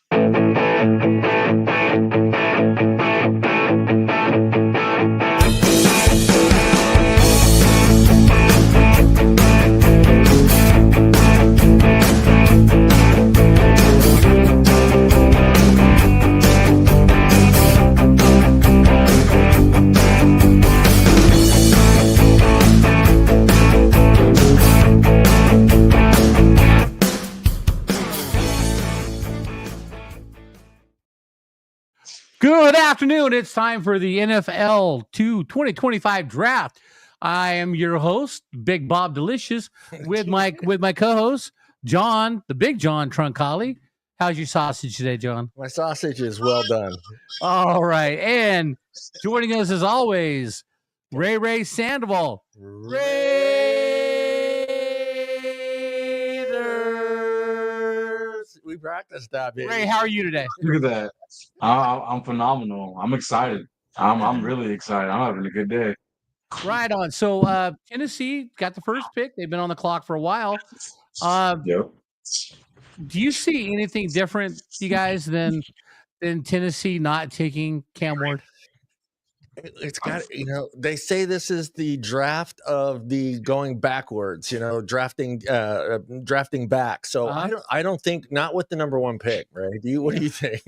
Good afternoon. It's time for the NFL 2025 draft. I am your host, Big Bob Delicious, with my co-host, John, the Big John Truncali. How's your sausage today, John? My sausage is well done. All right. And joining us as always, Ray Sandoval. Raiders. We practiced that, baby. Ray, how are you today? Look at that. I'm phenomenal. I'm excited. I'm really excited. I'm having a good day. Right on. So Tennessee got the first pick. They've been on the clock for a while. Yep. Do you see anything different, you guys, than Tennessee not taking Cam Ward? It's got, they say this is the draft of the going backwards, drafting back. So I don't think, not with the number one pick, right? What do you think?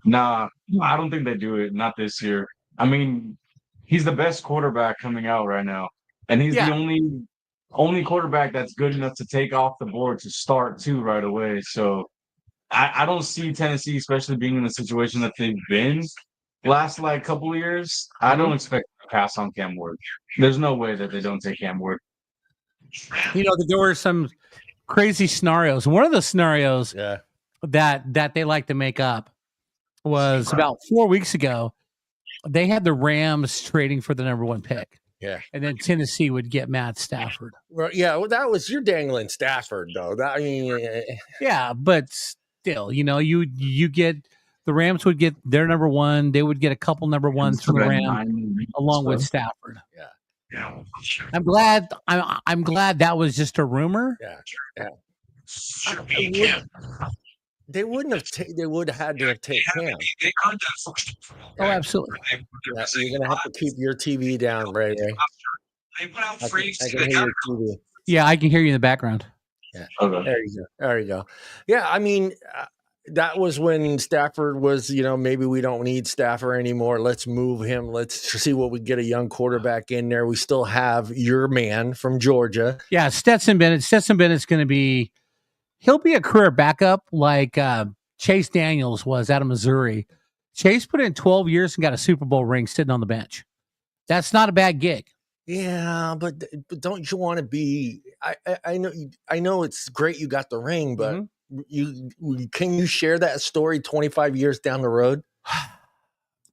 Nah, I don't think they do it. Not this year. I mean, he's the best quarterback coming out right now, and he's the only quarterback that's good enough to take off the board to start too right away. So I don't see Tennessee, especially being in the situation that they've been last couple of years. I don't expect to pass on Cam Ward. There's no way that they don't take Cam Ward. There were some crazy scenarios. One of the scenarios that they like to make up was about 4 weeks ago. They had the Rams trading for the number one pick. Yeah. And then Tennessee would get Matt Stafford. Well, that was your dangling Stafford, though. Yeah, but still, you get the Rams would get their number one. They would get a couple number ones from the Rams along with Stafford. Yeah. I'm glad that was just a rumor. Yeah. They wouldn't have. They would have had to have taken Cam. Oh, absolutely. Yeah, you're gonna have to keep your TV down, Ray. I can hear your TV. Yeah, I can hear you in the background. Yeah. Okay. There you go. Yeah, I mean, that was when Stafford was. Maybe we don't need Stafford anymore. Let's move him. Let's see what we get a young quarterback in there. We still have your man from Georgia. Yeah, Stetson Bennett. Stetson Bennett's going to be. He'll be a career backup like Chase Daniels was out of Missouri. Chase put in 12 years and got a Super Bowl ring sitting on the bench. That's not a bad gig. Yeah, but don't you want to be? I know it's great you got the ring, but can you share that story 25 years down the road?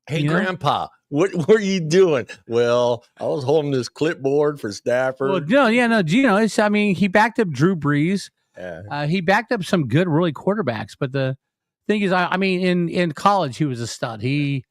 Hey, Grandpa, what were you doing? Well, I was holding this clipboard for Stafford. Well, he backed up Drew Brees. Yeah. He backed up some good, really quarterbacks. But the thing is, in college, he was a stud. He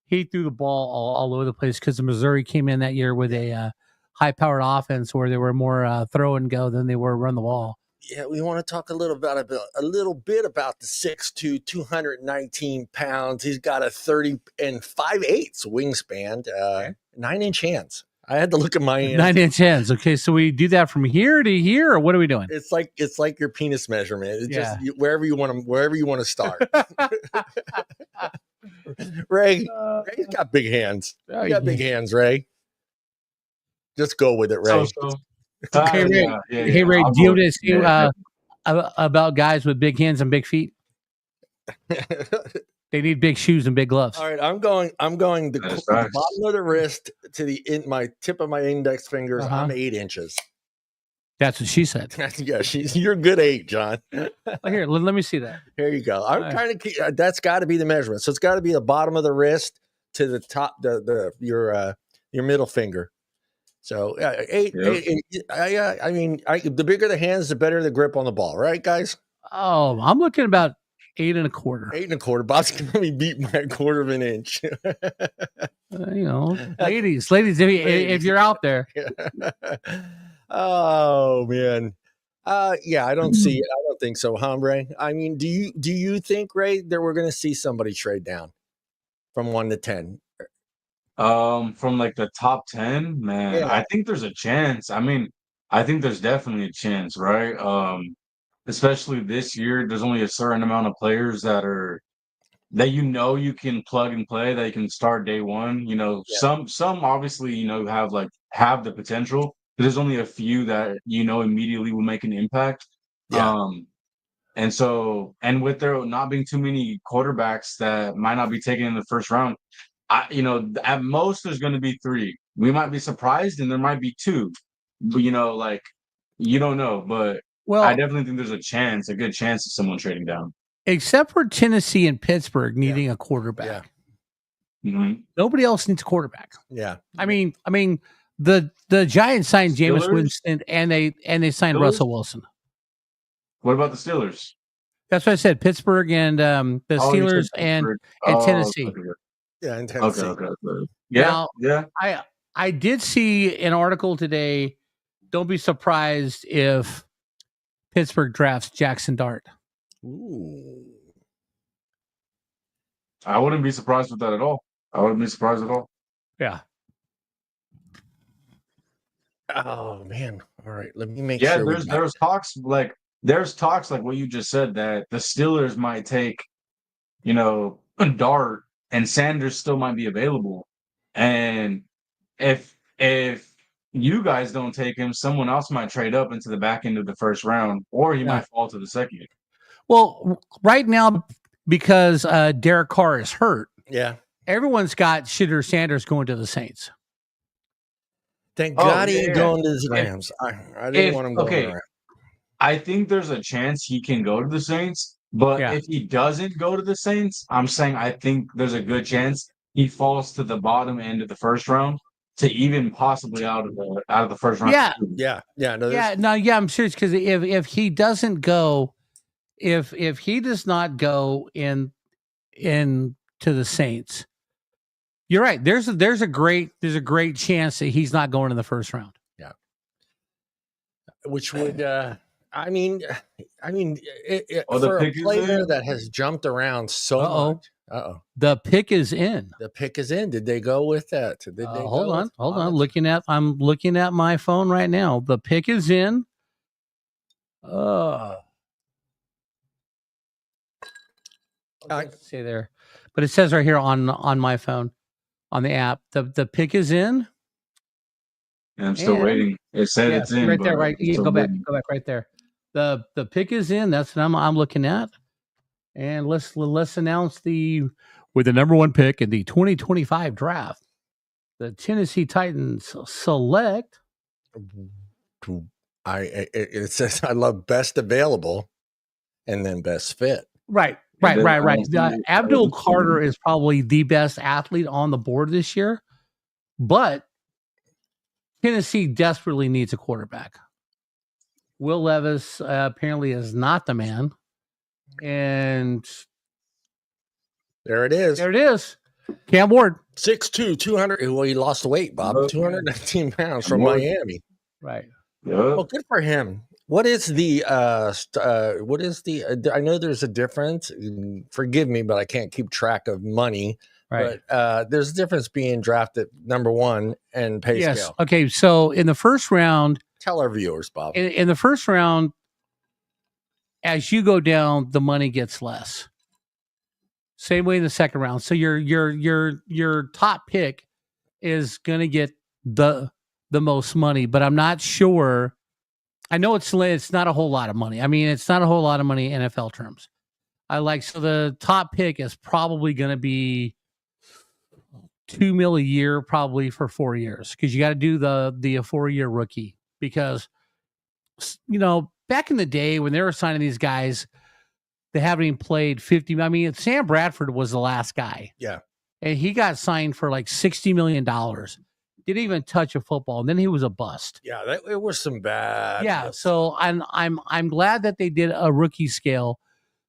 threw the ball all over the place because Missouri came in that year with a high-powered offense where they were more throw and go than they were run the ball. Yeah, we want to talk a little bit about the 6'2", 219 pounds. He's got a 30 and 5/8 wingspan, 9-inch hands. I had to look at my hands. 9-inch hands. Okay, so we do that from here to here, or what are we doing? It's like your penis measurement. It's just wherever you want to start. Ray's got big hands. You got big hands, Ray. Just go with it, Ray. Hey, Ray. Hey, Ray. Do you want to see about guys with big hands and big feet? They need big shoes and big gloves. All right, I'm going the bottom of the wrist to my tip of my index fingers. I'm 8 inches. That's what she said. Yeah, you're good 8, John. Here, let me see that. Here you go. I'm trying to keep. That's got to be the measurement. So it's got to be the bottom of the wrist to the top, your middle finger. So 8. I mean, the bigger the hands, the better the grip on the ball, right, guys? Oh, I'm looking about 8 1/4. 8 1/4. Bob's gonna be beaten by 1/4 of an inch. Ladies, if you're out there. Oh man, Yeah, I don't think so, huh, Ray? I mean, do you think, Ray, that we're going to see somebody trade down from 1 to 10? From like the top 10, man, Yeah. I think there's a chance. I mean, I think there's definitely a chance, right? Especially this year, there's only a certain amount of players that you can plug and play, that you can start day one. Yeah. Some obviously, have the potential, but there's only a few that immediately will make an impact. Yeah. And with there not being too many quarterbacks that might not be taken in the first round, at most there's going to be 3. We might be surprised, and there might be 2. But you don't know. But I definitely think there's a good chance of someone trading down. Except for Tennessee and Pittsburgh needing a quarterback. Yeah. Mm-hmm. Nobody else needs a quarterback. Yeah. I mean, the Giants signed Jameis Steelers? Winston and they signed Steelers? Russell Wilson. What about the Steelers? That's what I said. Pittsburgh and the Steelers and Tennessee. Okay. Yeah, in Tennessee. Okay. Yeah. Now, I did see an article today. Don't be surprised if Pittsburgh drafts Jackson Dart. Ooh. I wouldn't be surprised with that at all. Yeah. Oh man. All right. Let me make sure. There's talks like what you just said, that the Steelers might take, Dart, and Sanders still might be available. And if you guys don't take him, someone else might trade up into the back end of the first round, or he might fall to the second. Well, right now, because Derek Carr is hurt, everyone's got Shedeur Sanders going to the Saints. Thank God he ain't going to the Rams. I didn't want him going around. I think there's a chance he can go to the Saints, but if he doesn't go to the Saints, I'm saying I think there's a good chance he falls to the bottom end of the first round, to even possibly out of the first round. I'm serious, because if he doesn't go, if he does not go in to the Saints, you're right. There's a great chance that he's not going in the first round. Yeah, which would I mean, for a player that has jumped around so much. The pick is in. The pick is in. Did they go with that? Did they hold on. I'm looking at my phone right now. The pick is in. Say there, but it says right here on my phone, on the app, the pick is in. And I'm still waiting. It said it's in. Right there, right. Go back right there. The pick is in. That's what I'm looking at. And let's announce with the number 1 pick in the 2025 draft, the Tennessee Titans select. It says I love best available, and then best fit. Right. Abdul Carter is probably the best athlete on the board this year, but Tennessee desperately needs a quarterback. Will Levis apparently is not the man. And there it is. Cam Ward. 6'2", 200. Well, he lost weight, Bob. 219 pounds from Miami. Right. Yeah. Well, good for him. What is the I know there's a difference. Forgive me, but I can't keep track of money. Right. But there's a difference being drafted number 1 and pay scale. Okay. So in the first round, tell our viewers, Bob. In the first round, as you go down, the money gets less. Same way in the second round. So your top pick is going to get the most money, but I'm not sure. I know it's not a whole lot of money. I mean, it's not a whole lot of money in NFL terms. So the top pick is probably going to be $2 million a year, probably for 4 years, because you got to do the 4-year rookie. Because back in the day when they were signing these guys, they haven't even played 50. I mean, Sam Bradford was the last guy. Yeah, and he got signed for like $60 million. Didn't even touch a football, and then he was a bust. Yeah, it was some bad. Yeah, so I'm glad that they did a rookie scale,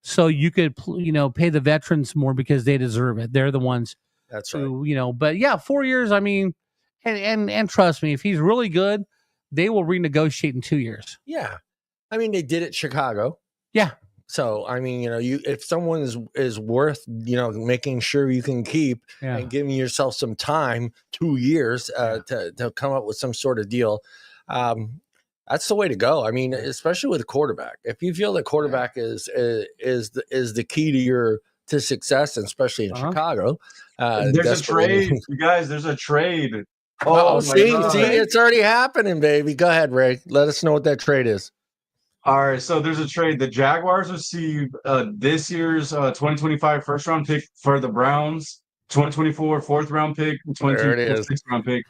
so you could pay the veterans more because they deserve it. They're the ones. That's right. But yeah, 4 years. I mean, and trust me, if he's really good, they will renegotiate in 2 years. Yeah, I mean, they did it Chicago. Yeah. So I mean, if someone is worth making sure you can keep and giving yourself some time, 2 years to come up with some sort of deal, that's the way to go. I mean, especially with a quarterback. If you feel that quarterback is the key to success, and especially in Chicago, there's a trade, you guys. There's a trade. See, it's already happening, baby. Go ahead, Ray. Let us know what that trade is. All right, so there's a trade. The Jaguars received this year's 2025 first round pick for the Browns, 2024 fourth round pick, 2024 sixth round pick,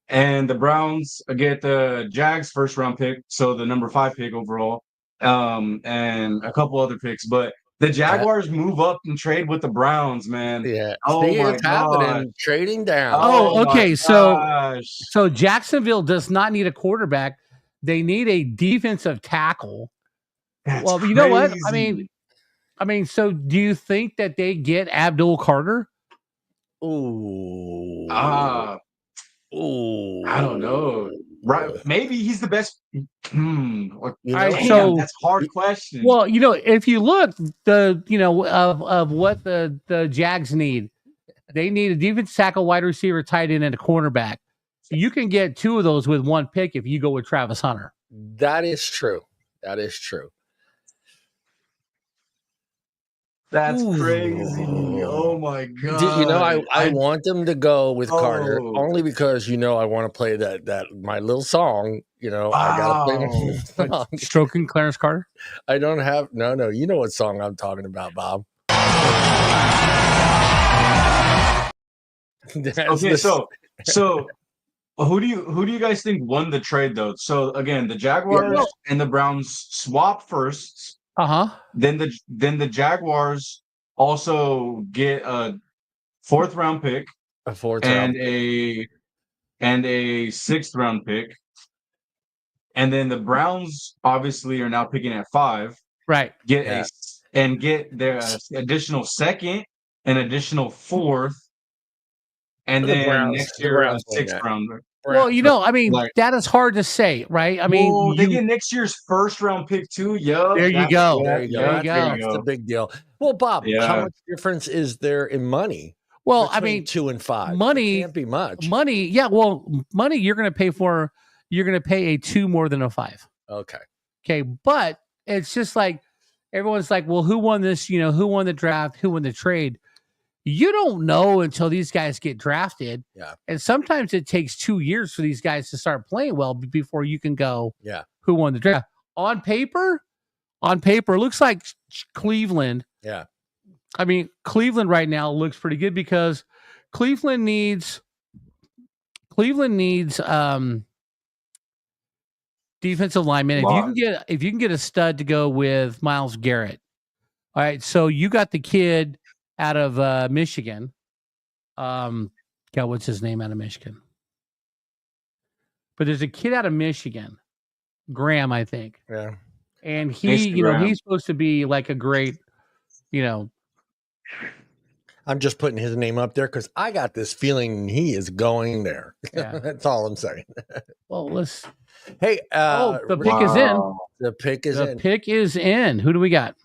and the Browns get the Jags first round pick, so the number 5 pick overall, and a couple other picks. But the Jaguars move up and trade with the Browns, man. Yeah. Oh my it's god, happening. Trading down. Oh, okay. So Jacksonville does not need a quarterback. They need a defensive tackle. That's well, you know what? I mean, so do you think that they get Abdul Carter? Ooh. I don't know. Right? Maybe he's the best. That's a hard question. Well, if you look, of what the Jags need, they need a defensive tackle, wide receiver, tight end, and a cornerback. You can get 2 of those with 1 pick if you go with Travis Hunter. That is true. That's crazy. Oh my god. I want them to go with Carter only because I want to play that my little song. I gotta play my little song. Stroking Clarence Carter. I don't have no. You know what song I'm talking about, Bob. Okay, so who do you guys think won the trade though? So again, the Jaguars and the Browns swap firsts. Then the Jaguars also get a 4th round pick, a 4th and a 6th round pick, and then the Browns obviously are now picking at 5. Right. Get their additional 2nd, an additional 4th, and then next year a 6th rounder. Well, I mean, that is hard to say, right? I mean, they get next year's 1st round pick too. Yeah, there you go. That's the big deal. Well, Bob, how much difference is there in money? Well, I mean, 2 and 5. Money it can't be much. Money, yeah. Well, money you're going to pay for. You're going to pay a 2 more than a 5. Okay, but it's just like everyone's like, well, who won this? Who won the draft? Who won the trade? You don't know until these guys get drafted. Yeah. And sometimes it takes 2 years for these guys to start playing well before you can go, who won the draft? On paper, it looks like Cleveland. Yeah. I mean, Cleveland right now looks pretty good because Cleveland needs defensive linemen. If you can get a stud to go with Myles Garrett. All right, so you got the kid out of Michigan. What's his name out of Michigan? But there's a kid out of Michigan, Graham, I think. Yeah. And he's supposed to be like a great, I'm just putting his name up there because I got this feeling he is going there. Yeah. That's all I'm saying. Well, let's. Hey, the pick is in. The pick is in. The pick is in. Who do we got?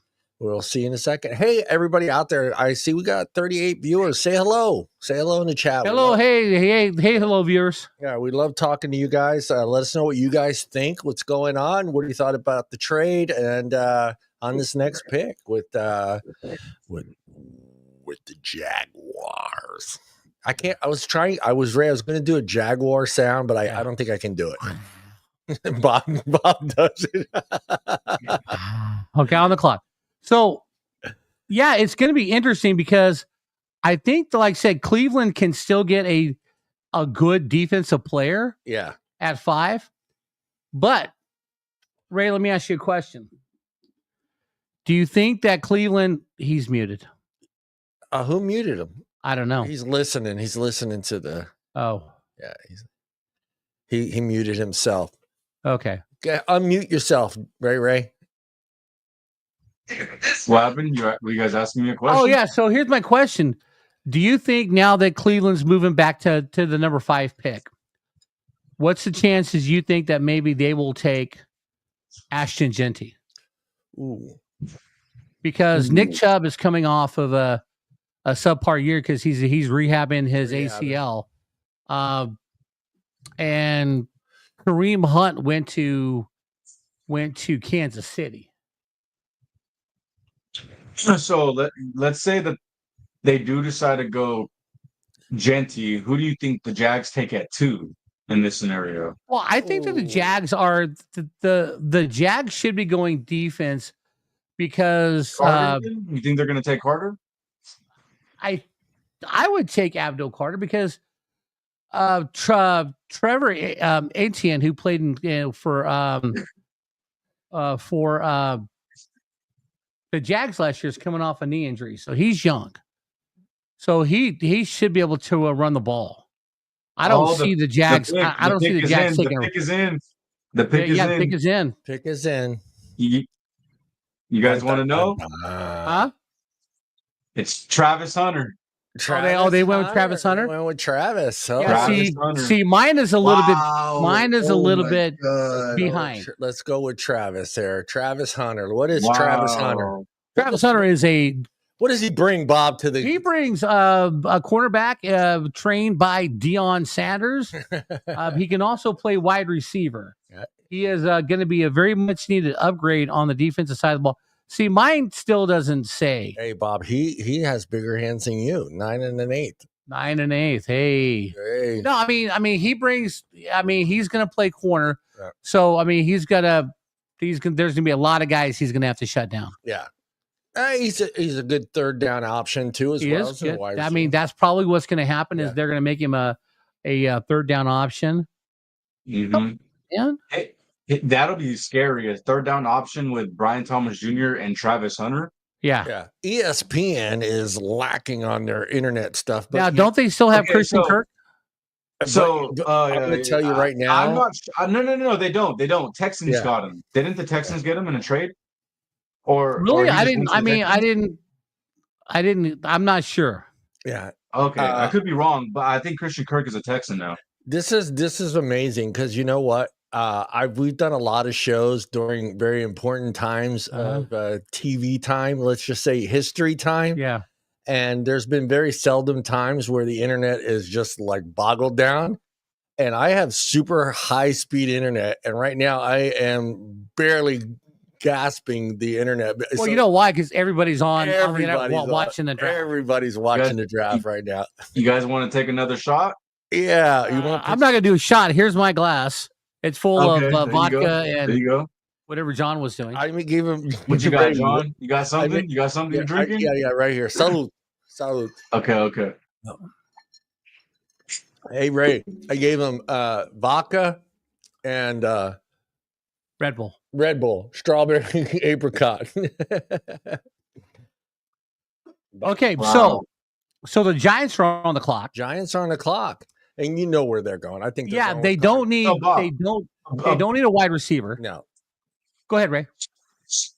We'll see you in a second. Hey, everybody out there. I see we got 38 viewers. Say hello. Say hello in the chat. Hello. Hey, hello, viewers. Yeah, we love talking to you guys. Let us know what you guys think. What's going on? What do you thought about the trade? And on this next pick with the Jaguars. I was going to do a Jaguar sound, but I don't think I can do it. Bob does it. Okay, on the clock. So, yeah, it's going to be interesting because I think, like I said, Cleveland can still get a good defensive player at 5. But, Ray, let me ask you a question. Do you think that Cleveland, he's muted? Who muted him? I don't know. He's listening. He's listening to the... Oh. Yeah, he muted himself. Okay. Unmute yourself, Ray. What happened? Were you guys asking me a question? Oh, yeah. So here's my question. Do you think now that Cleveland's moving back to the number 5 pick, what's the chances you think that maybe they will take Ashton Genty. Ooh. Because Nick Chubb is coming off of a subpar year because he's rehabbing his ACL. And Kareem Hunt went to Kansas City. So let's say that they do decide to go Genty. Who do you think the Jags take at 2 in this scenario? Well, I think that the Jags are the Jags should be going defense because you think they're going to take Carter? I would take Abdul Carter because Trevor Etienne, who played for the Jags last year, is coming off a knee injury, so he's young. So he should be able to run the ball. I don't see the Jags. I don't see the Jags taking. The pick is in. The pick is in. The pick is in. Pick is in. You guys want to know? Huh? It's Travis Hunter. They went with Travis Hunter. They went with Travis. Oh. Yeah, see, mine is a little bit. Mine is a little bit behind. Let's go with Travis there. Travis Hunter. What is Travis Hunter? Travis Hunter is What does he bring, Bob? He brings a cornerback trained by Deion Sanders. He can also play wide receiver. Yeah. He is going to be a very much needed upgrade on the defensive side of the ball. See, mine still doesn't say. Hey, Bob, he has bigger hands than you. 9 and an 8. 9 and 8. Hey. No, I mean, he brings. I mean, he's going to play corner. Yeah. So I mean, there's going to be a lot of guys he's going to have to shut down. Yeah. He's a good third down option too, as well. Is good. I mean, that's probably what's going to happen is they're going to make him a third down option. Mm-hmm. Yeah. That'll be scary. A third down option with Brian Thomas Jr. and Travis Hunter. Yeah. ESPN is lacking on their internet stuff. But now, don't they still have Christian Kirk? So I'm going to tell you right now. I'm not. No. They don't. Texans got him. Didn't the Texans get him in a trade? Or really? I didn't. I'm not sure. Yeah. Okay. I could be wrong, but I think Christian Kirk is a Texan now. This is amazing because you know what? We've done a lot of shows during very important times of TV time. Let's just say history time. Yeah. And there's been very seldom times where the internet is just like boggled down. And I have super high speed internet, and right now I am barely gasping the internet. Well, so, you know why? Because everybody's on the internet watching the draft. Everybody's watching the draft right now. You guys want to take another shot? Yeah. I'm not going to do a shot. Here's my glass. It's full of vodka and there you go. Whatever John was doing. I gave him. What you got, John? You got something? You got something you're drinking? Yeah, right here. Salud. Okay. Hey, Ray. I gave him vodka and Red Bull, strawberry apricot. Okay, wow. So the Giants are on the clock. And you know where they're going. I think. They don't need a wide receiver. No. Go ahead, Ray.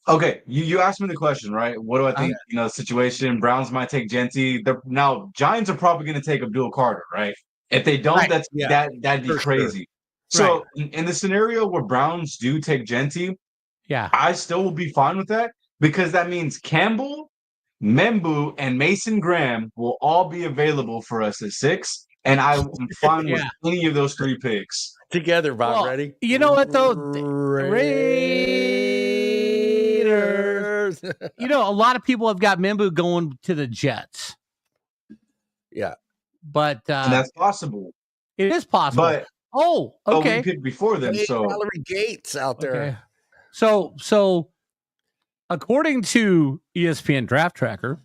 Okay, you asked me the question, right? What do I think? The situation. Browns might take Genty. Now Giants are probably going to take Abdul Carter, right? If they don't, that'd be crazy. Sure. So in the scenario where Browns do take Genty, yeah, I still will be fine with that because that means Campbell, Membu, and Mason Graham will all be available for us at 6. And I'm fine with any of those 3 picks. Together, Bob. Ready? You know what, though? Raiders. A lot of people have got Membu going to the Jets. Yeah. But and that's possible. It is possible. But okay. We picked before then. So Valerie Gates out there. Okay. So according to ESPN Draft Tracker,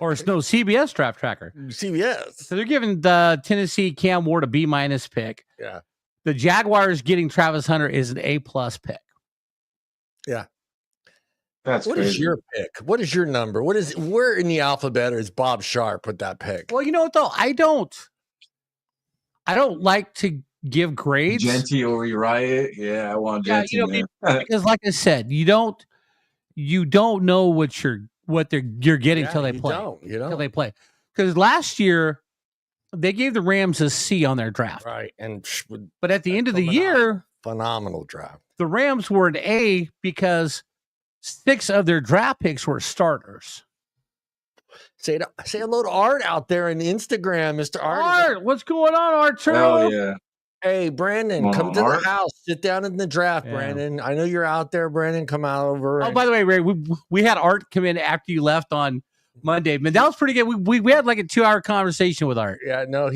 or no, CBS Draft Tracker. CBS. So they're giving the Tennessee Cam Ward a B- pick. Yeah. The Jaguars getting Travis Hunter is an A+ pick. Yeah. What crazy. Is your pick? What is your number? Where in the alphabet is Bob Sharp with that pick? Well, you know what though? I don't like to give grades. Genty or Uriah. Yeah, I want Genty. Because like I said, you don't know what you're getting till they play. Till they play. Because last year they gave the Rams a C on their draft. Right. But at the end of the year, Phenomenal draft. The Rams were an A because 6 of their draft picks were starters. Say hello to Art out there in Instagram, Mr. Art, what's going on, Art? Oh yeah. Hey, Brandon, come to the house. Sit down in the draft, Brandon. I know you're out there, Brandon. Come out over. Oh, by the way, Ray, we had Art come in after you left on Monday, man. That was pretty good. We had like a 2-hour conversation with Art. Yeah, no,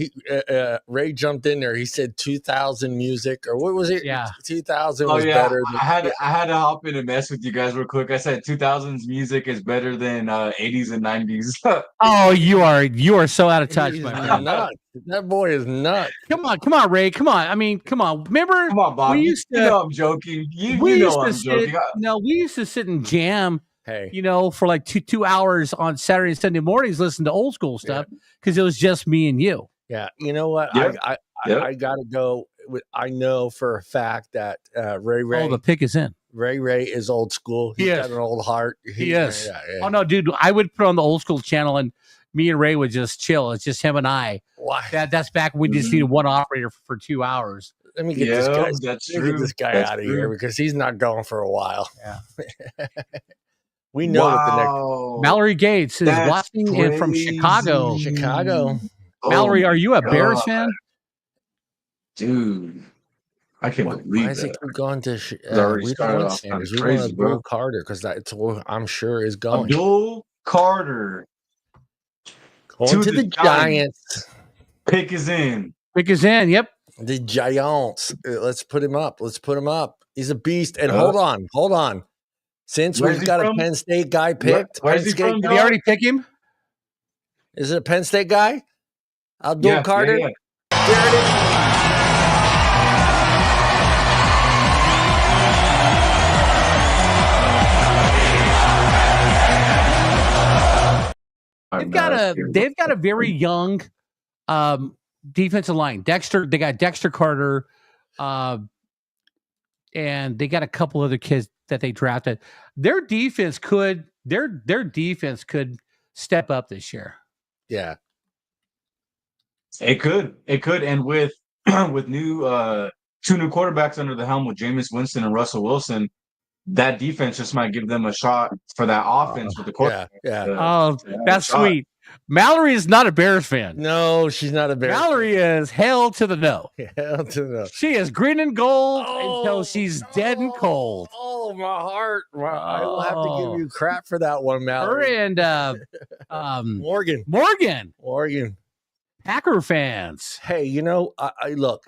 Ray jumped in there. He said 2000 music, or what was it? Yeah, 2000 was better. I had to hop in and mess with you guys real quick. I said 2000s music is better than 80s and 90s. Oh, you are so out of touch, my friend. Nuts. That boy is nuts. Come on, Ray. Come on. I mean, come on. Remember? Come on, Bob. You know I'm joking. You know I'm joking. No, we used to sit and jam. Hey, for like two hours on Saturday and Sunday mornings, listen to old school stuff because it was just me and you. Yeah, you know what? Yep. I gotta go. I know for a fact that Ray. Oh, the pick is in. Ray is old school. He's got an old heart. He is. Yeah. Oh no, dude! I would put on the old school channel, and me and Ray would just chill. It's just him and I. Why? That's back when we just needed one operator for 2 hours. Let me get this guy. Get this guy out of here because he's not going for a while. Yeah. We know what the next. Mallory Gates is watching in from Chicago. Mallory, are you a Bears fan? Dude, I can't believe why is it going to? We want Abdul Carter because that's what I'm sure is going. Abdul Carter going to the Giants. Pick is in. Yep. The Giants. Let's put him up. He's a beast. And hold on. Since we've got a Penn State guy picked, where's he from? Did he already pick him? Is it a Penn State guy? Abdul Carter? Yeah. There it is. They've got a very young defensive line. They got Dexter Carter, and they got a couple other kids that they drafted. Their defense could step up this year. Yeah. It could. And with new 2 new quarterbacks under the helm with Jameis Winston and Russell Wilson, that defense just might give them a shot for that offense with the quarterback. Yeah. That's sweet. Mallory is not a Bears fan. No, she's not a Bears fan. Mallory is hell to the no. Hell to the no. She is green and gold until she's dead and cold. Oh, my heart. I will have to give you crap for that one, Mallory. Her and Morgan. Packer fans. Hey, I look.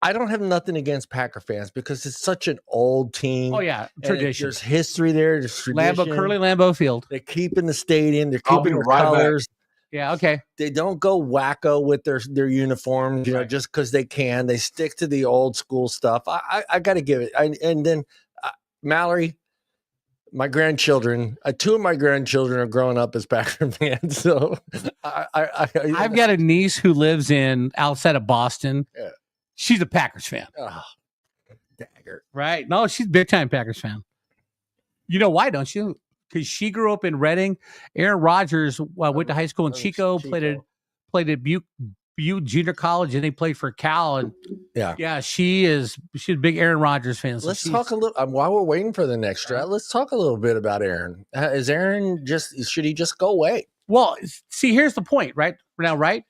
I don't have nothing against Packer fans because it's such an old team. Oh, yeah. Tradition. There's history there. There's tradition. Curly Lambeau Field. They're keeping the stadium. They're keeping the colors. Yeah, okay. They don't go wacko with their uniforms, just because they can. They stick to the old school stuff. I got to give it. And then Mallory, my grandchildren, 2 of my grandchildren are growing up as Packer fans. So I've got a niece who lives outside of Boston. Yeah. She's a Packers fan. Oh, dagger. Right? No, she's a big-time Packers fan. You know why, don't you? Because she grew up in Reading. Aaron Rodgers went to high school in Chico, played at Butte Junior College, and they played for Cal. And she's a big Aaron Rodgers fan. So let's talk a little while we're waiting for the next draft. Let's talk a little bit about Aaron. Is Aaron should he just go away? Well, see, here's the point, right? Now, right?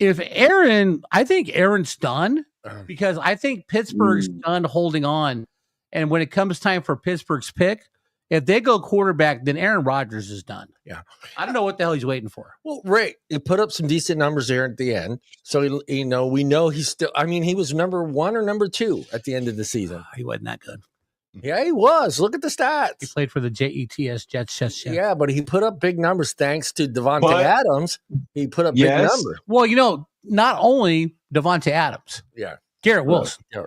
I think Aaron's done because I think Pittsburgh's done holding on. And when it comes time for Pittsburgh's pick, if they go quarterback, then Aaron Rodgers is done. Yeah. I don't know what the hell he's waiting for. Well, Ray, he put up some decent numbers there at the end. So, we know he's still, he was number 1 or number 2 at the end of the season. He wasn't that good. Yeah, he was. Look at the stats. He played for the Jets. Yeah, but he put up big numbers thanks to Davante Adams. He put up big numbers. Well, not only Davante Adams. Yeah. Garrett Wilson. Yeah.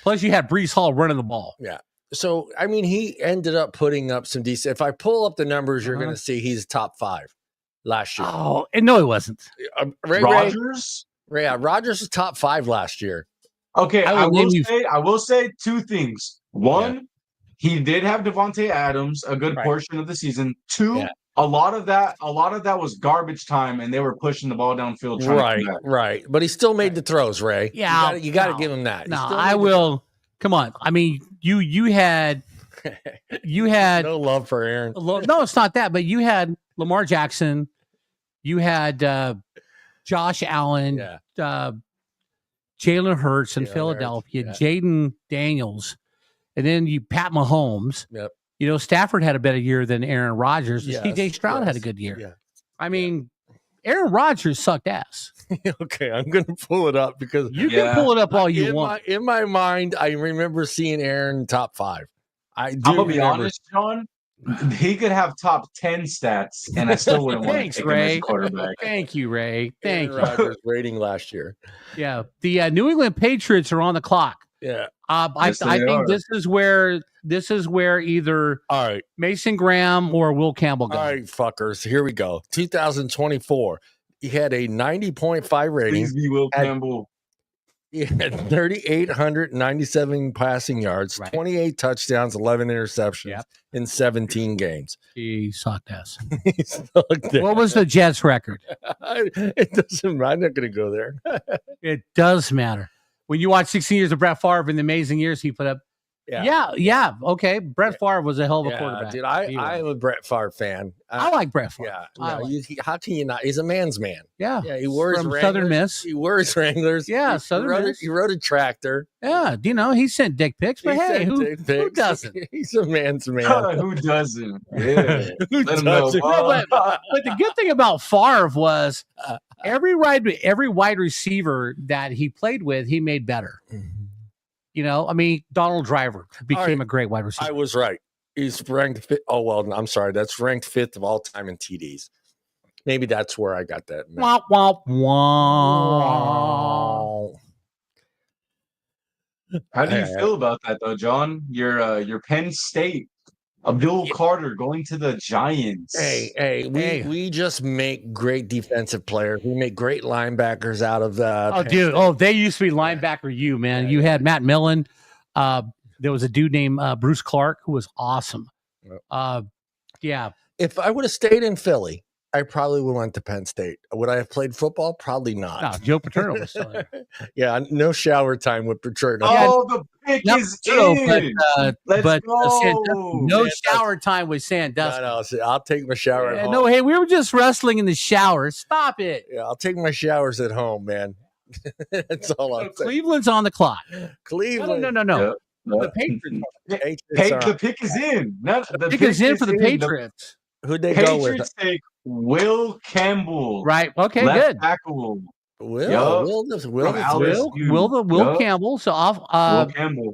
Plus, you had Breece Hall running the ball. Yeah. So, he ended up putting up some decent. If I pull up the numbers, you're going to see he's top 5 last year. Oh, and no, he wasn't. Rodgers? Rodgers was top 5 last year. Okay, I will say 2 things. One, he did have Davante Adams a good portion of the season. 2, a lot of that was garbage time, and they were pushing the ball downfield. Right. But he still made the throws, Ray. Yeah, you got to give him that. No, I will. Come on. I mean, you had no love for Aaron. No, it's not that. But you had Lamar Jackson. You had Josh Allen. Jalen Hurts in Philadelphia. Jaden Daniels, and then you Pat Mahomes. Yep. You know, Stafford had a better year than Aaron Rodgers. CJ Stroud had a good year. Yeah. I mean, Aaron Rodgers sucked ass. Okay, I'm going to pull it up because you can pull it up all you want. In my mind, I remember seeing Aaron top 5. I'm going to be honest, John. He could have top 10 stats, and I still wouldn't want to take him as a quarterback. Thank you, Ray. Thank you. Rodgers rating last year. Yeah, the New England Patriots are on the clock. Yeah, I think this is where either Mason Graham or Will Campbell go. All right, fuckers, here we go. 2024. He had a 90.5 rating. Please be Will Campbell. He had 3,897 passing yards, 28 touchdowns, 11 interceptions in 17 games. He sucked ass. What was the Jets' record? It doesn't matter. I'm not going to go there. It does matter. When you watch 16 years of Brett Favre and the amazing years he put up, okay. Brett Favre was a hell of a quarterback. Dude, I'm a Brett Favre fan. I like Brett Favre. How can you not? He's a man's man. Yeah, he wears from Wranglers. Southern Miss. He wears Wranglers. Yeah, Southern Miss. He rode a tractor. Yeah, you know, he sent dick pics, but who doesn't? He's a man's man. Who doesn't? Yeah, who doesn't? But the good thing about Favre was every wide receiver that he played with, he made better. Mm-hmm. You know, I mean, Donald Driver became a great wide receiver. I was right. He's ranked fifth. Oh, well, I'm sorry. That's ranked 5th of all time in TDs. Maybe that's where I got that. Wah, wah, wah. How do you feel about that, though, John? Your Penn State, Abdul Carter going to the Giants. We just make great defensive players. We make great linebackers out of they used to be linebacker man. You had Matt Millen. There was a dude named Bruce Clark who was awesome. If I would have stayed in Philly, I probably would have went to Penn State. Would I have played football? Probably not. No, Joe Paterno was still there. No shower time with Paterno. The pick is in. Let's go. No shower time with Sandusky. No, I'll take my shower at home. No, hey, we were just wrestling in the shower. Stop it. Yeah, I'll take my showers at home, man. That's all I'm saying. Cleveland's on the clock. Cleveland. No. The Patriots. The pick is in. The pick is in for the Patriots. Who'd they go with? Patriots take Will Campbell. Right. Okay, left good. Tackle. Will Campbell. So Will Campbell.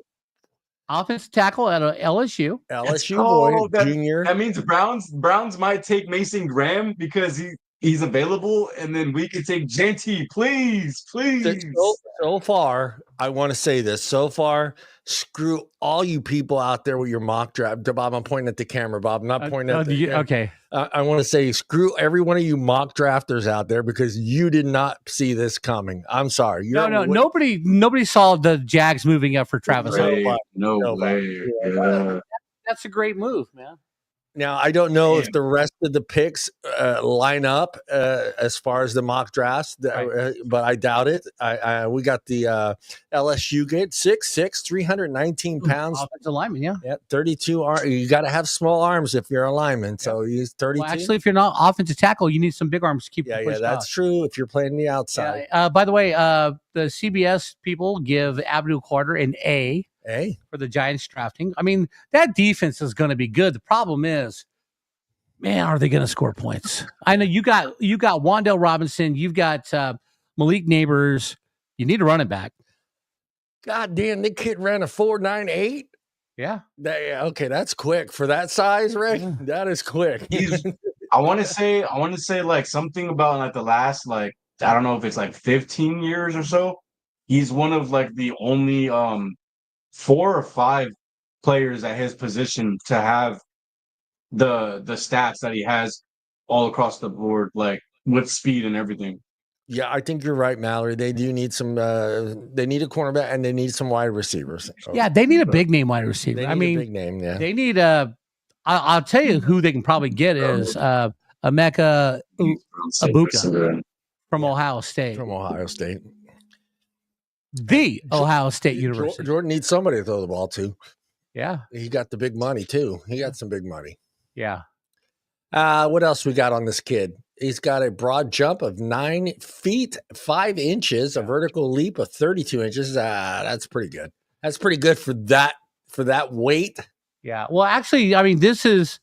Offensive tackle at LSU. LSU boy, junior. That means Browns might take Mason Graham because he's available, and then we can take Genty, please. So far, I want to say this. So far, screw all you people out there with your mock draft. Bob, I'm pointing at the camera, Bob. I'm not pointing at the camera. Okay. I want to say screw every one of you mock drafters out there because you did not see this coming. I'm sorry. Nobody saw the Jags moving up for Travis. No way. Yeah. That's a great move, man. Now, I don't know if the rest of the picks line up as far as the mock drafts, but I doubt it. We got the LSU kid, 6'6", 319 pounds. Offensive lineman, yeah. 32 arms. You got to have small arms if you're a lineman. So he's 32. Well, actually, if you're not offensive tackle, you need some big arms to keep the push that's true if you're playing the outside. By the way, the CBS people give Abdul Carter an A. For the Giants drafting. I mean, that defense is going to be good. The problem is, man, are they going to score points? I know you got Wan'Dale Robinson. You've got Malik Neighbors. You need a running back. God damn, that kid ran a 4.98. Yeah. Okay, that's quick for that size, Ray. Yeah. That is quick. I want to say like something about like the last I don't know if it's like 15 years or so. He's one of like the only 4 or 5 players at his position to have the stats that he has all across the board, like with speed and everything. Yeah, I think you're right, Mallory. They do need some. They need a cornerback and they need some wide receivers. Yeah, they need a big name wide receiver. They need a big name. Yeah, they need a. I'll tell you who they can probably get is Emeka Ibuka from Ohio State. From Ohio State. The Ohio State University. Jordan needs somebody to throw the ball to. Yeah. He got the big money, too. He got some big money. Yeah. What else we got on this kid? He's got a broad jump of 9 feet, 5 inches, a vertical leap of 32 inches. That's pretty good. That's pretty good for that weight. Yeah. Well, actually, I mean, this is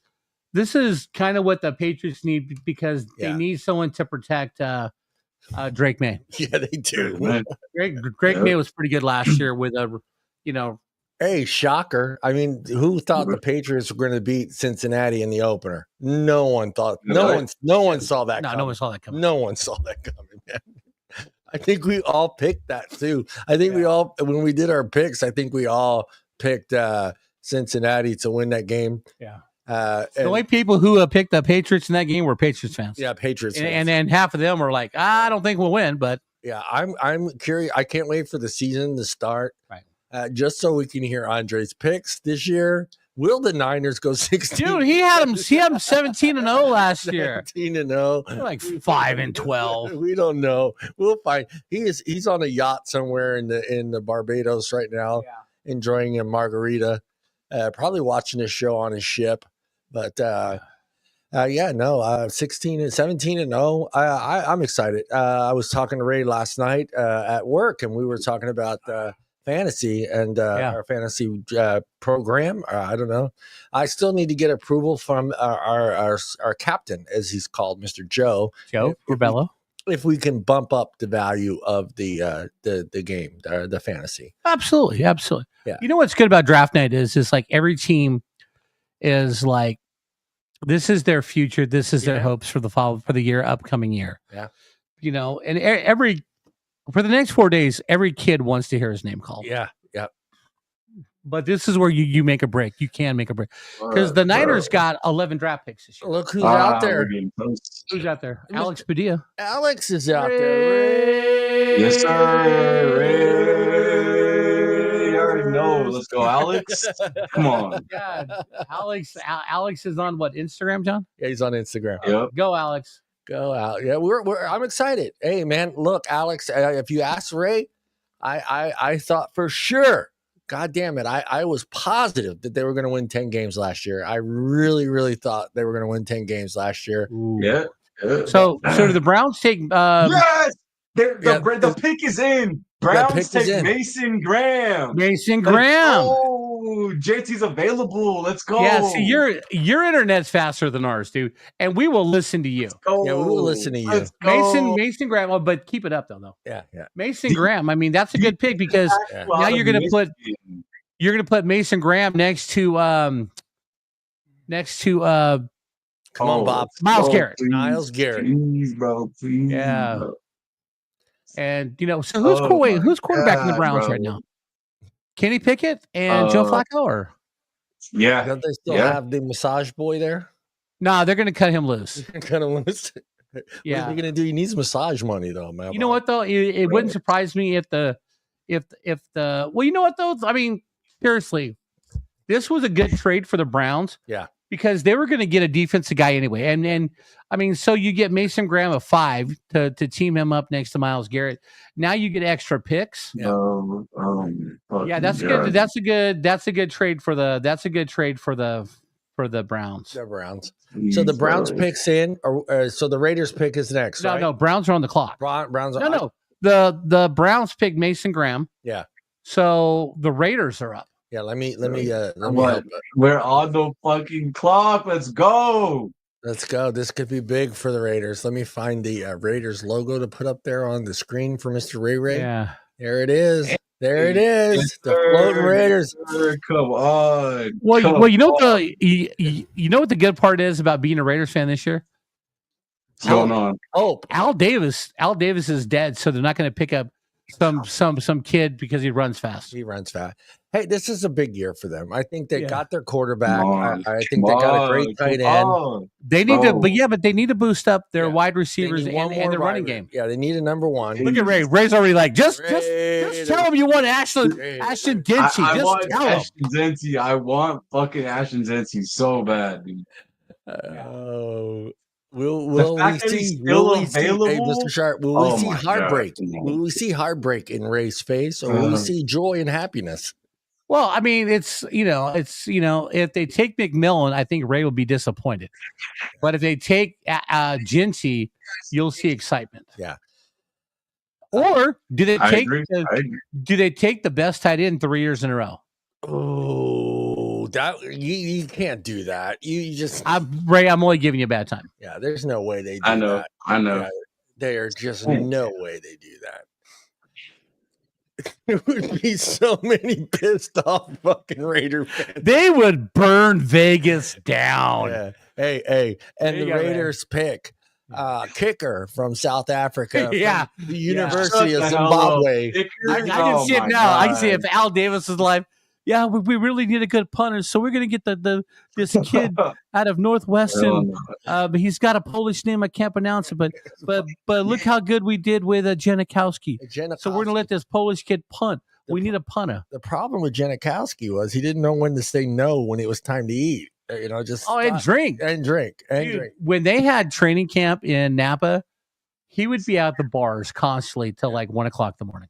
kind of what the Patriots need because they need someone to protect Drake May. Yeah, they do. Drake May was pretty good last year with Hey, shocker. I mean, who thought the Patriots were going to beat Cincinnati in the opener? No one thought. No one saw that coming. No one saw that coming. No one saw that coming, man. I think we all picked that too. I think we all, when we did our picks, I think we all picked Cincinnati to win that game. Yeah. The only people who picked the Patriots in that game were Patriots fans. Yeah, Patriots fans. And then half of them were like, I don't think we'll win, but yeah, I'm curious. I can't wait for the season to start. Right. Just so we can hear Andre's picks this year. Will the Niners go 16? Dude, he had them 17-0 last year. 17-0. Like 5-12. We don't know. We'll find. He's on a yacht somewhere in the Barbados right now, enjoying a margarita, probably watching a show on his ship. But 17-0. I'm excited. I was talking to Ray last night at work, and we were talking about fantasy and our fantasy program. I don't know. I still need to get approval from our captain, as he's called, Mr. Joe Rubello. If we can bump up the value of the game, the fantasy. Absolutely. Yeah. You know what's good about draft night is like every team is like, this is their future. This is their hopes for the upcoming year. Yeah. And for the next 4 days, every kid wants to hear his name called. Yeah. But this is where you make a break. You can make a break because the Niners got 11 draft picks this year. Look who's out there. Who's out there? Alex Padilla. Alex is out there. Yes, sir. Ray. You already know. Let's go, Alex. Come on. God, Alex is on what, Instagram, John? Yeah, he's on Instagram. Yep. Go, Alex. Go out. Yeah, I'm excited. Hey, man, look, Alex, if you ask Ray, I thought for sure, God damn it, I was positive that they were going to win 10 games last year. I really, really thought they were going to win 10 games last year. Ooh. Yeah. So do the Browns take yes! The pick is in. Browns take Mason Graham. Oh, JT's available. Let's go. Yeah, see, your internet's faster than ours, dude. And we will listen to you. Yeah, we will listen to you. Mason Graham, but keep it up though. Yeah. Mason Graham. I mean, that's a good pick because now you're gonna put Mason Graham next to come on, Bob. Miles Garrett. Miles Garrett. Please, bro. Please. Yeah. Bro. And so who's quarterback in the Browns right now? Kenny Pickett and Joe Flacco, or don't they still have the massage boy there? No, they're going to cut him loose. Kind of loose. Yeah, what are you going to do? He needs massage money, though, man. You know what though? It wouldn't surprise me if the well, you know what though? I mean, seriously, this was a good trade for the Browns. Yeah. Because they were going to get a defensive guy anyway. And I mean, so you get Mason Graham a 5 to team him up next to Myles Garrett. Now you get extra picks. Yeah. That's good. That's a good trade for the Browns. The Browns. So the Browns picks in, or so the Raiders pick is next. Right? No, Browns are on the clock. Browns. No. The Browns pick Mason Graham. Yeah. So the Raiders are up. Yeah, let me help. We're on the fucking clock. Let's go. Let's go. This could be big for the Raiders. Let me find the Raiders logo to put up there on the screen for Mr. Ray. Yeah. There it is. There it is. The floating Raiders. Come on. Well, you know what you know what the good part is about being a Raiders fan this year? What's going on? Hope. Al Davis is dead, so they're not going to pick up some kid because he runs fast. He runs fast. Hey, this is a big year for them. I think they got their quarterback. I think they got a great tight end. They need to, but they need to boost up their wide receivers and their running game. Yeah, they need a number one. Look at Ray. Ray's already like, just tell him you want Ashton Dempsey. I want tell him. Ashton Dempsey. I want fucking Ashton Dempsey so bad, dude. Will we see Mr. Sharp? Will we see heartbreak? God. Will we see heartbreak in Ray's face, or will we see joy and happiness? Well, I mean, it's if they take McMillan, I think Ray will be disappointed. But if they take Jinsey, you'll see excitement. Yeah. Or do they take do they take the best tight end 3 years in a row? Oh, that you can't do that. You just Ray, I'm only giving you a bad time. Yeah, there's no way they do that. I know. Yeah, there are just no way they do that. There would be so many pissed off fucking Raider fans. They would burn Vegas down. Yeah. Hey, and the Raiders pick kicker from South Africa. Yeah. From the University of Zimbabwe. I can see it now. I can see if Al Davis is alive. Yeah, we really need a good punter, so we're gonna get this kid out of Northwestern. He's got a Polish name I can't pronounce it, but look how good we did with Janikowski. So we're gonna let this Polish kid punt. We need a punter. The problem with Janikowski was he didn't know when to say no when it was time to eat. And drink. Dude, when they had training camp in Napa, he would be out the bars constantly till like 1 o'clock in the morning.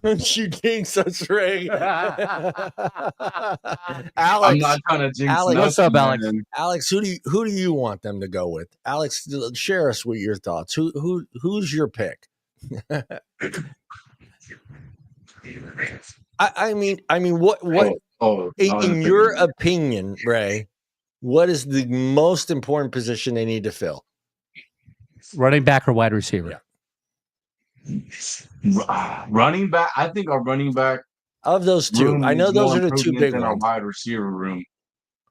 Don't you jinx us, Ray? Alex, I'm not trying to jinx. What's up, Alex? Alex, who do you want them to go with? Alex, share us with your thoughts. Who's your pick? I mean, what? In your opinion, Ray, what is the most important position they need to fill? Running back or wide receiver? Yeah. Running back. I think our running back of those two. I know those are the two big ones. Our wide receiver room.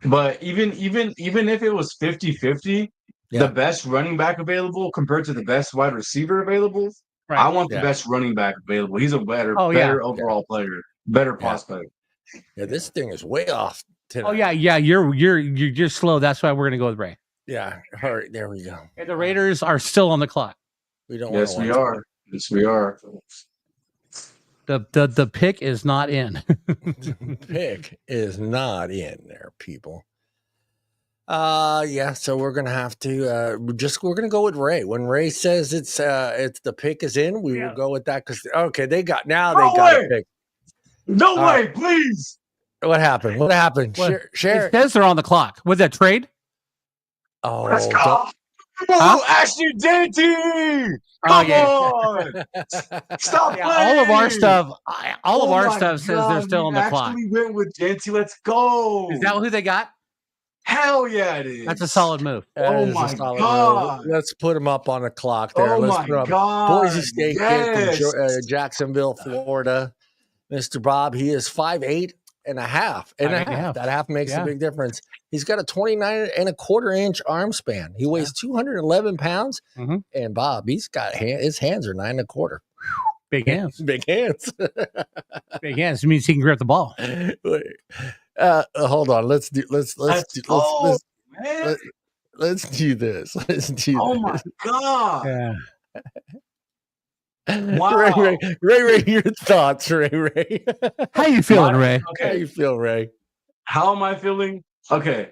But even if it was 50-50, the best running back available compared to the best wide receiver available, I want the best running back available. He's a better overall player, better pass player. Yeah, this thing is way off tonight. Oh yeah. You're slow. That's why we're gonna go with Ray. Yeah, all right, there we go. And the Raiders are still on the clock. We don't. Yes, we are. Yes, we are. The pick is not in. The pick is not in there, people. So we're gonna have to we're gonna go with Ray. When Ray says it's the pick is in, we will go with that because they got a pick. No way, please. What happened? What happened? Share. It says they're on the clock. Was that trade? Oh, let's go. Ashton Dempsey! Come on! Stop playing! All of our stuff says they're still on the clock. We went with Dempsey. Let's go! Is that who they got? Hell yeah, it is. That's a solid move. Oh my God! Let's put him up on a clock there. Let's put Boise State kid from Jacksonville, Florida. Mr. Bob, he is 5'8" and a half. That half makes a big difference. He's got a 29 and a quarter inch arm span. He weighs 211 pounds. Mm-hmm. And Bob, he's got his hands are 9 and a quarter. Big hands. Big hands. Big hands. It means he can grab the ball. Hold on. Let's do this. Oh my God. Yeah. Wow. Ray, your thoughts, Ray. How you feeling, Ray? Okay. How you feel, Ray? How am I feeling? Okay.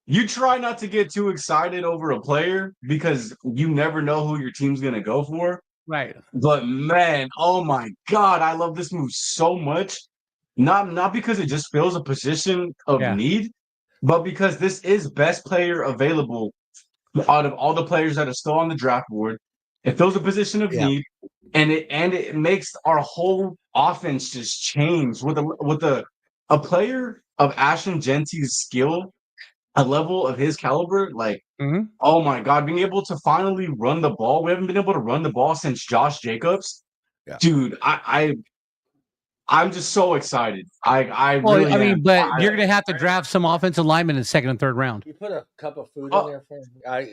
You try not to get too excited over a player because you never know who your team's gonna go for. Right. But man, oh my God, I love this move so much. Not because it just fills a position of need, but because this is best player available out of all the players that are still on the draft board. It fills a position of need, and it makes our whole offense just change with a player of Ashton Dempsey's skill, a level of his caliber. Like, oh my God, being able to finally run the ball. We haven't been able to run the ball since Josh Jacobs. Yeah. Dude, I'm just so excited. I really am. But you're going to have to draft some offensive linemen in the second and third round. You put a cup of food in there for me. I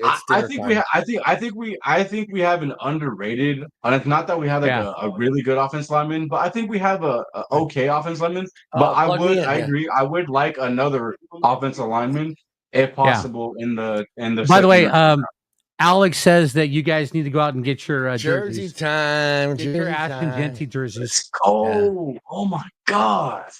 think I think we have an underrated. And it's not that we have like a really good offensive lineman, but I think we have a okay offensive lineman. But I agree. I would like another offensive lineman if possible in the. By the way, Alex says that you guys need to go out and get your jersey jerseys. time. Get your Ashton Genty jerseys. Let's go! Yeah. Oh my god!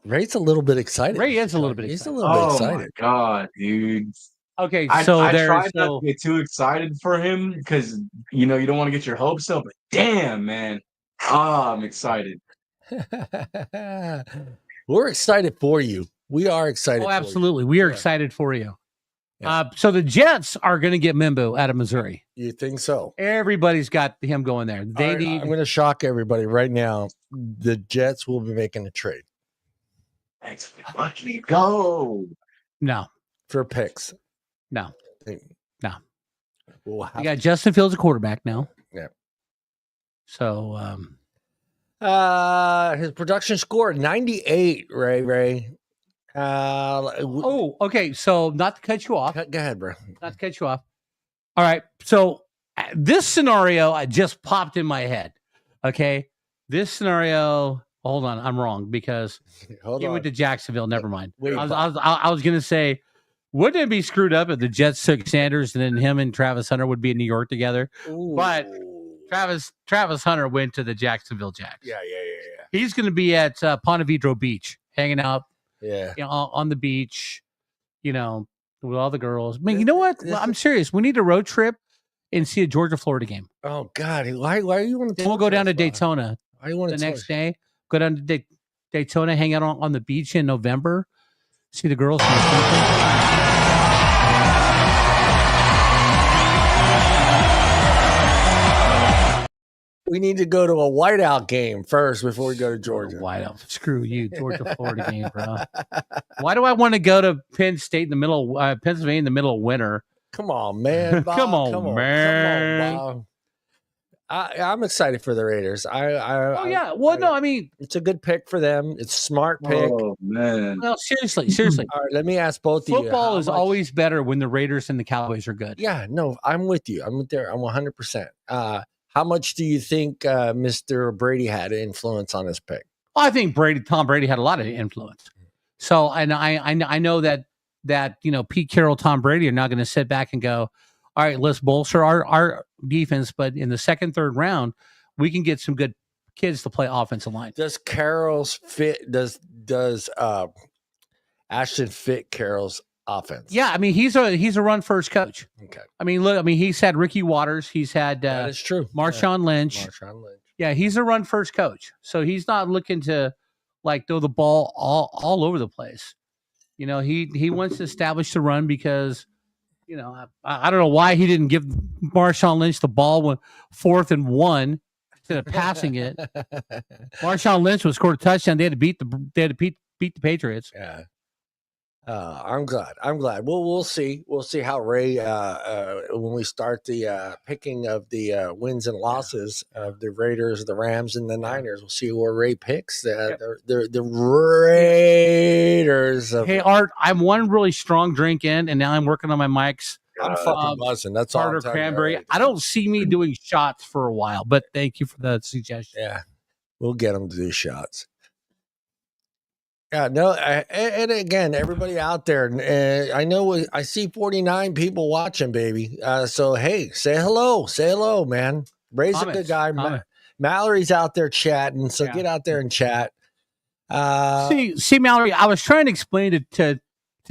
Ray's a little bit excited. Ray is a little bit excited. He's a little bit excited. Oh my god, dude! Okay, so I tried not to get too excited for him because you don't want to get your hopes up. But damn, man, I'm excited. We're excited for you. We are excited. Oh, absolutely, we are excited for you. Yeah. So the Jets are going to get Mimbo out of Missouri. You think so? Everybody's got him going there. I'm going to shock everybody right now. The Jets will be making a trade. Thanks. Let me go. No. For picks. No. No. We'll you got Justin Fields a quarterback now. Yeah. So his production score 98, Ray. Okay. So not to cut you off. Go ahead, bro. Not to cut you off. All right. So this scenario just popped in my head. Okay. This scenario. Hold on. I'm wrong because he went to Jacksonville. Never mind. I was going to say, wouldn't it be screwed up if the Jets took Sanders and then him and Travis Hunter would be in New York together? Ooh. But Travis Hunter went to the Jacksonville Jacks. Yeah. He's going to be at Ponte Vedra Beach, hanging out. Yeah, on the beach, with all the girls. Man, you know what? I'm serious. We need a road trip and see a Georgia-Florida game. Oh God, why are you want to? Then we'll go down to Daytona. Why you want the next day? Go down to Daytona, hang out on the beach in November, see the girls. We need to go to a whiteout game first before we go to Georgia. Whiteout. Screw you, Georgia-Florida game, bro. Why do I want to go to Penn State in the middle, Pennsylvania in the middle of winter? Come on, man. Bob. Come on, man. Bob. I'm excited for the Raiders. I mean, it's a good pick for them. It's a smart pick. Oh man. Well, seriously. All right, let me ask both of you. Football is always better when the Raiders and the Cowboys are good. Yeah, no, I'm with you. I'm there. I'm 100%. How much do you think Mr. Brady had influence on his pick? Well, I think Tom Brady had a lot of influence. So, and I know that Pete Carroll, Tom Brady are not going to sit back and go, all right, let's bolster our defense, but in the second, third round, we can get some good kids to play offensive line. Does Carroll's fit? Does Ashton fit Carroll's offense? Yeah, I mean he's a run first coach. Okay. I mean, look, he's had Ricky Waters, he's had that is true. Marshawn Lynch. Yeah, he's a run first coach, so he's not looking to throw the ball all over the place. He wants to establish the run because I don't know why he didn't give Marshawn Lynch the ball when 4th and 1 instead of passing it. Marshawn Lynch was scored a touchdown. They had to beat the Patriots. Yeah. I'm glad. We'll see. We'll see how Ray when we start the picking of the wins and losses of the Raiders, the Rams, and the Niners. We'll see where Ray picks the Raiders. Hey Art, I'm one really strong drink in, and now I'm working on my mics. I'm fucking buzzing. That's all. Carter Cranberry. I don't see me doing shots for a while, but thank you for the suggestion. Yeah, we'll get them to do shots. Yeah, no, and again, everybody out there, I know I see 49 people watching, baby. So, hey, say hello, man. Ray's a good guy. Mallory's out there chatting, so get out there and chat. See, Mallory, I was trying to explain it to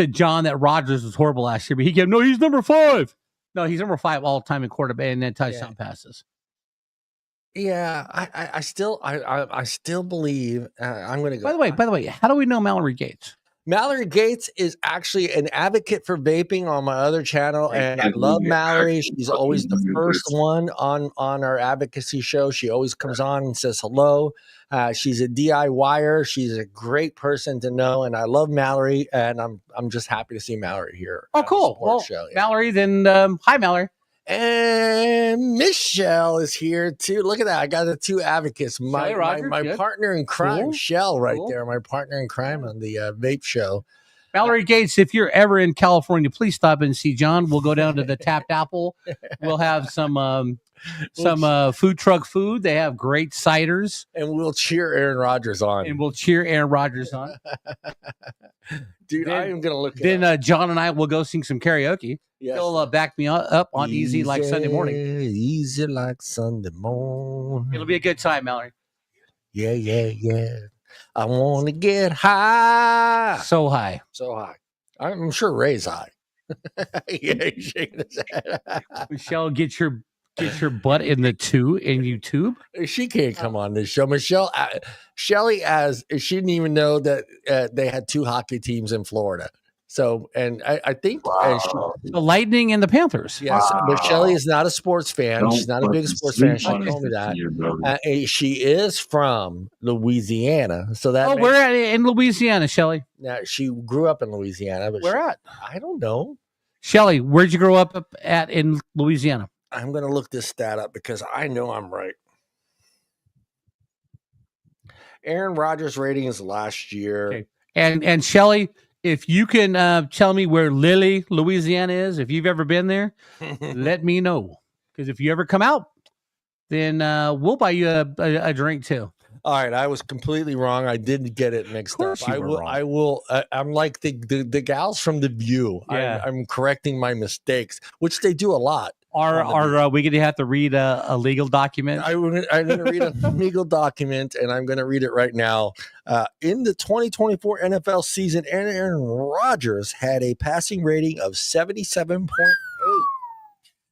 John that Rodgers was horrible last year, but he kept, no, he's number 5. No, he's number 5 all time in quarterback and then touchdown passes. Yeah, I still believe I'm going to go. By the way, how do we know Mallory Gates? Mallory Gates is actually an advocate for vaping on my other channel, and I love Mallory. She's always the first one on our advocacy show. She always comes on and says hello. She's a DIYer. She's a great person to know, and I love Mallory. And I'm just happy to see Mallory here. Oh, cool. Well, show, Mallory, then hi, Mallory. And Michelle is here too. Look at that. I got the two advocates. My partner in crime, cool. Shell, right there. My partner in crime on the vape show. Mallory Gates, if you're ever in California, please stop and see John. We'll go down to the Tapped Apple. We'll have some food truck food. They have great ciders. And we'll cheer Aaron Rodgers on. Dude, I am going to look it up. John and I will go sing some karaoke. Yes. He'll back me up on Easy Like Sunday Morning. Easy Like Sunday Morning. It'll be a good time, Mallory. Yeah. I want to get high. So high. I'm sure Ray's high. Yeah, he's shaking his head. Michelle, get your butt in YouTube. She can't come on this show. Shelly, she didn't even know that they had two hockey teams in Florida. So, and I think the Lightning and the Panthers. Yes, but Shelly is not a sports fan. She's not a big sports fan. She told me that. She is from Louisiana. So that where in Louisiana, Shelly? Now, she grew up in Louisiana. But where at? I don't know. Shelly, where'd you grow up at in Louisiana? I'm going to look this stat up because I know I'm right. Aaron Rodgers' ratings last year. Okay. And Shelly, if you can tell me where Lily, Louisiana is, if you've ever been there, let me know. Because if you ever come out, then we'll buy you a drink too. All right, I was completely wrong. I didn't get it mixed up. I will. I'm like the gals from The View. Yeah. I'm correcting my mistakes, which they do a lot. Are we going to have to read a legal document? I'm going to read a legal document, and I'm going to read it right now. In the 2024 NFL season, Aaron Rodgers had a passing rating of 77.8.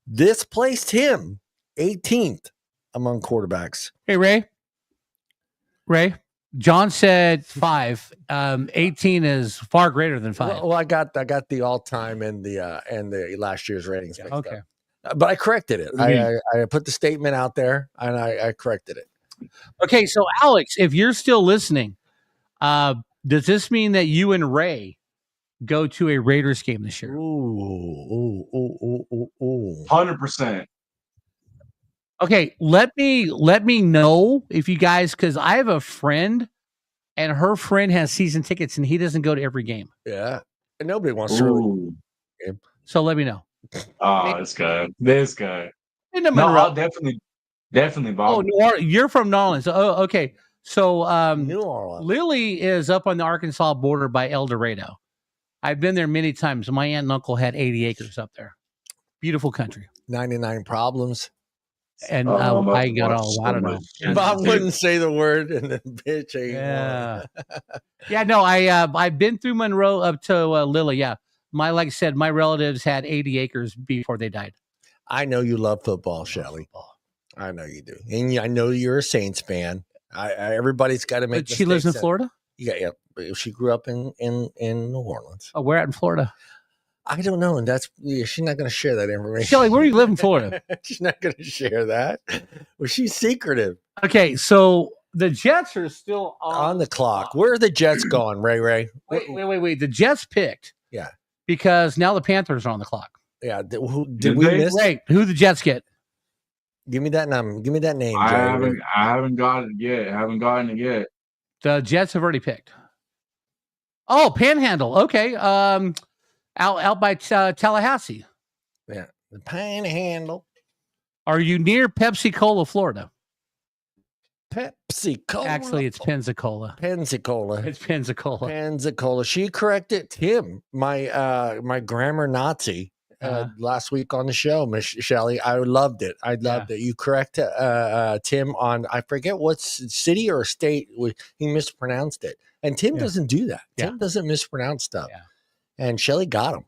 This placed him 18th among quarterbacks. Hey, Ray, John said 5. 18 is far greater than 5. Well, I got the all-time and the last year's ratings mixed up. Okay. But I corrected it. I put the statement out there, and I corrected it. Okay, so Alex, if you're still listening, does this mean that you and Ray go to a Raiders game this year? Ooh. 100%. Okay, let me know if you guys, because I have a friend, and her friend has season tickets, and he doesn't go to every game. Yeah, and nobody wants to really game. So let me know. Oh, this guy. No, I'll definitely, Bob. Oh, you're from New Orleans. Oh, okay. So New Orleans. Lily is up on the Arkansas border by El Dorado. I've been there many times. My aunt and uncle had 80 acres up there. Beautiful country. 99 problems. And I got all, I don't know. Bob wouldn't say the word, and then bitch. Yeah, no, I've been through Monroe up to Lily. Yeah. Like I said, my relatives had 80 acres before they died. I know you love football, Shelly. I know you do. And I know you're a Saints fan. Everybody's got to make mistakes. She lives in Florida? Yeah. She grew up in New Orleans. Oh, where at in Florida? I don't know. And she's not going to share that information. Shelly, where do you live in Florida? She's not going to share that. Well, she's secretive. Okay, so the Jets are still on the clock. Where are the Jets going, Ray? Wait. The Jets picked. Yeah. Because now the Panthers are on the clock. Yeah. Did we miss? Wait, who the Jets get? Give me that number. Give me that name. I haven't gotten it yet. The Jets have already picked. Oh, Panhandle. Okay. Out by Tallahassee. Yeah. The Panhandle. Are you near Pepsi-Cola, Florida? Pepsi-Cola. Actually, it's Pensacola. Pensacola. It's Pensacola. Pensacola. She corrected Tim, my grammar Nazi, last week on the show, Miss Shelly. I loved it. I loved it. You correct Tim on, I forget what city or state he mispronounced it. And Tim doesn't do that. Tim doesn't mispronounce stuff. Yeah. And Shelly got him.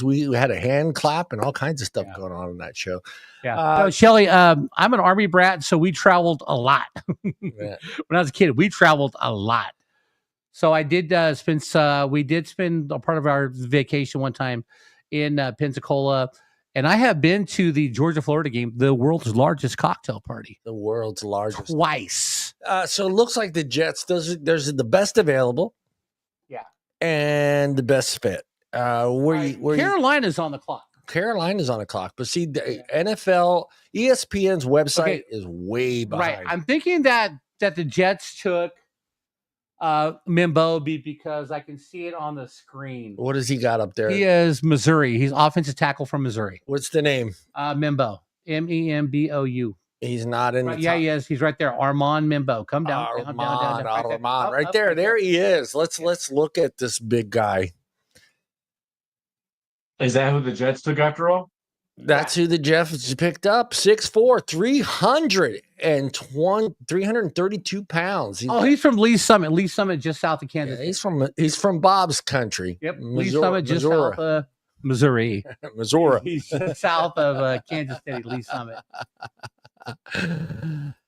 We had a hand clap and all kinds of stuff going on in that show. Yeah. Shelly, I'm an Army brat, so we traveled a lot. When I was a kid, we traveled a lot. So I did we did spend a part of our vacation one time in Pensacola. And I have been to the Georgia-Florida game, the world's largest cocktail party. The world's largest. Twice. So it looks like the Jets, there's the best available. Yeah. And the best fit. Carolina's on the clock. Carolina's on the clock. But see, the NFL, ESPN's website is way behind. Right. I'm thinking that the Jets took Mimbo because I can see it on the screen. What does he got up there? He is Missouri. He's offensive tackle from Missouri. What's the name? Mimbo. Membou. He's not in the Yeah, he is. He's right there. Armand Mimbo. Come down. Armand. Right there. There he is. Let's look at this big guy. Is that who the Jets took after all? That's who the Jets picked up. 6'4", 332 pounds. He's from Lee Summit. Lee Summit, just south of Kansas. Yeah, he's from Bob's country. Yep, Lee Summit, just south of Missouri. Missouri. He's just south of Kansas City. Lee Summit.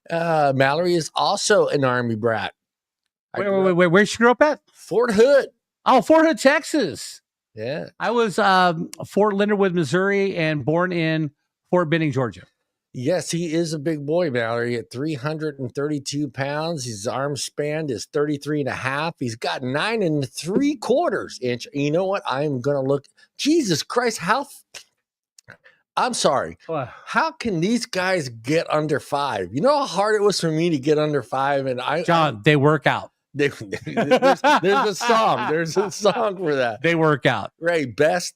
Mallory is also an Army brat. Wait. Where she grew up at? Fort Hood. Oh, Fort Hood, Texas. Yeah. I was Fort Leonard Wood, Missouri, and born in Fort Benning, Georgia. Yes, he is a big boy, Mallory, at 332 pounds. His arm span is 33 and a half. He's got 9 3/4 inch. You know what? I'm going to look. Jesus Christ, I'm sorry. How can these guys get under 5? You know how hard it was for me to get under 5? And John, they work out. There's a song. There's a song for that. They work out. Right. Best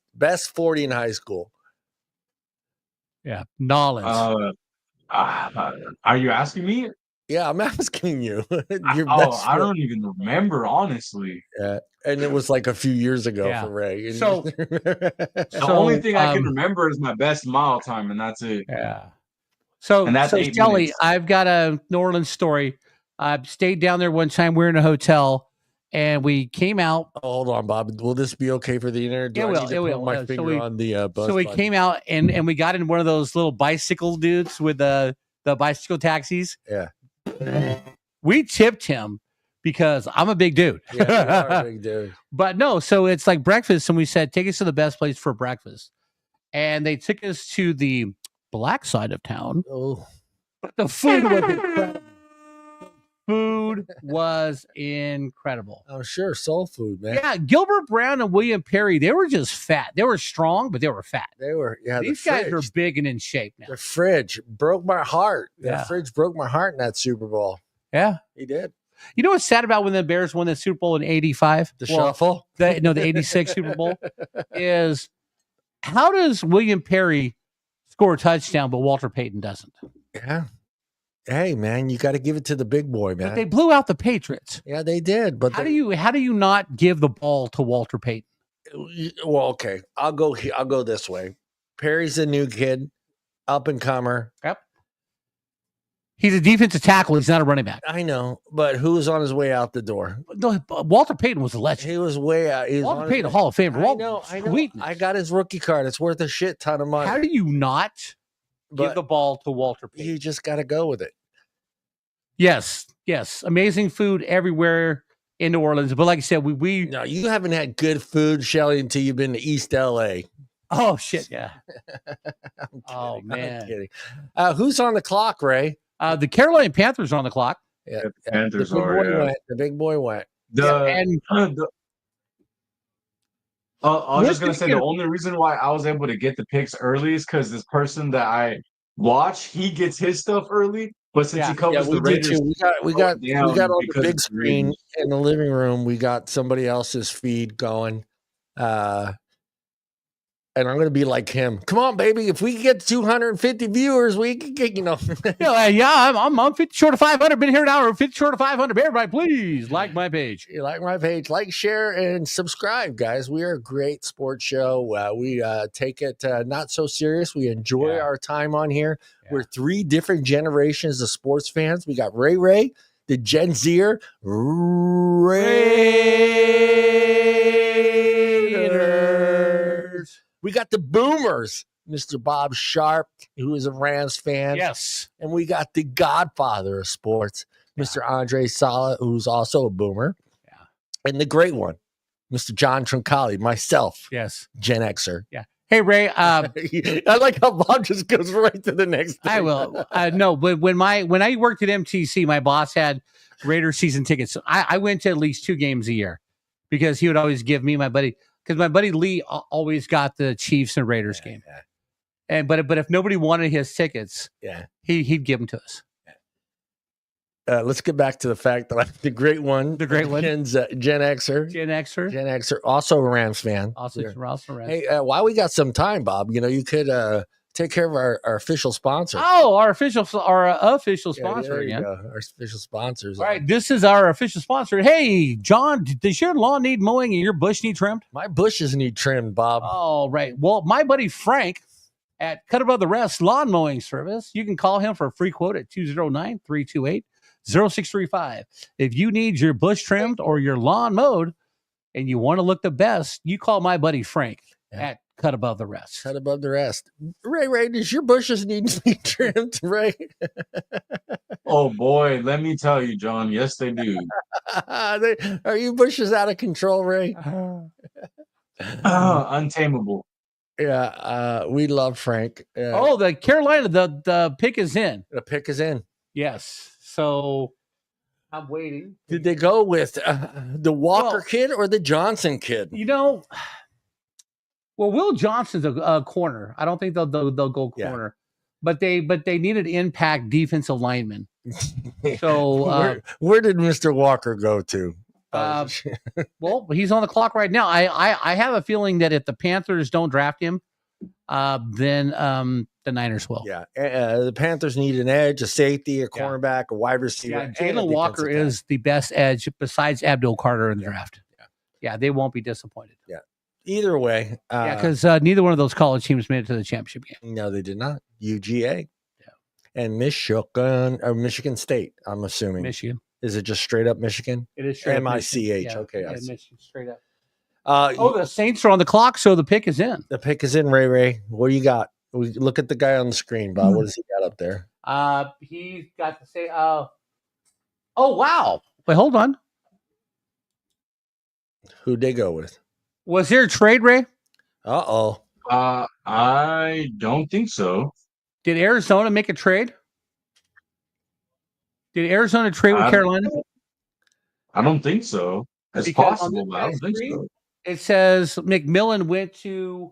40 in high school. Yeah. Knowledge. Are you asking me? Yeah, I'm asking you. I don't even remember, honestly. Yeah. And it was like a few years ago for Ray. So the only thing I can remember is my best mile time, and that's it. Yeah. So Shelly, I've got a New Orleans story. I stayed down there one time. We were in a hotel, and we came out. Oh, hold on, Bob. Will this be okay for the internet? It will. My finger on the bus. So we came out, and we got in one of those little bicycle dudes with the bicycle taxis. Yeah. We tipped him because I'm a big dude. Yeah, you are a big dude. But no, so it's like breakfast, and we said, take us to the best place for breakfast. And they took us to the black side of town. Oh. But the food was incredible. Food was incredible. Oh, sure. Soul food, man. Yeah, Gilbert Brown and William Perry, they were just fat. They were strong, but they were fat. They were, yeah. These guys are big and in shape now. The fridge broke my heart. Yeah. The fridge broke my heart in that Super Bowl. Yeah. He did. You know what's sad about when the Bears won the Super Bowl in 85? The shuffle? The 86 Super Bowl is, how does William Perry score a touchdown, but Walter Payton doesn't? Yeah. Hey, man, you got to give it to the big boy, man. But they blew out the Patriots. Yeah, they did. But how do you not give the ball to Walter Payton? Well, okay, I'll go this way. Perry's a new kid, up and comer. Yep. He's a defensive tackle. He's not a running back. I know, but who was on his way out the door? No, Walter Payton was a legend. He was way out. Walter Payton, a Hall of Famer. I know. I got his rookie card. It's worth a shit ton of money. How do you not give the ball to Walter Payton? You just got to go with it. Yes. Amazing food everywhere in New Orleans. But like I said, we no, you haven't had good food, Shelly, until you've been to East LA. Oh shit, yeah. Oh man. I'm kidding. Who's on the clock, Ray? The Carolina Panthers are on the clock. Yeah, the Panthers The big boy went. I was just gonna say the only reason why I was able to get the picks early is because this person that I watch, he gets his stuff early. But since he covers the Raiders, we got on the big screen in the living room. We got somebody else's feed going, and I'm going to be like him. Come on, baby! If we get 250 viewers, we can get I'm 50 short of 500. Been here an hour. 50 short of 500. Everybody, please like my page. You like my page? Like, share, and subscribe, guys. We are a great sports show. We take it not so serious. We enjoy our time on here. Yeah. We're 3 different generations of sports fans. We got Ray, the Gen Zer, Raiders. We got the Boomers, Mr. Bob Sharp, who is a Rams fan. Yes. And we got the Godfather of sports, Mr. Andre Sala, who's also a Boomer. Yeah. And the great one, Mr. John Truncali, myself. Yes. Gen Xer. Yeah. Hey, Ray. I like how Bob just goes right to the next thing. I will. No, but when I worked at MTC, my boss had Raider season tickets. I went to at least 2 games a year because he would always give me, my buddy, because my buddy Lee always got the Chiefs and Raiders game. And but if nobody wanted his tickets, he'd give them to us. Let's get back to the fact that the great one, Gen Xer, also a Rams fan. Also Rams. Hey, while we got some time, Bob, you could take care of our official sponsor. Oh, our official sponsor again. Our official sponsors. All right, this is our official sponsor. Hey, John, does your lawn need mowing and your bush need trimmed? My bushes need trimmed, Bob. All right. Well, my buddy Frank at Cut Above the Rest Lawn Mowing Service, you can call him for a free quote at 209-328-0635. If you need your bush trimmed or your lawn mowed and you want to look the best, you call my buddy Frank at Cut Above the Rest. Cut Above the Rest. Ray, does your bushes need to be trimmed, Ray? Oh, boy. Let me tell you, John. Yes, they do. Are you bushes out of control, Ray? Untamable. Yeah, we love Frank. The Carolina, the pick is in. The pick is in. Yes. So I'm waiting. Did they go with the Walker kid or the Johnson kid? Well, Will Johnson's a corner. I don't think they'll go corner, but they needed impact defensive linemen. So where did Mr. Walker go to? Well, he's on the clock right now. I have a feeling that if the Panthers don't draft him, then the Niners will. Yeah, the Panthers need an edge, a safety, a cornerback, a wide receiver. Yeah, Jalen Walker is the best edge besides Abdul Carter in the draft. Yeah, they won't be disappointed. Yeah. Either way. Because neither one of those college teams made it to the championship game. No, they did not. UGA. Yeah. And Michigan State, I'm assuming. Michigan. Is it just straight up Michigan? It is straight M-I-C-H. up. Okay. Yeah, Michigan, straight up. The Saints are on the clock, so the pick is in. The pick is in, Ray. What do you got? Look at the guy on the screen, Bob. What does he got up there? He's got to say, oh, wow. Wait, hold on. Who'd they go with? Was there a trade, Ray? Uh-oh. I don't think so. Did Arizona make a trade? Did Arizona trade with Carolina? I don't think so. It's possible, but I don't think so. It says McMillan went to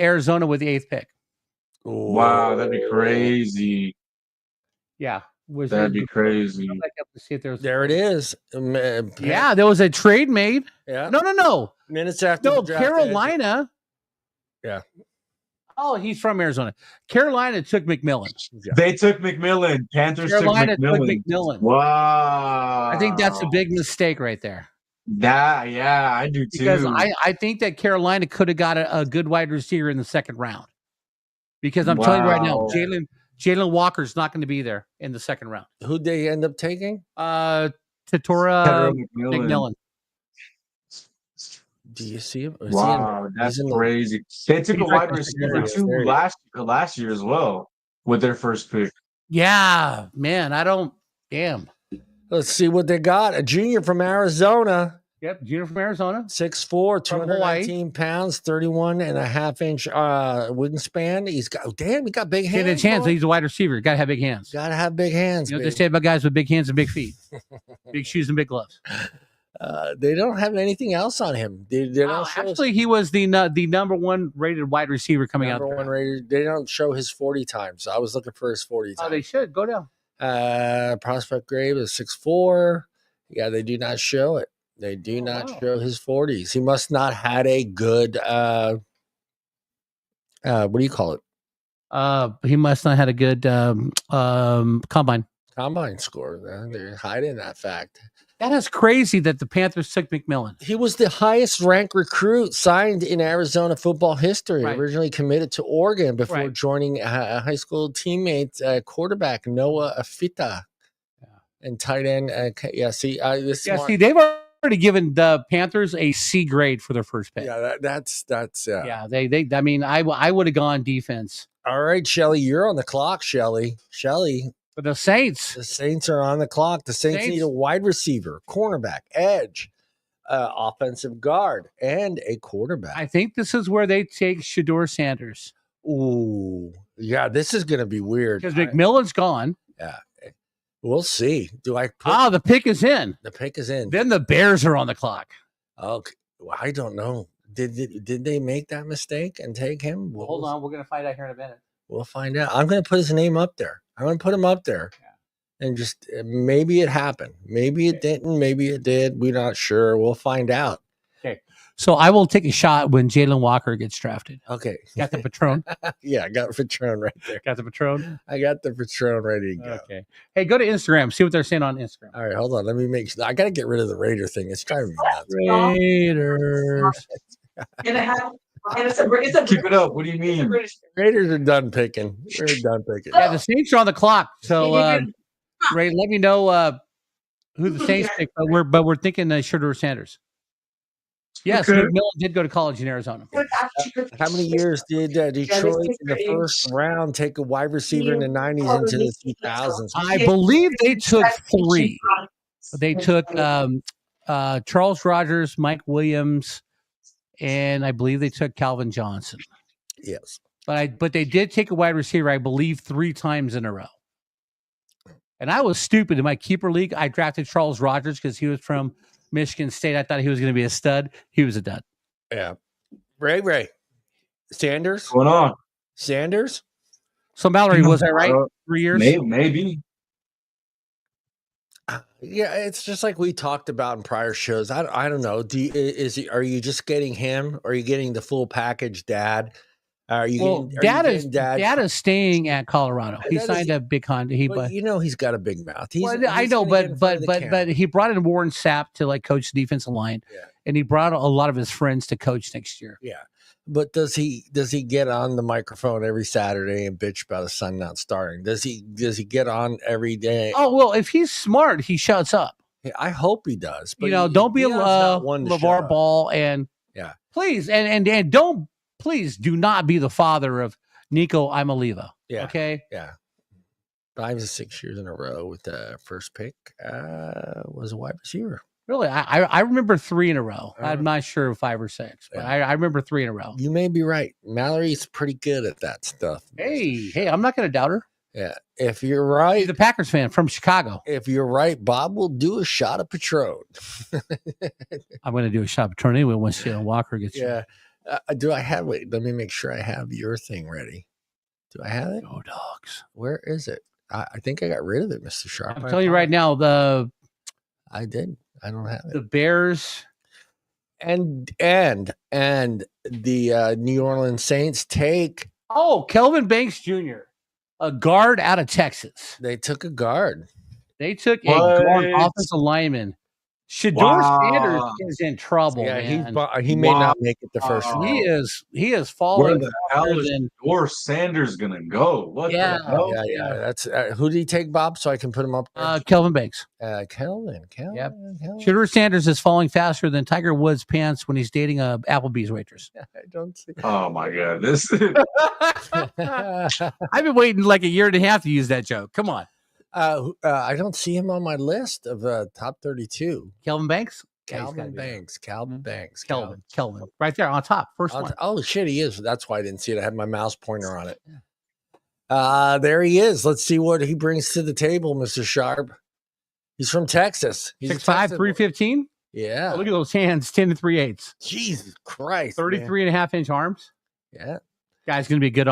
Arizona with the 8th pick. Wow, that'd be crazy. Yeah. That'd be crazy. There it is. Yeah, there was a trade made. Yeah. No. Minutes after the draft. Carolina. Yeah. Oh, he's from Arizona. Carolina took McMillan. Yeah. They took McMillan. Panthers Carolina took McMillan. Wow. I think that's a big mistake right there. I do too. Because I think that Carolina could have got a good wide receiver in the second round. Because I'm telling you right now, Jalen Walker's not going to be there in the second round. Who'd they end up taking? Tatora McMillan. Do you see him? Wow, that's crazy. They took a wide receiver too last year as well with their first pick. Yeah, man, damn. Let's see what they got. A junior from Arizona. Yep, junior from Arizona. 6'4", 219 pounds, 31.5-inch wingspan. He got big hands. His hands. He's a wide receiver. Got to have big hands. Got to have big hands. They say about guys with big hands and big feet. Big shoes and big gloves. They don't have anything else on him. He was the number one rated wide receiver coming out. Number one rated. They don't show his 40 times. So I was looking for his 40 times. Oh, they should. Go down. Prospect grade is 6'4". Yeah, they do not show it. They do not show his 40s. He must not had a good what do you call it? He must not had a good combine score. They're hiding that fact. That is crazy that the Panthers took McMillan. He was the highest ranked recruit signed in Arizona football history. Right. Originally committed to Oregon before joining a high school teammate, quarterback Noah Afita, and tight end. See, they've already given the Panthers a C grade for their first pick. Yeah, that's yeah. They. I mean, I would have gone defense. All right, Shelly, you're on the clock, Shelly. For the Saints. The Saints are on the clock. The Saints need a wide receiver, cornerback, edge, offensive guard, and a quarterback. I think this is where they take Shedeur Sanders. Ooh, yeah, this is going to be weird. Because McMillan's gone. Yeah. We'll see. The pick is in. The pick is in. Then the Bears are on the clock. Okay. I don't know. Did they make that mistake and take him? Well, hold on, we're gonna find out here in a minute. We'll find out. I'm gonna put his name up there. I'm gonna put him up there, and just maybe it happened. Maybe it didn't. Maybe it did. We're not sure. We'll find out. Okay. So I will take a shot when Jalen Walker gets drafted. Okay. Got the Patron? Yeah, I got Patron right there. Got the Patron? I got the Patron ready to go. Okay. Hey, go to Instagram. See what they're saying on Instagram. All right, hold on. Let me make sure. I got to get rid of the Raider thing. It's driving me nuts. Raiders. Keep it up. What do you mean? Raiders are done picking. They're done picking. Yeah, the Saints are on the clock. So, Ray, let me know who the Saints pick. But we're thinking Shedeur Sanders. Yes, Okay. Millen did go to college in Arizona. How many years did Detroit in the first round take a wide receiver in the 90s into the 2000s? I believe they took 3. They took Charles Rogers, Mike Williams, and I believe they took Calvin Johnson. Yes. But they did take a wide receiver, I believe, 3 times in a row. And I was stupid. In my keeper league, I drafted Charles Rogers because he was from Michigan State. I thought he was going to be a stud. He was a dud. Yeah. Ray. Sanders? What's going on? Sanders? So, Mallory, was I right? 3 years? Maybe. Yeah, it's just like we talked about in prior shows. I don't know. Are you just getting him, or are you getting the full package, Dad? Are you Dad is staying at Colorado. He signed a big contract. But he's got a big mouth. I know, but he brought in Warren Sapp to like coach the defensive line, and he brought a lot of his friends to coach next year. Yeah, but does he get on the microphone every Saturday and bitch about his son not starting? Does he get on every day? Oh well, if he's smart, he shuts up. Yeah, I hope he does. But don't be a LeVar Ball, and please, and don't. Please do not be the father of Nico Imaliva. Yeah. Okay. Yeah. 5 to 6 years in a row with the first pick was a wide receiver. Really, I remember 3 in a row. I'm not sure 5 or 6, but I remember 3 in a row. You may be right. Mallory's pretty good at that stuff. Hey, I'm not going to doubt her. Yeah. If you're right, she's a Packers fan from Chicago. If you're right, Bob will do a shot of Patron. I'm going to do a shot of Patron anyway once Walker gets. Yeah. Do I have? Wait, let me make sure I have your thing ready. Do I have it? Go Dogs. Where is it? I think I got rid of it, Mr. Sharp. I'm telling you right now, I did. I don't have it. The Bears and the New Orleans Saints take Kelvin Banks Jr., a guard out of Texas. They took a guard. They took a guard offensive lineman. Shedeur Sanders is in trouble. Yeah, man. He may not make it the first round. He is falling. Where the hell is Shedeur Sanders gonna go? What the hell? Yeah. That's who did he take, Bob? So I can put him up there. Kelvin Banks. Kelvin. Yep. Shedeur Sanders is falling faster than Tiger Woods' pants when he's dating a Applebee's waitress. I don't see. Oh my God! This. I've been waiting like a year and a half to use that joke. Come on. I don't see him on my list of top 32. Kelvin Banks? Calvin Banks. Kelvin. Right there on top. First one. Oh, shit, he is. That's why I didn't see it. I had my mouse pointer on it. There he is. Let's see what he brings to the table, Mr. Sharp. He's from Texas. He's 6'5", 315? Yeah. Oh, look at those hands, 10 3/8. Jesus Christ. 33 and a half inch arms. Yeah. Guy's going to be good.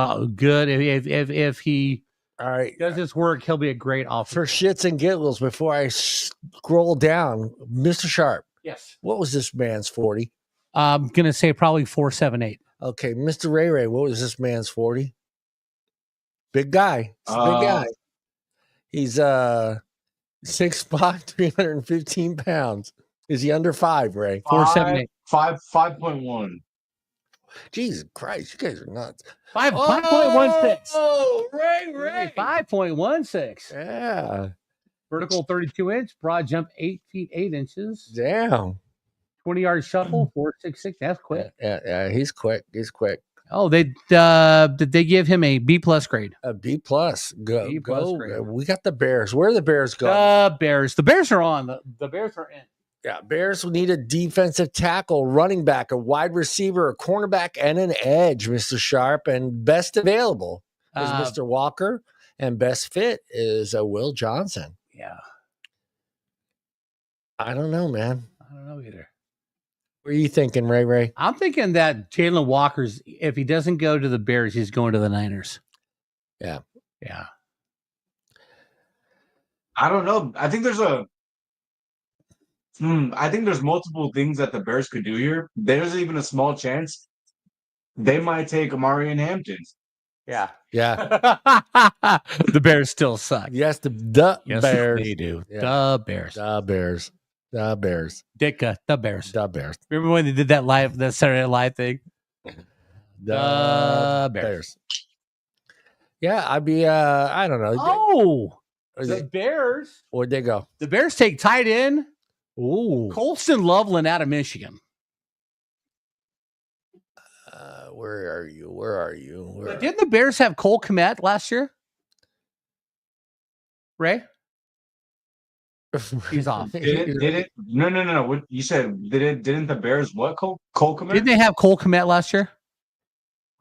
If he... All right. Does this work? He'll be a great officer. For shits and giggles, before I scroll down, Mr. Sharp. Yes. What was this man's 40? I'm going to say probably 4.78. Okay. Mr. Ray, what was this man's 40? Big guy. Big guy. He's 6'5", 315 pounds. Is he under 5, Ray? 4.78. 5.1. Jesus Christ, you guys are nuts. 5.16. Oh, Ray. 5.16. Yeah. Vertical 32 inch, broad jump 8 feet 8 inches. Damn. 20-yard shuffle 4.66. That's quick. Yeah. He's quick. Oh, did they give him a B+ grade? A B+. Go. B+ grade. We got the Bears. Where are the Bears going? The Bears are on. The Bears are in. Yeah, Bears will need a defensive tackle, running back, a wide receiver, a cornerback, and an edge, Mr. Sharp. And best available is Mr. Walker, and best fit is Will Johnson. Yeah. I don't know, man. I don't know either. What are you thinking, Ray? I'm thinking that Jalen Walker's, if he doesn't go to the Bears, he's going to the Niners. Yeah. I don't know. I think there's multiple things that the Bears could do here. There's even a small chance they might take Amari and Hampton. Yeah. The Bears still suck. Yes, the Yes, Bears. they do. Yeah. The Bears. The Bears. Dicka, the Bears. The Bears. Remember when they did that Saturday Night Live thing? The Bears. Yeah, I'd be I don't know. Oh, the Bears. Where'd they go? The Bears take tight end Colston Loveland out of Michigan. Where are you? But didn't the Bears have Cole Kmet last year? Ray? He's off. Did it? No. What you said? Didn't the Bears what? Cole Kmet? Didn't they have Cole Kmet last year?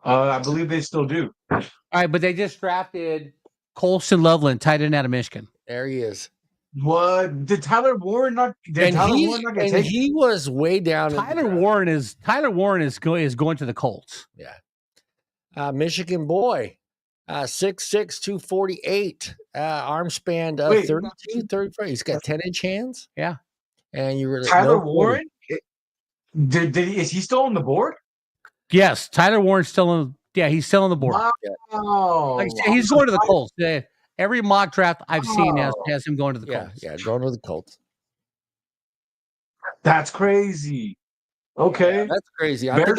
I believe they still do. All right, but they just drafted Colston Loveland, tight end out of Michigan. There he is. What did Tyler Warren not? He was way down. Tyler Warren is going to the Colts. Yeah. Michigan boy. 6'6", 248. Arm span 32, 34. He's got 10-inch hands. Yeah. And you were Tyler Warren? Is he still on the board? Yes, Tyler Warren's still on. Yeah, he's still on the board. Wow. Like I say, he's going to the Colts. Every mock draft I've seen has him going to the Colts. Yeah, going to the Colts. That's crazy. Okay, yeah, that's crazy. Bears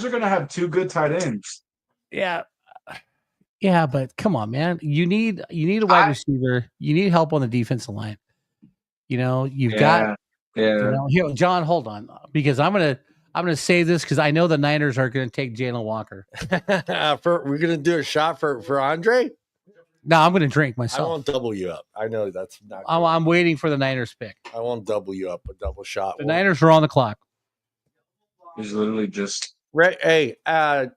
are going to have two good tight ends. Yeah, but come on, man. You need a wide receiver. You need help on the defensive line. You've got. Yeah. Here, John, hold on, because I'm gonna say this because I know the Niners are gonna take Jalen Walker. We're gonna do a shot for Andre. No, I'm gonna drink myself. I won't double you up. I know that's not. I'm waiting for the Niners pick. I won't double you up. A double shot. The Niners are on the clock. He's literally just. Right. Hey,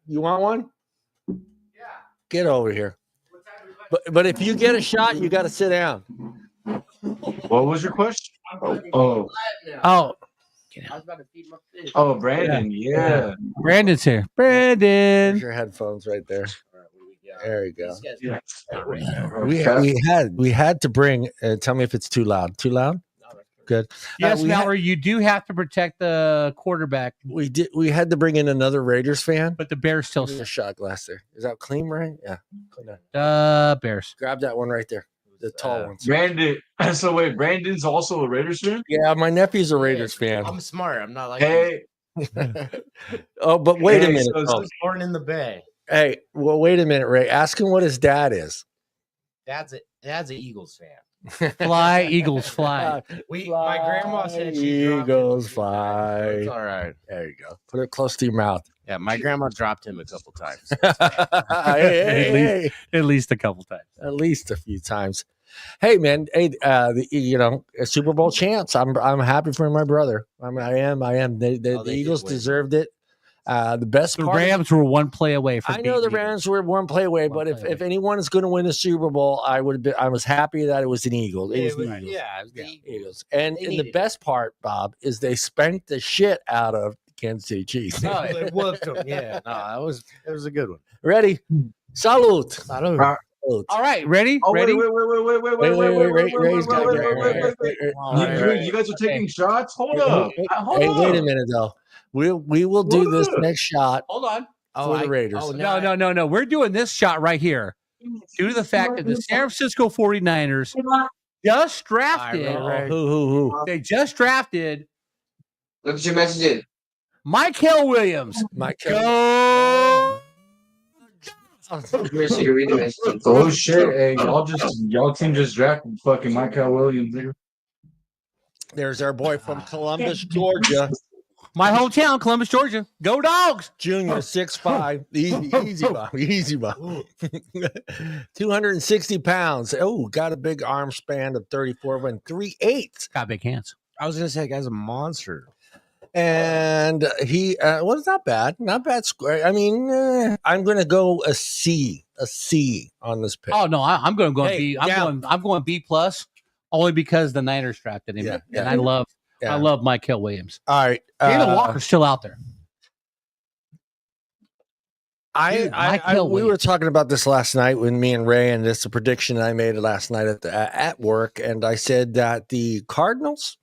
you want one? Yeah. Get over here. But if you get a shot, you got to sit down. What was your question? Oh. I was about to feed my fish. Oh, Brandon. Yeah. Brandon's here. Brandon. There's your headphones right there. There you go. We had to bring. Tell me if it's too loud. Too loud? Good. Yes, Mallory, you do have to protect the quarterback. We did. We had to bring in another Raiders fan, but the Bears still. A shot glass there. Is that clean, right? Yeah. Bears. Grab that one right there. The tall ones. Brandon. So wait, Brandon's also a Raiders fan? Yeah, my nephew's a Raiders fan. I'm smart. I'm not like. Hey. Oh, but wait a minute. Born in the Bay. Hey, well, wait a minute, Ray. Ask him what his dad is. Dad's an Eagles fan. Fly, Eagles, fly. My grandma said Eagles fly. It's all right. There you go. Put it close to your mouth. Yeah, my grandma dropped him a couple times. At least a couple times. At least a few times. Hey, man. Hey, Super Bowl champs. I'm happy for my brother. I am. The Eagles deserved it. The best part, Rams were one play away. I know the Rams were one play away, but if anyone is going to win the Super Bowl, I was happy that it was an Eagle. It was the Eagles. Yeah, it was the Eagles. And the best part, Bob, is they spanked the shit out of Kansas City Chiefs. Oh, it whooped them. Yeah, no, it was a good one. Ready? Salute. Salute. All right, ready? Oh, ready? Wait. You guys are taking shots? Hold up. Hey, wait a minute, though. We will do this next shot. Hold on. For the Raiders. No. We're doing this shot right here due to the fact that the San Francisco 49ers just drafted. Who? They just drafted. Look at your messages. Mikael Williams. Go. Oh shit! Hey, y'all team just drafted fucking Mikael Williams. There's our boy from Columbus, Georgia. My hometown, Columbus, Georgia. Go Dogs! Junior, 6'5". Easy, Bob. 260 pounds. Oh, got a big arm span of 34 and 3/8. Got big hands. I was gonna say, guy's a monster. And he it's not bad. Not bad square. I mean, I'm gonna go a C on this pick. Oh no, I'm going B. I'm going B plus only because the Niners drafted him. And I love I love Michael Williams. All right. Jalen Walker's still out there. We were talking about this last night with me and Ray, and it's a prediction I made last night at work, and I said that the Cardinals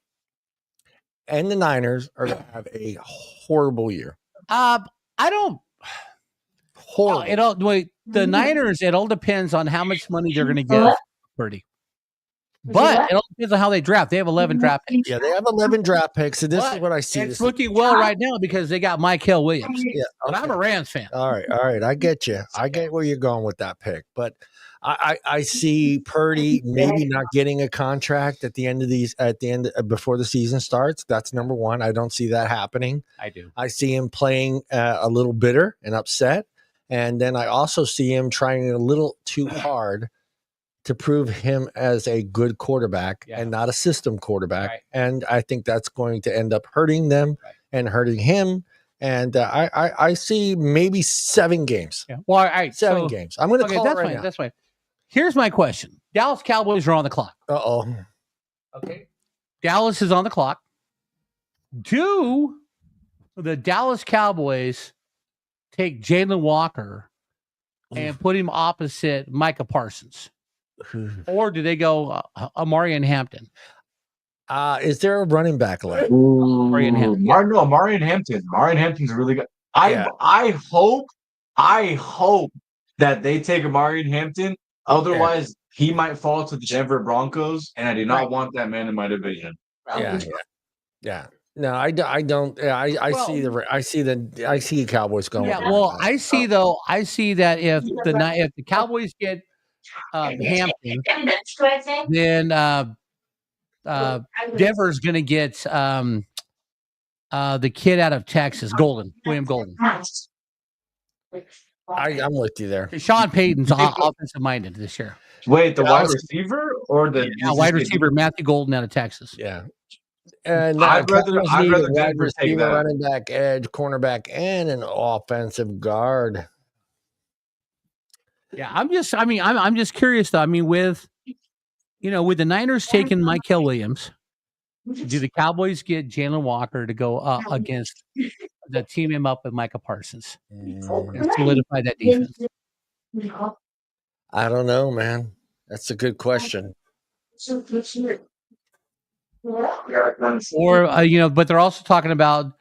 and the Niners are going to have a horrible year. I don't. Horrible. The Niners. It all depends on how much money they're going to give Purdy. But it all depends on how they draft. They have 11 draft picks. Yeah, they have 11 draft picks, and this is what I see. It's looking well right now because they got Michael Williams. Yeah, but I'm a Rams fan. All right. I get you. I get where you're going with that pick, but I see Purdy maybe not getting a contract before the season starts. That's number one. I don't see that happening. I do. I see him playing a little bitter and upset, and then I also see him trying a little too hard to prove him as a good quarterback and not a system quarterback. Right. And I think that's going to end up hurting them and hurting him. And I see maybe 7 games. Yeah. Well, all right. 7 games. I'm going to call it right now. That's fine. Here's my question. Dallas Cowboys are on the clock. Uh-oh. Okay. Dallas is on the clock. Do the Dallas Cowboys take Jalen Walker and put him opposite Micah Parsons? Or do they go Amarian Hampton? Is there a running back left? Amarian Hampton. Amarian Hampton. Amarian Hampton's really good. I hope that they take Amarian Hampton. Otherwise, he might fall to the Denver Broncos, and I do not want that man in my division. Yeah. No, I don't. I see the Cowboys going. Yeah. Well, I see that if the Cowboys get Hampton, then Denver's going to get the kid out of Texas, William Golden. I'm with you there. Sean Payton's offensive minded this year. Wait, the wide receiver or the wide receiver Matthew Golden out of Texas? Yeah. And I'd rather wide receiver, running back, edge, cornerback, and an offensive guard. Yeah, I'm just curious though. I mean, with the Niners taking Michael Williams, do the Cowboys get Jalen Walker to go against the team him up with Micah Parsons and solidify that defense? I don't know, man. That's a good question. Or but they're also talking about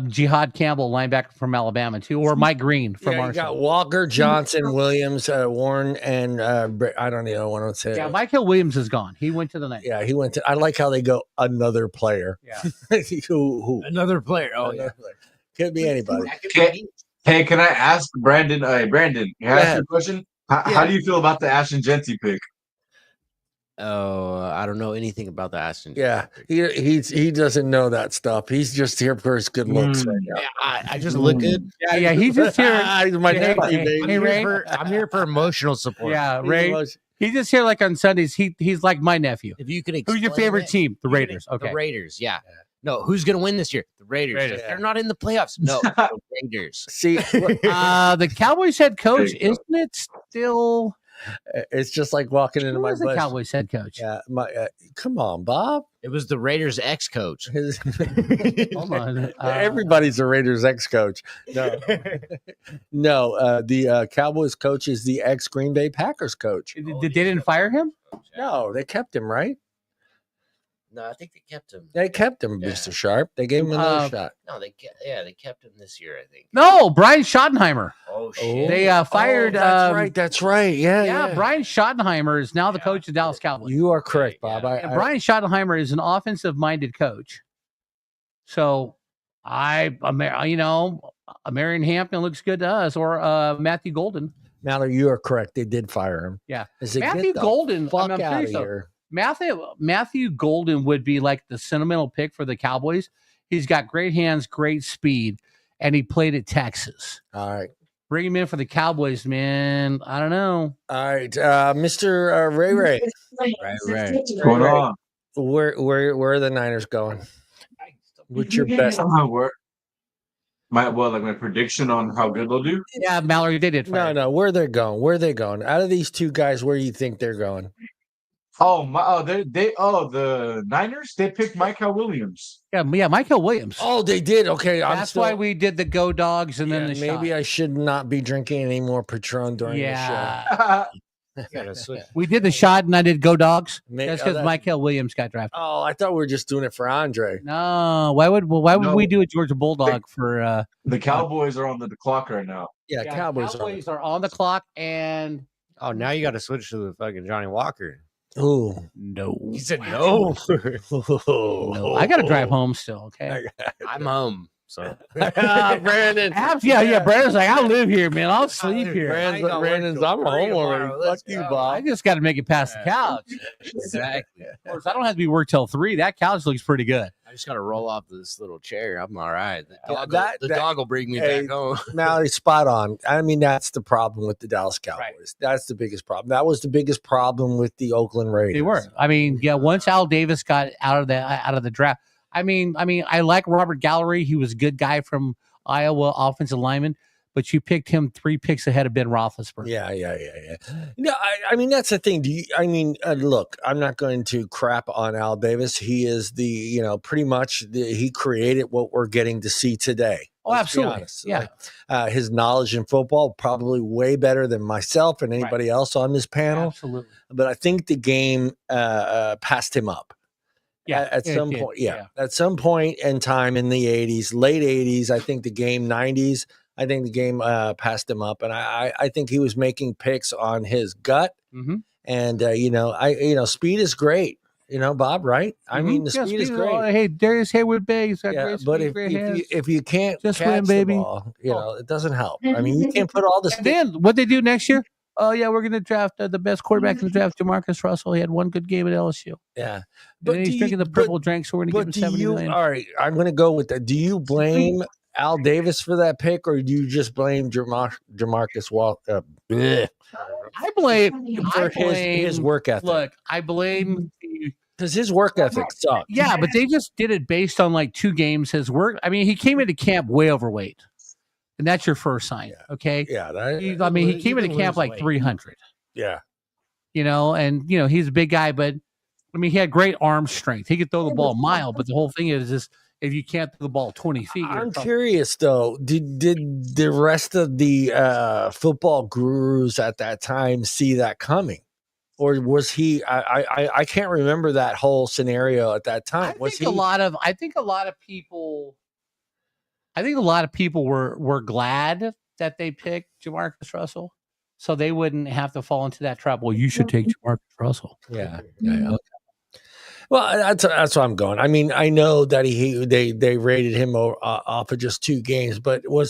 Jihad Campbell, linebacker from Alabama, too, or Mike Green from Arsenal. You got Walker, Johnson, Williams, Warren, and I don't know what I'm saying. Yeah, Michael Williams is gone. He went to the Niners. Yeah, he went to. I like how they go another player. Yeah, who? Another player. Oh, another player. Could be anybody. Hey, can I ask Brandon? Brandon, can I ask you a question? How do you feel about the Ashton Genty pick? Oh, I don't know anything about the Ashton. Yeah, he doesn't know that stuff. He's just here for his good looks right now. Yeah, I just look good. Yeah, he's just here. Hey, Ray, I'm here for emotional support. Yeah, Ray. He's just here like on Sundays. He's like my nephew. If you can, who's your favorite team? The Raiders. Okay, the Raiders. Yeah. No, who's gonna win this year? The Raiders. They're not in the playoffs. No, the Raiders. See, the Cowboys head coach, isn't it still? It's just like walking into my the Cowboys head coach. Yeah, come on, Bob. It was the Raiders ex-coach. Hold on. Everybody's a Raiders ex-coach. No, the Cowboys coach is the ex-Green Bay Packers coach. They didn't fire him? No, they kept him, right? No, I think they kept him. They kept him, Mr. Sharp. They gave him another shot. No, they kept him this year, I think. No, Brian Schottenheimer. Oh shit! They fired. That's right. Yeah. Brian Schottenheimer is now the coach of the Dallas Cowboys. You are correct, Bob. Brian Schottenheimer is an offensive-minded coach. So, Amarian Hampton looks good to us, or Matthew Golden. Mallory, you are correct. They did fire him. Yeah, Matthew Golden. Fuck out of here. Matthew Golden would be like the sentimental pick for the Cowboys. He's got great hands, great speed, and he played at Texas. All right. Bring him in for the Cowboys, man. I don't know. All right. Mr. Ray. Right. What's going on? Where are the Niners going? What's your best? My prediction on how good they'll do? Yeah, Mallory, they did fire. No, where they're going. Out of these two guys, where do you think they're going? The Niners, they picked Michael Williams. Yeah, Michael Williams. Oh, they did. Okay, that's why we did the Go Dogs and then the maybe shot. I should not be drinking any more Patron during the show. We did the shot and I did Go Dogs. May- That's oh, because that's- Michael Williams got drafted. Oh, I thought we were just doing it for Andre. No, why would we do a Georgia Bulldog for? The Cowboys are on the clock right now. Yeah, Cowboys are on the clock, and now you got to switch to the fucking Johnny Walker. Ooh, no. He said no. No, I got to drive home still. Okay, I'm home. So Brandon. Brandon's like, I'll live here, man. I'll sleep here. Brandon's I'm home already. Fuck you, I Bob. just got to make it past the couch. exactly. Of course, I don't have to be work till 3. That couch looks pretty good. I just got to roll off this little chair. I'm all right. The that- dog will bring me back home. Mallory, spot on. I mean, that's the problem with the Dallas Cowboys. Right. That's the biggest problem. That was the biggest problem with the Oakland Raiders. They were. I mean, once Al Davis got out of the draft. I mean, I like Robert Gallery. He was a good guy from Iowa, offensive lineman, but you picked him 3 picks ahead of Ben Roethlisberger. Yeah. No, I mean, that's the thing. Look, I'm not going to crap on Al Davis. He is pretty much he created what we're getting to see today. Oh, absolutely. Yeah. Like, his knowledge in football, probably way better than myself and anybody else on this panel. Absolutely. But I think the game passed him up. Yeah, at some point. At some point in time in the 80s, late 80s, I think the game 90s, I think the game passed him up. And I think he was making picks on his gut. Mm-hmm. And, speed is great. Bob, right? I mean, the speed is great. Hey, Darius Hayward Bay. But if you can't just catch win, baby, the ball, it doesn't help. I mean, you can't put all this. Then what they do next year? Oh yeah, we're going to draft the best quarterback in the draft, Jamarcus Russell. He had one good game at LSU. Yeah, but he's drinking the purple drink, so we're going to give him $70 million. All right, I'm going to go with that. Do you blame Al Davis for that pick, or do you just blame Jamarcus Walker? I blame his work ethic. Look, I blame because his work ethic sucked. Yeah, but they just did it based on like 2 games. His work. I mean, he came into camp way overweight. And that's your first sign, okay? Yeah. He came into camp like 300. Yeah. And he's a big guy, but I mean, he had great arm strength. He could throw the ball a mile, but the whole thing is just if you can't throw the ball 20 feet. I'm curious, though. Did the rest of the football gurus at that time see that coming? Or was he? I can't remember that whole scenario at that time. I think a lot of people were glad that they picked Jamarcus Russell, so they wouldn't have to fall into that trap. Well, you should take Jamarcus Russell. Yeah. Well, that's where I'm going. I mean, I know that they rated him off of just 2 games, but were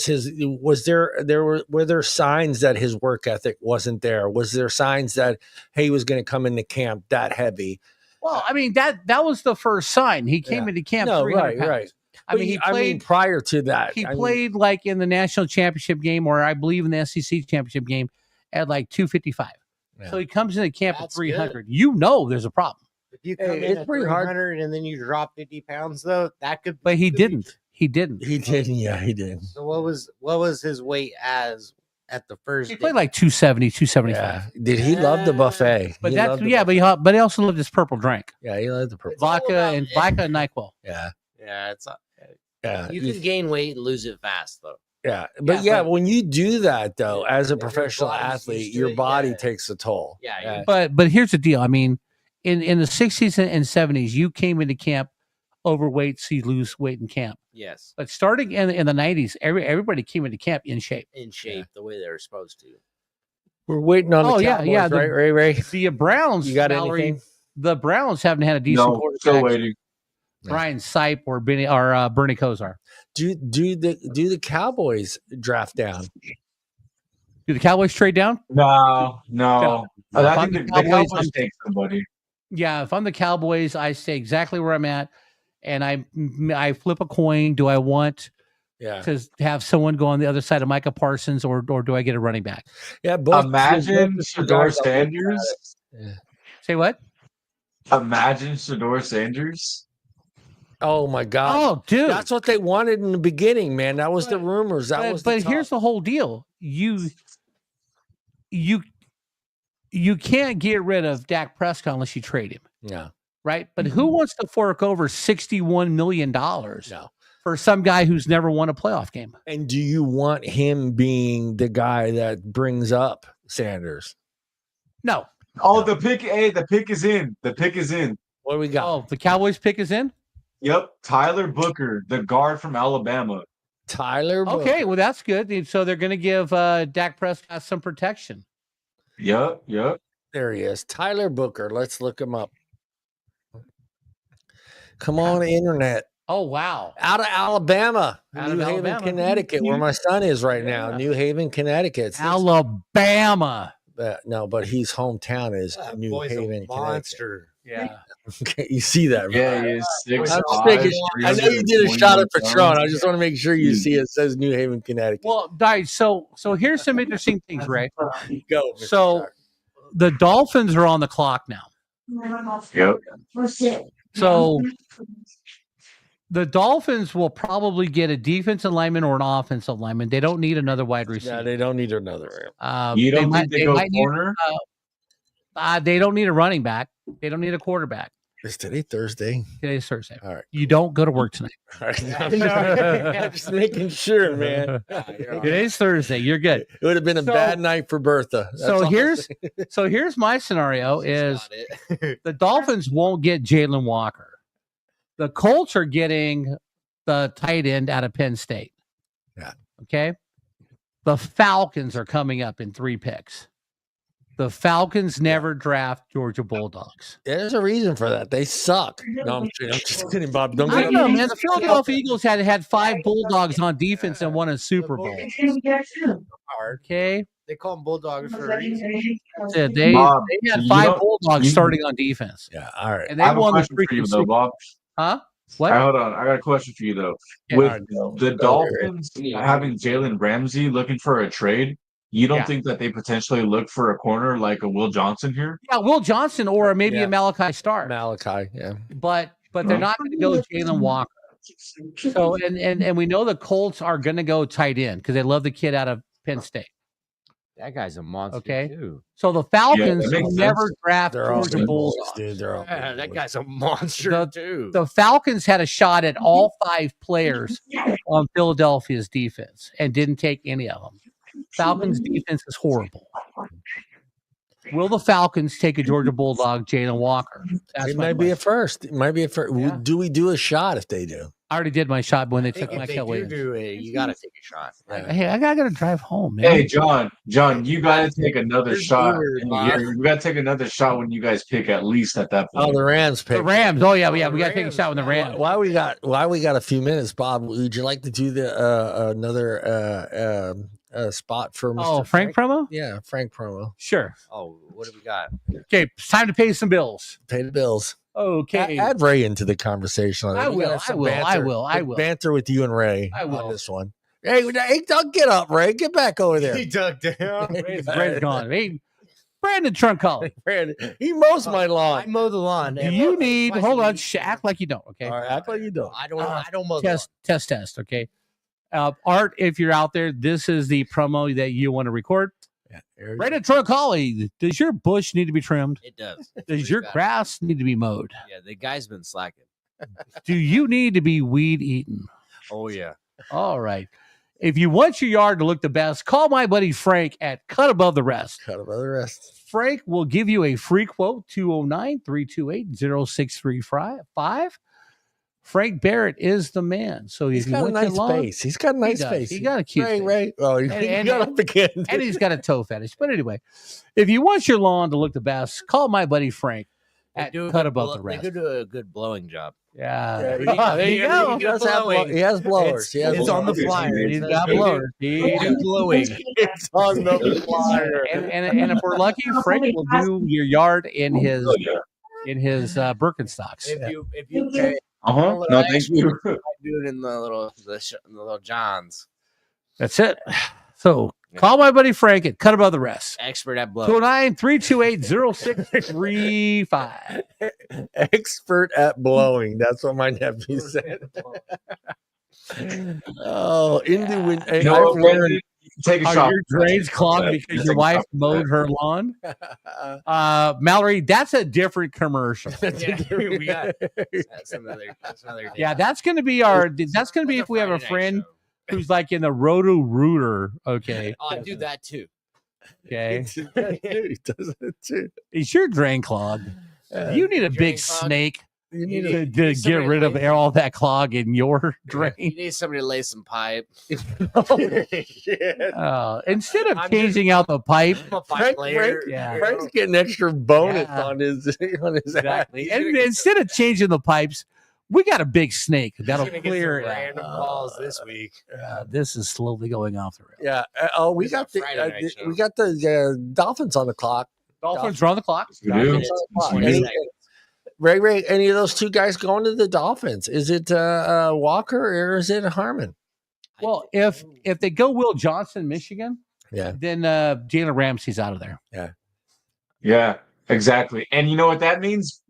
there signs that his work ethic wasn't there? Was there signs that he was going to come into camp that heavy? Well, I mean that was the first sign. He came into camp 300 pounds. Right. I mean, he played prior to that. He played like in the national championship game, or I believe in the SEC championship game, at like 255. Yeah. So he comes into camp at 300. Good. There's a problem. If you come in at 300 and then you drop 50 pounds, though, that could. But he didn't. He didn't. He did. Yeah, he did. So what was his weight as at the first? He played like 270, 275. Yeah. Did he love the buffet? But but he also loved his purple drink. Yeah, he loved the purple vodka and NyQuil. Yeah. Yeah, you can gain weight and lose it fast, though. Yeah, but when you do that, though, as a professional athlete, your body takes a toll. Yeah. But here's the deal. I mean, in the 60s and 70s, you came into camp overweight, so you lose weight in camp. Yes. But starting in the 90s, everybody came into camp in shape. The way they were supposed to. We're waiting on the Cowboys, right, Ray? The Browns, you got anything? The Browns haven't had a decent quarterback. Still waiting. Brian Sipe or Bernie Kosar. Do the Cowboys draft down? Do the Cowboys trade down? No. I think the Cowboys take somebody. Yeah, if I'm the Cowboys, I stay exactly where I'm at, and I flip a coin. Do I want to have someone go on the other side of Micah Parsons, or do I get a running back? Yeah, both. Imagine Shedeur Sanders. Yeah. Say what? Imagine Shedeur Sanders. Oh my God! Oh, dude, that's what they wanted in the beginning, man. That was the rumors. But here's the whole deal: you you can't get rid of Dak Prescott unless you trade him. Yeah. Right? But who wants to fork over $61 million No. for some guy who's never won a playoff game? And do you want him being the guy that brings up Sanders? No. Oh, the pick is in. The pick is in. What do we got? Oh, the Cowboys pick is in? Yep. Tyler Booker, the guard from Alabama. Tyler Booker. Okay, well, that's good. So they're going to give Dak Prescott some protection. Yep. There he is. Tyler Booker. Let's look him up. Come on, internet. Oh, wow. Out of Alabama. Out of New Haven, Alabama. Connecticut, where my son is right now. New Haven, Connecticut. Alabama. No, but his hometown is New boy's a Haven, monster. Yeah. Connecticut. You see that, Yeah, right? he is I'm 6'5". just making, I know you did a shot at Patron. I just want to make sure you see it says New Haven, Connecticut. Well, guys, so here's some interesting things, Ray. Go. Mr. So Shark. the Dolphins are on the clock now. Yep. So the Dolphins will probably get a defensive lineman or an offensive lineman. They don't need another wide receiver. Yeah, they don't need another. You don't think they go corner? They don't need a running back. They don't need a quarterback. Is today Thursday? Today's Thursday. All right. You don't go to work tonight. All right. I'm just making sure, man. Today's Thursday. You're good. It would have been a bad night for Bertha. That's all So here's my scenario is the Dolphins won't get Jalen Walker. The Colts are getting the tight end out of Penn State. Yeah. Okay. The Falcons are coming up in 3 picks. The Falcons never draft Georgia Bulldogs. There's a reason for that. They suck. No, I'm just kidding, Bob. Don't I get know, man. The Philadelphia Eagles had 5 Bulldogs on defense and won a Super Bowl. Okay. They call them Bulldogs for a reason. They had 5 Bulldogs starting on defense. Yeah, all right. And they won the freaking Super Bowl. Huh? What? Hold on. I got a question for you, though. Yeah, With right. the Dolphins having Jalen Ramsey looking for a trade, you don't think that they potentially look for a corner like a Will Johnson here? Yeah, Will Johnson or maybe a Malachi Starr. Malachi, yeah. But they're not going to go Jalen Walker. So and we know the Colts are going to go tight end because they love the kid out of Penn State. That guy's a monster too. So the Falcons will never draft Georgia Bulldogs. Dude, they're all that guy's a monster too. The Falcons had a shot at all 5 players on Philadelphia's defense and didn't take any of them. Falcons defense is horrible. Will the Falcons take a Georgia Bulldog, Jalen Walker? It might be a first. It might be a first. Yeah. Do we do a shot if they do? I already did my shot when they took my Williams. You got to take a shot. Hey, I got to drive home, man. Hey, John, you got to take another shot. You got to take another shot when you guys pick at least at that point. Oh, the Rams pick. The Rams. Oh, yeah. We got to take a shot with the Rams. Why we got a few minutes, Bob? Would you like to do the another spot for Mr. Frank promo? Yeah, Frank promo. Sure. Oh, what do we got? Okay, it's time to pay some bills. Pay the bills. Okay. Add Ray into the conversation. I will. Banter with you and Ray I will. on this one. Hey, don't get up, Ray. Get back over there. He dug down. Ray's gone. Hey, Brandon Truncali. Brandon, he mows my lawn. I mow the lawn. You need, hold on, act like you don't, okay? All right, act like you don't. I don't mow the lawn. Test, okay? Art, if you're out there, this is the promo that you want to record. Yeah, Brandon Truncali, does your bush need to be trimmed? It does. Does your grass need to be mowed? Yeah, the guy's been slacking. Do you need to be weed eaten? Oh, yeah. All right. If you want your yard to look the best, call my buddy Frank at Cut Above the Rest. Cut Above the Rest. Frank will give you a free quote, 209-328-0635. Frank Barrett is the man. So he's got a nice face. He's got a nice face. He got a cute face. Right. Oh, he got up again. And he's got a toe fetish. But anyway, if you want your lawn to look the best, call my buddy Frank at Cut Above the Rest. They do a good blowing job. Yeah. There you go. He has blowers. It's on the flyer. He's got blowers. He's blowing. It's on the flyer. And if we're lucky, Frank will do your yard in his Birkenstocks. If you pay. No, thank you. I do it in the little Johns. That's it. So call my buddy Frank at Cut Above the Rest. Expert at blowing. 209-328-0635. Expert at blowing. That's what my nephew said. Oh, take a Are shot. your drains clogged because your wife mowed her lawn? Mallory, that's a different commercial. Yeah, we got that's another. Yeah, that's going to be our. That's going to be if we have a friend who's like in the roto rooter. Okay. Oh, I do that too. Okay. He does it too. Is your drain clogged? You need a big snake You need to get somebody rid of lay- all that clog in your drain. You need somebody to lay some pipe. Instead of changing out the pipe, I'm a pipe layer. Yeah. Frank's getting extra bonus Yeah. on his exactly. And instead of changing the pipes, we got a big snake that'll He's gonna get clear some it. random calls this week. This is slowly going off the rails. Yeah. We It's got a Friday night show. the Dolphins on the clock. Dolphins are on the clock. We do. Dolphins on the clock. We do. Ray, any of those two guys going to the Dolphins? Is it Walker or is it Harmon? Well, if they go Will Johnson, Michigan, Yeah. then Jalen Ramsey's out of there. Yeah, exactly. And you know what that means?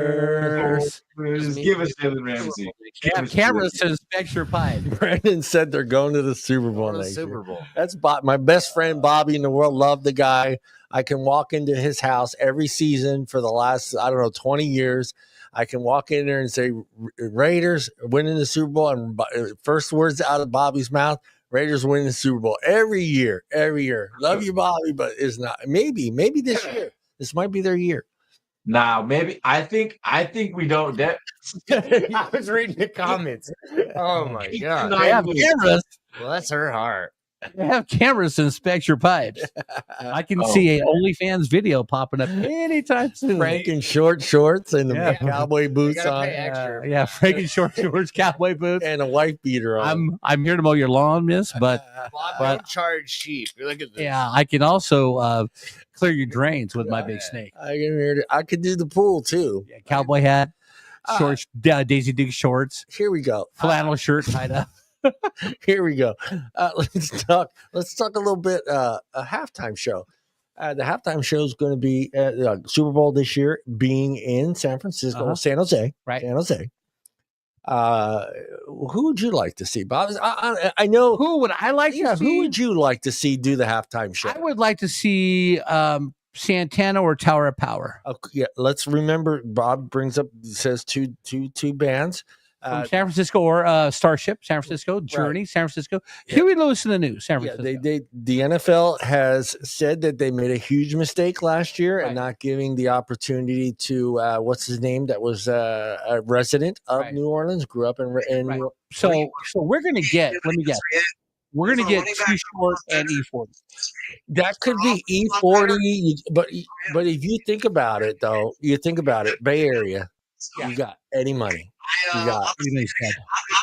Raiders. Just give us Jalen Ramsey. Yeah, cameras to inspect your pipe. Brandon said they're going to the Super Bowl Going to the next Super year. Bowl. That's my best friend Bobby in the world. Love the guy. I can walk into his house every season for the last 20 years. I can walk in there and say Raiders winning the Super Bowl, and first words out of Bobby's mouth, Raiders winning the Super Bowl every year. Love you, Bobby, but it's not. Maybe this year. This might be their year. Nah, maybe I think we don't. That I was reading the comments. Oh my god! They have cameras. Well, that's her heart. They have cameras to inspect your pipes. I can see a OnlyFans video popping up anytime soon. Frank in short shorts and Yeah. the cowboy boots gotta on, pay extra. Yeah, Frank in short shorts, cowboy boots. and a wife beater on. I'm here to mow your lawn, miss, but Bob, But- don't charge cheap. Look at this. yeah, I can also clear your drains with my big snake. I could do the pool too. Yeah, cowboy hat, shorts, Daisy Duke shorts, Here we go. flannel shirt tied up. Here we go. Let's talk a little bit a halftime show. The halftime show is going to be Super Bowl this year, being in San Francisco, San Jose, Right. San Jose. Who would you like to see, Bob? I know. Who would I like to see? Who would you like to see do the halftime show? I would like to see Santana or Tower of Power. Yeah, let's remember. Bob says two bands. From San Francisco or Starship, San Francisco, Journey, San Francisco. Yeah. Huey Lewis in the News, San Yeah, Francisco. the NFL has said that they made a huge mistake last year Right. and not giving the opportunity to what's his name that was a resident of Right. New Orleans, grew up in Right. So we're gonna get. Let me guess. We're gonna get Too Short and E40. that could be E40, but if you think about it though, Bay Area, you got Eddie Money. You got, He's dead.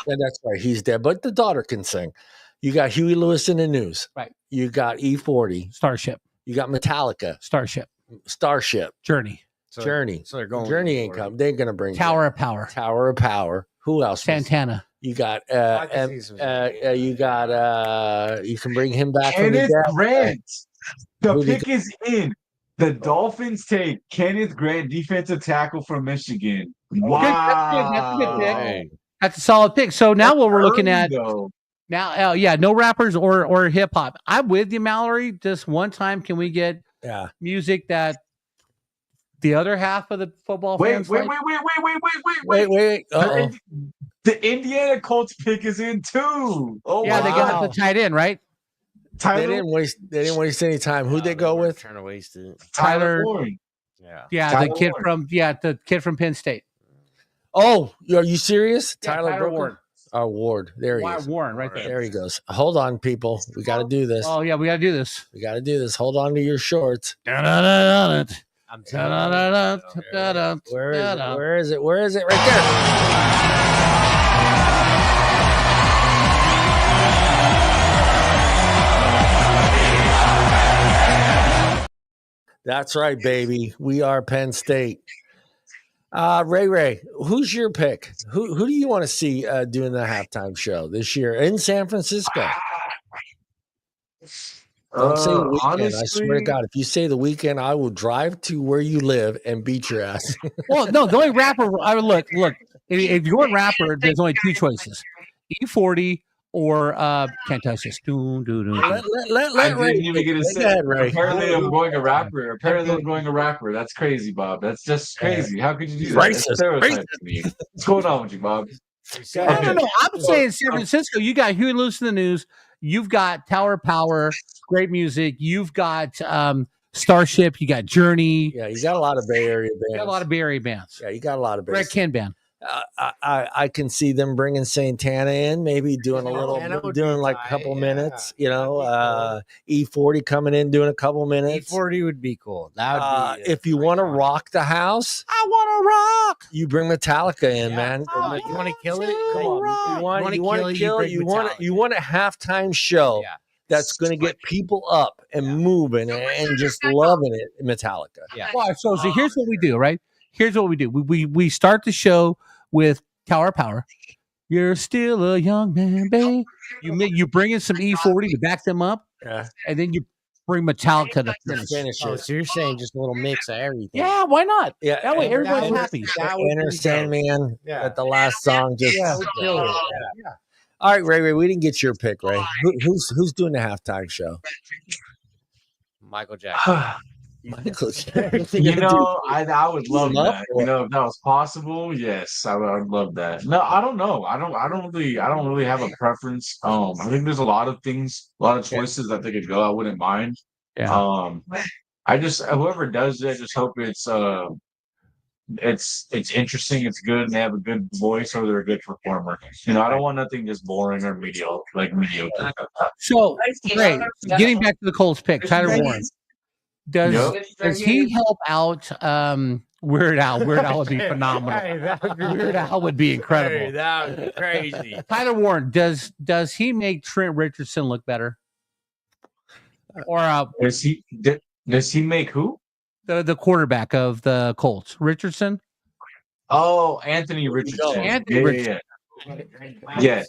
and that's right, he's dead, but the daughter can sing. You got Huey Lewis in the News. Right. You got E40. Starship, You got Metallica, Starship, Starship, Journey, Journey. So they're going. Journey ain't come. They're gonna bring Tower of Power, Tower of Power. Who else? Santana. You got I can see some- you got you can bring him back from the Kenneth dead. Grant. The Who did pick is in. The Dolphins take Kenneth Grant, defensive tackle from Michigan. Wow. That's a good pick. Hey, That's a solid pick. So now what we're looking Early, at though. now, no rappers or hip hop. I'm with you, Mallory. Just one time, can we get yeah. music that the other half of the football Wait. fans like? Wait. Uh-oh. The Indiana Colts pick is in too. Oh, Yeah, they got wow. the tight end, right? They Tyler, didn't waste any time. Who'd they go with? Trying to waste it. Tyler- Warren. Yeah. Yeah, Tyler the kid from Penn State. Oh, are you serious? Yeah, Tyler Tyler Brooklyn? Ward. Ward. There he is. Warren, right there. There he goes. Hold on, people. We got to do this. Oh yeah, we gotta do this. We got to do this. Hold on to your shorts. Da-da-da-da-da. I'm Da-da-da-da-da-da. Where is it? Da-da. Where is it? Where is it? Right there. That's right, baby. We are Penn State. Ray, who's your pick? Who do you want to see doing the halftime show this year in San Francisco? Don't say the weekend. I swear to God, if you say the weekend, I will drive to where you live and beat your ass. Well, no, the only rapper. Look. if you're going rapper, there's only two choices: E40 or Can't Touch This. Let I Ray didn't even get to say. ahead, Ray. Apparently, I'm going a rapper. Apparently, I'm going a rapper. That's crazy, Bob. That's just crazy. How could you do that? That's Racist. stereotype to me. What's going on with you, Bob? No. I'm saying San Francisco. You got Huey Lewis in the News. You've got Tower Power, great music. You've got Starship. You got Journey. Yeah, you got a lot of Bay Area bands. You got a lot of Bay Area bands. Yeah, you got a lot of Bay. Red Can Band. I can see them bringing Santana in, maybe doing a little, doing like a couple minutes. You know, E40 coming in doing a couple minutes. E40 would be cool. That would be if you want to rock the house, I want to rock. you bring Metallica in, man. You want to kill it? Come on, You want to kill it? You want a halftime show that's going to get people up and moving and just loving it. Metallica. Yeah. Well, so here's what we do, right? Here's what we do. We start the show with Tower Power. You're still a young man, babe. You bring in some E40 to back them up, and then you bring Metallica to finish. Oh, so you're saying just a little mix of everything? Yeah, why not? Yeah, that way everybody's happy. Enter Sandman at the last song. Just All right, Ray. We didn't get your pick, Ray. Who's doing the halftime show? Michael Jackson. Michael Jackson. You know, I would love that. You know, if that was possible, yes, I would love that. No, I don't know. I don't really have a preference. I think there's a lot of things, a lot of choices that they could go. I wouldn't mind. Yeah. I just whoever does it, I just hope it's interesting, it's good, and they have a good voice or they're a good performer. You know, I don't want nothing just boring or mediocre. So, great. Getting back to the Colts pick, Tyler Warren. Does he help out Weird Al? Weird Al would be phenomenal. Weird Al would be incredible. That would be crazy. Tyler Warren, does he make Trent Richardson look better? Or does he make who? The quarterback of the Colts, Richardson? Oh, Anthony Richardson. Anthony Richardson. Yes.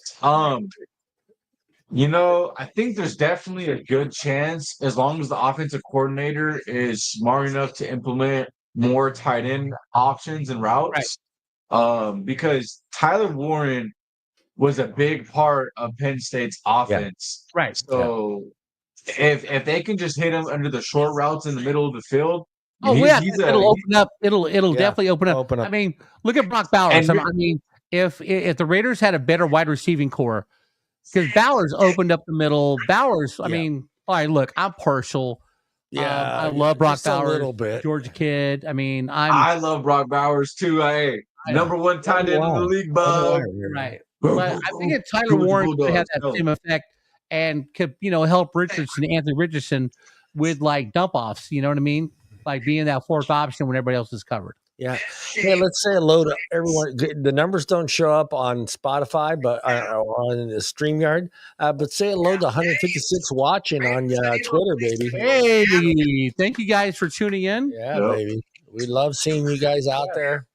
You know, I think there's definitely a good chance as long as the offensive coordinator is smart enough to implement more tight end options and routes. Right. Because Tyler Warren was a big part of Penn State's offense. Yeah. Right. So if they can just hit him under the short routes in the middle of the field, it'll open up. It'll definitely open up. I mean, look at Brock Bowers. I mean, if the Raiders had a better wide receiving core. Because Bowers opened up the middle. Bowers, I mean, all right, look, I'm partial. Yeah, I love Brock Bowers. A little bit. Georgia kid. I mean, I love Brock Bowers too. Number one tight end in the league, Bob. Right. But I think that Tyler Warren could have that same effect and could, help Anthony Richardson with like dump offs. You know what I mean? Like being that fourth option when everybody else is covered. Yeah. Hey, let's say hello to everyone. The numbers don't show up on Spotify, but on the StreamYard. But say hello to 156 watching on Twitter, baby. Hey, thank you guys for tuning in. Yeah, baby. We love seeing you guys out there.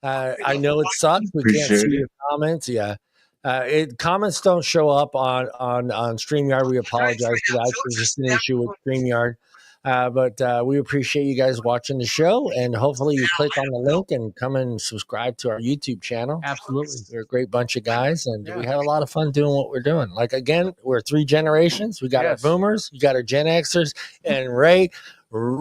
I know it sucks. We can't see your comments. Yeah. Comments don't show up on StreamYard. We apologize for that. It's just an issue with StreamYard. But we appreciate you guys watching the show, and hopefully you click on the link and come and subscribe to our YouTube channel. Absolutely. We're a great bunch of guys, and we have a lot of fun doing what we're doing. Like, again, we're three generations. We got our boomers, you got our Gen Xers, and Ray, our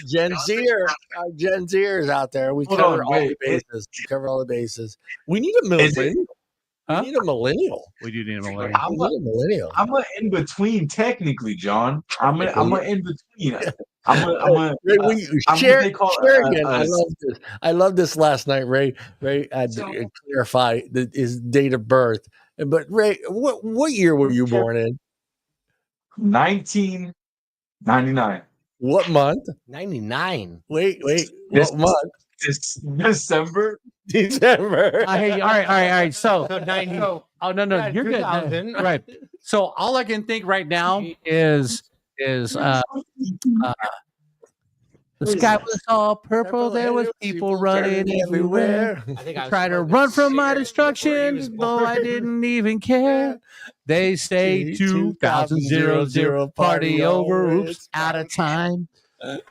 Gen Zers out there. We cover all the bases. We need a millennial. Huh? We need a millennial. We do need a millennial. I'm an in between, technically, John. I'm an in between. Share again. I love this. Last night, Ray had to clarify his date of birth. But Ray, what year were you born in? 1999. What month? 99. Wait. What month? December. Hey, all right. So 90. No, you're good. Right. So all I can think right now is the sky was all purple. There was people running everywhere. I tried to run from my destruction, though I didn't even care. They say 2000 party over. Oops, out of time.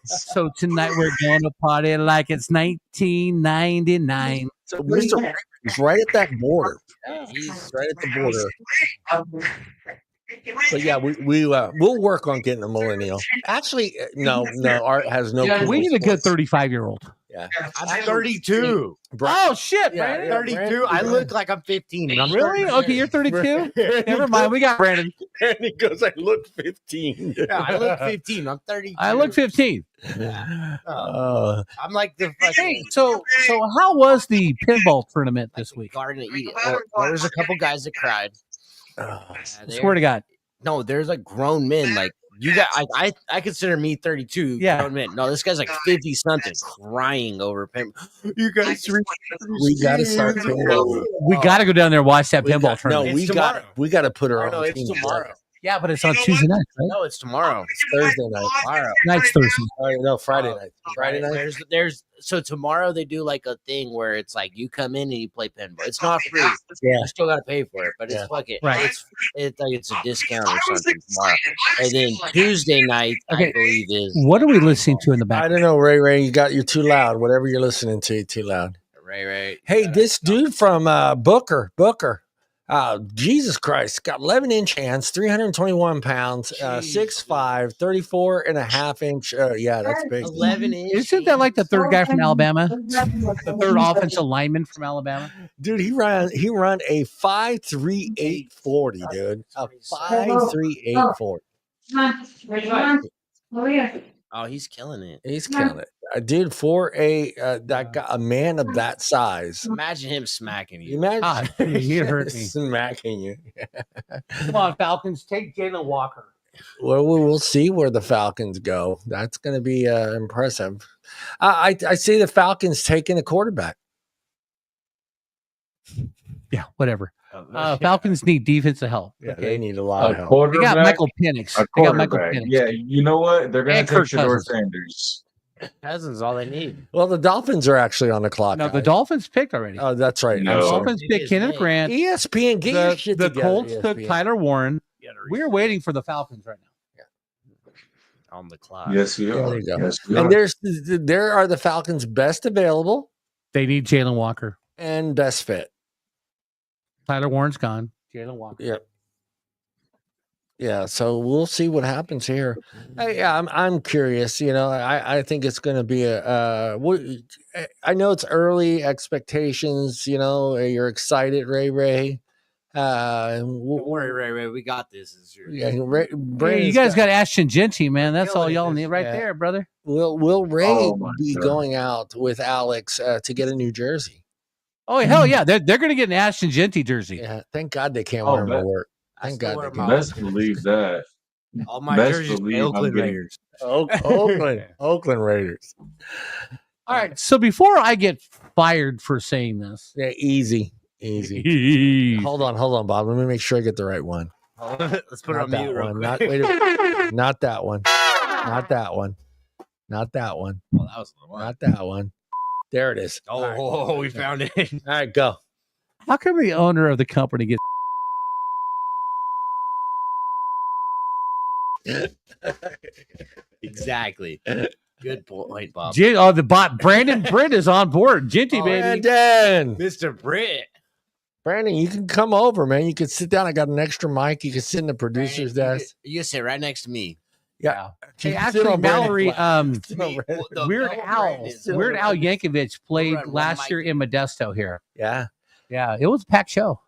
So tonight we're going to party like it's 1999. So Mr. Ray is right at that border. He's Right at the border. But yeah, we'll work on getting a millennial. Actually, no, Art has no. We need a good 35-year-old. Yeah, I'm 32. Oh shit, Yeah, Brandon. yeah. 32. I look like I'm 15. And I'm Really? Okay, you're 32. Never mind. We got Brandon. And he goes, I look 15. Yeah, I look 15. I'm 32. I look 15. I'm like the Hey, fucking so how was the pinball tournament this week? Garden of Eden. Well, there's a couple guys that cried. Swear to God. No, there's like grown men. Like you got, I consider me 32. Yeah. Grown men. No, this guy's like 50 something, crying over pinball. You guys, We got to start pinball. We got to go down there and watch that pinball tournament. No, we got to put her Oh, on. no, it's team. tomorrow. Yeah, but it's on Tuesday night, right? No, it's tomorrow. It's Thursday night. Tomorrow. Night's Thursday. No, Friday night. Friday night. There's so tomorrow they do like a thing where it's like you come in and you play pinball. It's not free. Yeah. You still got to pay for it, but it's Yeah. fuck it. Right. It's like it's a discount or something tomorrow. And then Tuesday night, Okay. I believe is What are we listening to in the I back? don't know, Ray. You're too loud. Whatever you're listening to, too loud. right. Hey, this dude from Booker. Jesus Christ, got 11-inch hands, 321 pounds, 6'5", 34.5-inch. Yeah, that's big. 11 inch. Isn't that like the third guy from Alabama? The third offensive lineman from Alabama? Dude, he run a 5.38 40, dude. A 5.38 40. Oh, he's killing it. He's killing it. Dude, for that guy, a man of that size. Imagine him smacking you. Imagine He hurt me. smacking you. Come on, Falcons, take Jalen Walker. Well, we'll see where the Falcons go. That's going to be impressive. I see the Falcons taking a quarterback. Yeah, whatever. Falcons need defensive help. Yeah, Okay. they need a lot of A help. They quarterback. got Michael Penix. A They got Michael quarterback. Penix. Yeah, you know what? They're going And to take Kirk Shador Cousins. Sanders. Cousins, all they need. Well, the Dolphins are actually on the clock. No, the guys. Dolphins picked already. Oh, that's right. No. The I'm sorry. Dolphins picked Kenneth Grant. ESPN, get your shit The together. Colts took ESPN. Tyler Warren. We're waiting for the Falcons right now. On the clock. Yes, we There are. you go. Yes, we And are. there are the Falcons' best available They need Jalen Walker. and best fit. Tyler Warren's gone. Jalen Walker. Yep. Yeah, so we'll see what happens here. I'm curious. You know, I think it's going to be I know it's early expectations. You know, you're excited, Ray. Don't worry, Ray. We got this. This year. Yeah, Hey, you guys got Ashton Genty, man. That's all killing y'all it need this- right yeah. there, brother. Will Ray Oh, my be God. going out with Alex to get a new jersey? Oh, hell yeah. They're going to get an Ashton Genty jersey. Yeah, thank God they can't Oh, wear them to but- work. I Thank still God wear they my- can't. Best believe that. All my Best jerseys believe play I'm Oakland getting- Raiders. Oakland Raiders. All right. So before I get fired for saying this, Yeah, easy. Hold on, Bob. Let me make sure I get the right one. Let's put it Not on that mute real one. quick. Not, wait a minute. Not that one. Not that one. Not that one. Well, that was the one. Not that one. There it is. All right. Oh, we found it. All right, go. how come the owner of the company gets Exactly. Good point, Bob. the bot? Brandon Britt is on board. Genty, baby. Brandon. Mr. Britt. Brandon, you can come over, man. You can sit down. I got an extra mic. You can sit in the producer's desk. You sit right next to me. Yeah. Hey, You can sit actually, on Brandon's Mallory, lap. To me, the- Weird the- Al, the- Weird Al Yankovic played Right, one last mic. year in Modesto here. Yeah. Yeah, it was a packed show.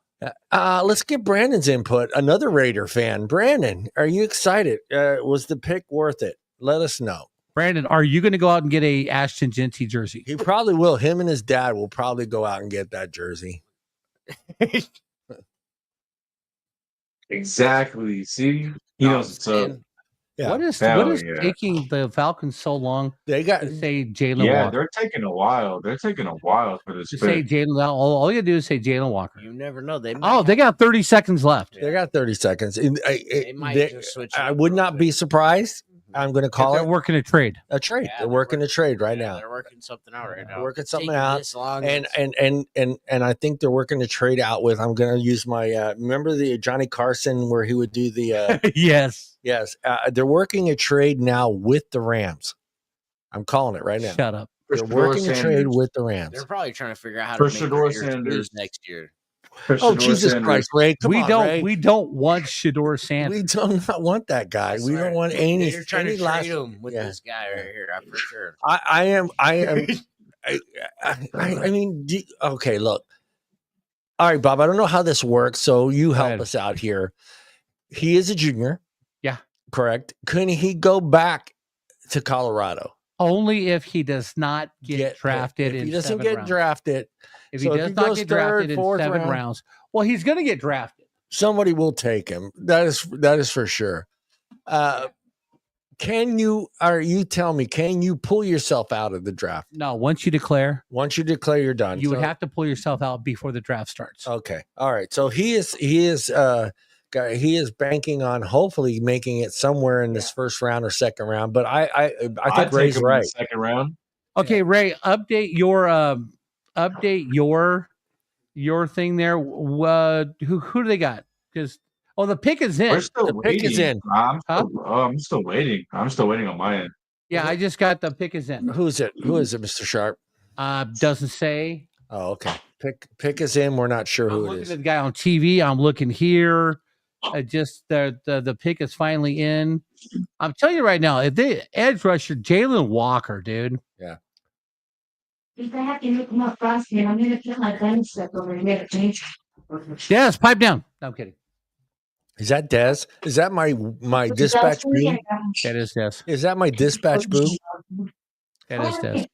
Let's get Brandon's input. Another Raider fan. Brandon, are you excited? Was the pick worth it? Let us know. Brandon, are you going to go out and get a Ashton Genty jersey? He probably will. Him and his dad will probably go out and get that jersey. Exactly. See? He knows what's up. Yeah. What is Hell what is yeah. taking the Falcons so long They got to say Jalen Yeah, Walker? they're taking a while. They're taking a while for this To say pick. Jalen, all you do is say Jalen Walker. You never know. They Oh, they got 30 seconds left. they got 30 seconds. They might just switch it I up would real not quick. be surprised. I'm going to call They're it working a trade. a trade. Yeah, they're working a trade right now. They're working something out right now. Working something Taking out. this long, And I think they're working to trade out with. I'm going to use my remember the Johnny Carson where he would do the Yes. yes. They're working a trade now with the Rams. I'm calling it right now. Shut up. They're working a trade with the Rams. They're probably trying to figure out how For to make Shedeur Raiders Sanders. lose next year. Oh, Jesus Christ, Ray! Come on, Ray. We don't want Shedeur Sanders. We do not want that guy. We don't want any. They're trying any to last, trade him with this guy right here. I'm for sure. I am. I mean, okay. Look. All right, Bob. I don't know how this works, so you help us out here. He is a junior. Yeah, correct. Couldn't he go back to Colorado? Only if he does not get drafted. If in he doesn't 7 get rounds. drafted, If he does not get drafted in 7 rounds, well, he's going to get drafted. Somebody will take him. That is for sure. Can you tell me, can you pull yourself out of the draft? No, once you declare, you're done. You would have to pull yourself out before the draft starts. Okay. All right. So he is banking on hopefully making it somewhere in this first round or second round. But I think Ray's right. Second round. Okay, Ray, update your thing there. Who do they got? Because the pick is in. The pick is in. I'm still waiting. I'm still waiting on my end. Yeah, I just got the pick is in. Who is it, Mr. Sharp? Doesn't say. Oh, okay. Pick is in. We're not sure who it is. I'm looking at the guy on TV. I'm looking here. Just the pick is finally in. I'm telling you right now, if they edge rusher Jalen Walker, dude. Yeah. Yes, pipe down. No, I'm kidding. Is that Dez? Is that my dispatch boo? That is Dez. Is that my dispatch boo? That is Dez.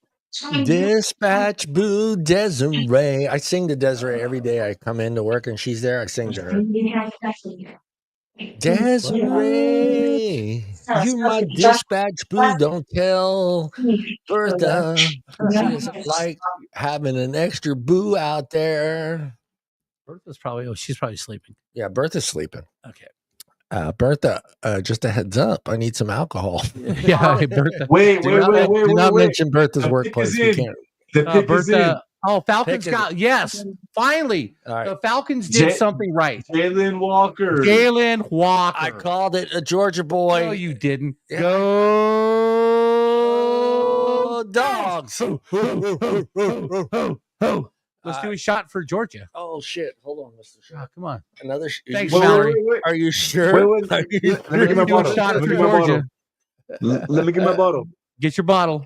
Dispatch boo Desiree. I sing to Desiree every day. I come into work and she's there. I sing to her. Desiree, you my dispatch boo. Don't tell Bertha. She doesn't like having an extra boo out there. Bertha's she's probably sleeping. Yeah, Bertha's sleeping. Okay. Bertha, just a heads up. I need some alcohol. Yeah, Bertha. Wait. Do not mention Bertha's workplace. We can't. The pick is in. Bertha. Oh, Falcons got yes. Finally, right. The Falcons did something right. Jalen Walker. I called it a Georgia boy. No, you didn't. Yeah. Go dogs. Let's do a shot for Georgia. Oh shit! Hold on, Mr. Shaw. Oh, come on. Another. Thanks, wait, Mallory. wait. Are you sure? Wait. Let me get my bottle. Shot for Georgia. Let me get my bottle. Get your bottle.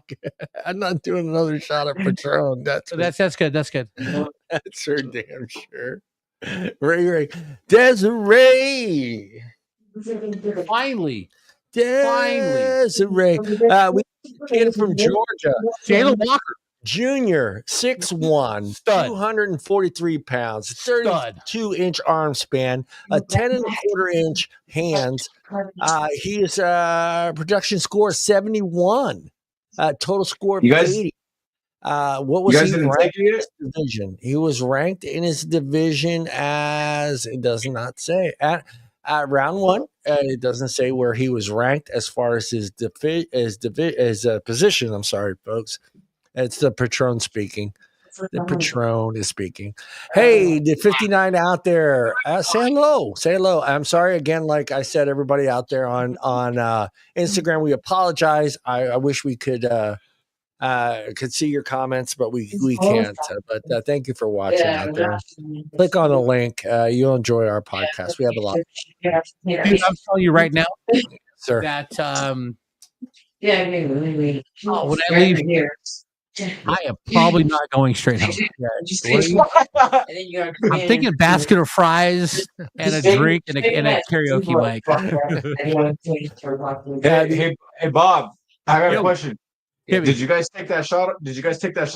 I'm not doing another shot of Patron. That's good. That's good. That's for damn sure. Ray. Desiree. Finally. Desiree. We kid from Georgia. Jalen Walker. Junior, 6'1", Stud. 243 pounds, 32-inch arm span, a 10.25-inch hands. His production score 71, total score of 80. What was he ranked in his division? He was ranked in his division as, it does not say, at round 1. It doesn't say where he was ranked as far as his position. I'm sorry, folks. It's the Patron speaking. The Patron is speaking. Hey, the 59 out there, say hello. Say hello. I'm sorry again. Like I said, everybody out there on Instagram, we apologize. I wish we could see your comments, but we can't. But thank you for watching out there. Click on the link. You'll enjoy our podcast. We have a lot. I'm telling you right now, sir. That when I leave here. I am probably not going straight home. I'm thinking basket of fries and a drink and a karaoke mic. Hey, Bob, I got a question. Did you guys take that shot?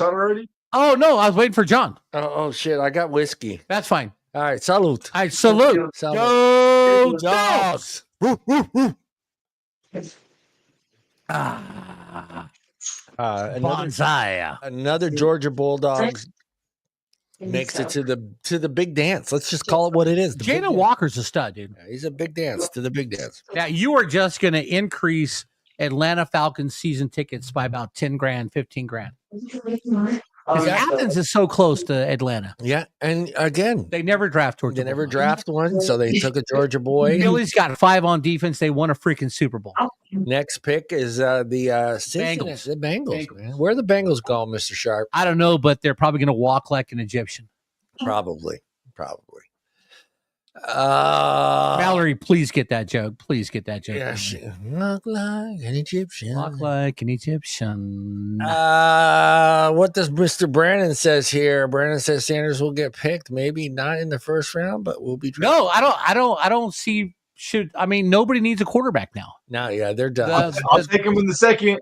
Already? Oh no, I was waiting for John. Oh shit, I got whiskey. That's fine. All right, salute. I salute. Go dogs. Another Georgia Bulldogs makes it to the big dance. Let's just call it what it is. Jalen Walker's a stud, dude. Yeah, he's a big dance to the big dance. Now you are just going to increase Atlanta Falcons season tickets by about 10 grand, 15 grand. Athens is so close to Atlanta. Yeah, and again, they never draft Georgia. They never draft one, so they took a Georgia boy. Philly's got 5 on defense. They won a freaking Super Bowl. Next pick is the Cincinnati Bengals. Man. Where are the Bengals going, Mr. Sharp? I don't know, but they're probably going to walk like an Egyptian. Probably. Mallory, please get that joke. Please get that joke. Yeah, walk like an Egyptian. Walk like an Egyptian. What does Mr. Brandon says here? Brandon says Sanders will get picked, maybe not in the first round, but will be drafted. No, I don't see. Nobody needs a quarterback now. No, yeah, they're done. I'll take him in the second.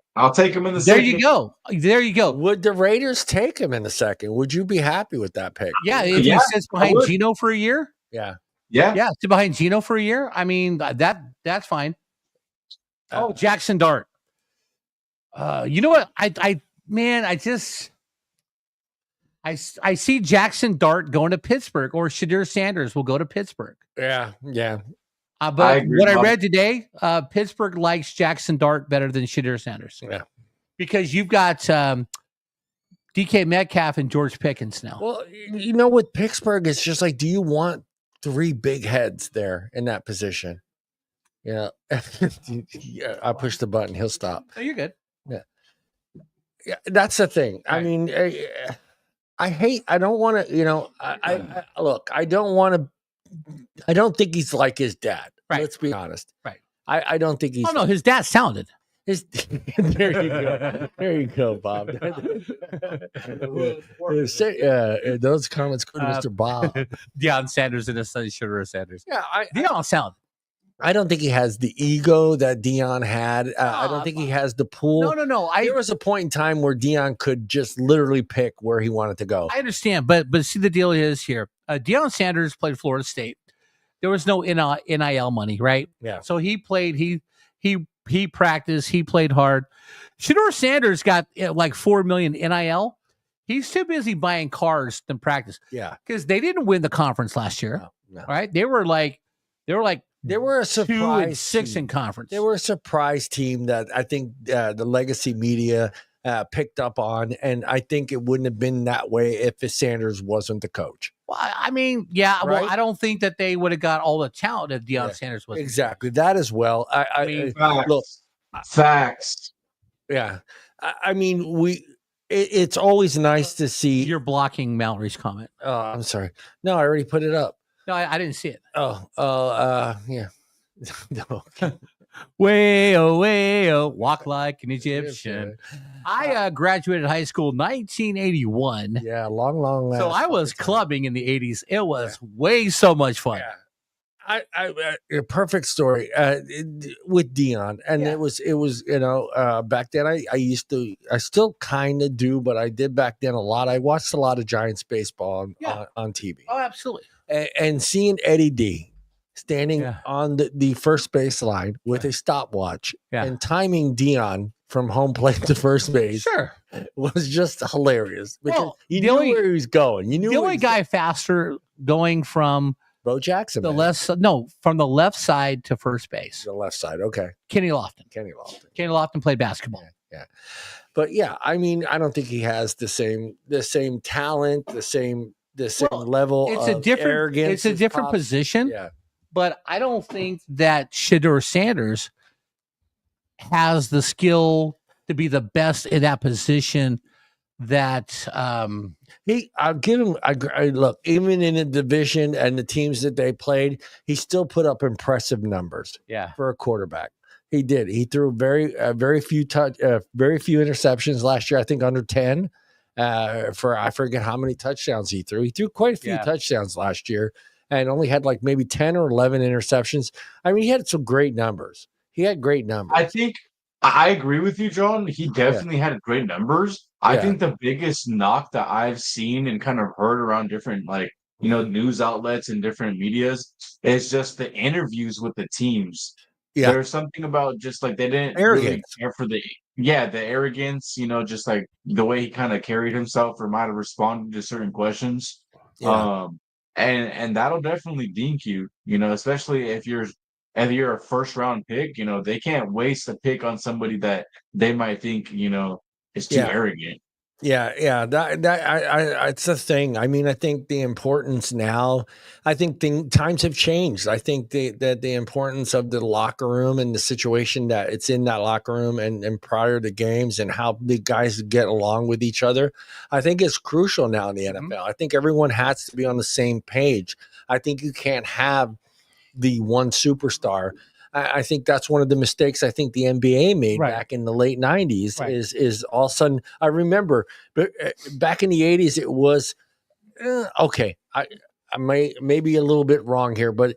There you go. Would the Raiders take him in the second? Would you be happy with that pick? Yeah, if he sits behind Geno for a year. Yeah. Sit behind Geno for a year. I mean, that's fine. Jackson Dart. You know what? I see Jackson Dart going to Pittsburgh, or Shadir Sanders will go to Pittsburgh. Yeah. But what I read today, Pittsburgh likes Jackson Dart better than Shadir Sanders. Yeah. Because you've got DK Metcalf and George Pickens now. Well, you know, with Pittsburgh, it's just like, do you want 3 big heads there in that position? Yeah. I push the button. He'll stop. Oh, you're good. Yeah, that's the thing. Right. I mean, I don't want to, I don't think he's like his dad. Right. Let's be honest. Right. I don't think he's. Oh, no, his dad sounded. There you go. There you go, Bob. Those comments go to Mr. Bob. Deion Sanders and his son, Shadir Sanders. Yeah, Deion sound. I don't think he has the ego that Deion had. I don't think he has the pool. No. There was a point in time where Deion could just literally pick where he wanted to go. I understand, but see, the deal is here. Deion Sanders played Florida State. There was no NIL money, right? Yeah. So he played. He practiced. He played hard. Shadir Sanders got like $4 million NIL. He's too busy buying cars than practice. Yeah, because they didn't win the conference last year. No. Right? They were a surprise 2-6 in conference. They were a surprise team that I think the legacy media picked up on, and I think it wouldn't have been that way if Sanders wasn't the coach. Well, I mean, yeah. Right? Well, I don't think that they would have got all the talent if Deion Sanders was exactly that as well. I mean, facts. Yeah, I mean, it's always nice to see. You're blocking Mallory's comment. Oh, I'm sorry. No, I already put it up. No, I didn't see it. Yeah. No. Way, walk like an Egyptian. I graduated high school 1981. Yeah, long. So I was clubbing in the 80s. It was way so much fun. Yeah. A perfect story with Deion, and it was back then I still kind of do, but I did back then a lot. I watched a lot of Giants baseball on TV. Oh, absolutely. And seeing Eddie D standing on the first base line with a stopwatch and timing Deion from home plate to first base was just hilarious. Because you knew where he was going. You knew the only guy faster going from Bo Jackson. From the left side to first base. The left side, okay. Kenny Lofton. Kenny Lofton played basketball. Yeah. But yeah, I mean, I don't think he has the same talent, the same level of arrogance. It's a different position. Yeah. But I don't think that Shadir Sanders has the skill to be the best in that position. That I'll give him. Look, even in the division and the teams that they played, he still put up impressive numbers. Yeah, for a quarterback, he did. He threw very few interceptions last year. I think under 10. For I forget how many touchdowns he threw. He threw quite a few touchdowns last year, and only had like maybe 10 or 11 interceptions. I mean, he had some great numbers. I think I agree with you, John. He definitely had great numbers. I think the biggest knock that I've seen and kind of heard around different news outlets and different medias is just the interviews with the teams. Yeah. There's something about just like they didn't really care for the arrogance, just like the way he kind of carried himself or might have responded to certain questions. Yeah. And that'll definitely dink you, especially if you're a first round pick, they can't waste a pick on somebody that they might think, is too arrogant. Yeah. It's the thing. I mean, I think the importance now. I think times have changed. I think that the importance of the locker room and the situation that it's in that locker room and prior to games and how the guys get along with each other, I think is crucial now in the NFL. I think everyone has to be on the same page. I think you can't have the one superstar. I think that's one of the mistakes I think the NBA made back in the late 90s is all of a sudden, I remember back in the 80s, it was, okay, I may be a little bit wrong here, but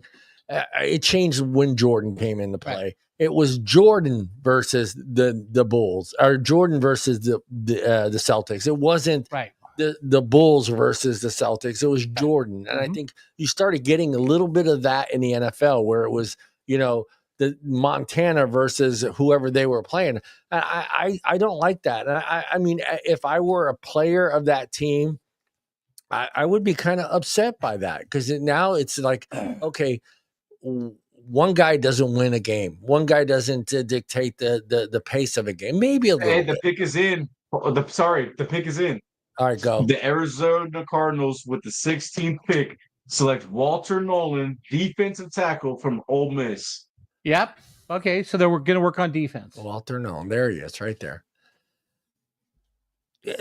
it changed when Jordan came into play. Right. It was Jordan versus the Bulls, or Jordan versus the Celtics. It wasn't the Bulls versus the Celtics. It was Jordan. And I think you started getting a little bit of that in the NFL where it was, the Montana versus whoever they were playing. I don't like that. I mean, if I were a player of that team, I would be kind of upset by that, because now it's like, okay, one guy doesn't win a game. One guy doesn't dictate the pace of a game. Maybe a little bit. The pick is in. The pick is in. All right, go. The Arizona Cardinals with the 16th pick select Walter Nolan, defensive tackle from Ole Miss. Yep. Okay, so we're going to work on defense. Walter Nolan. There he is, right there.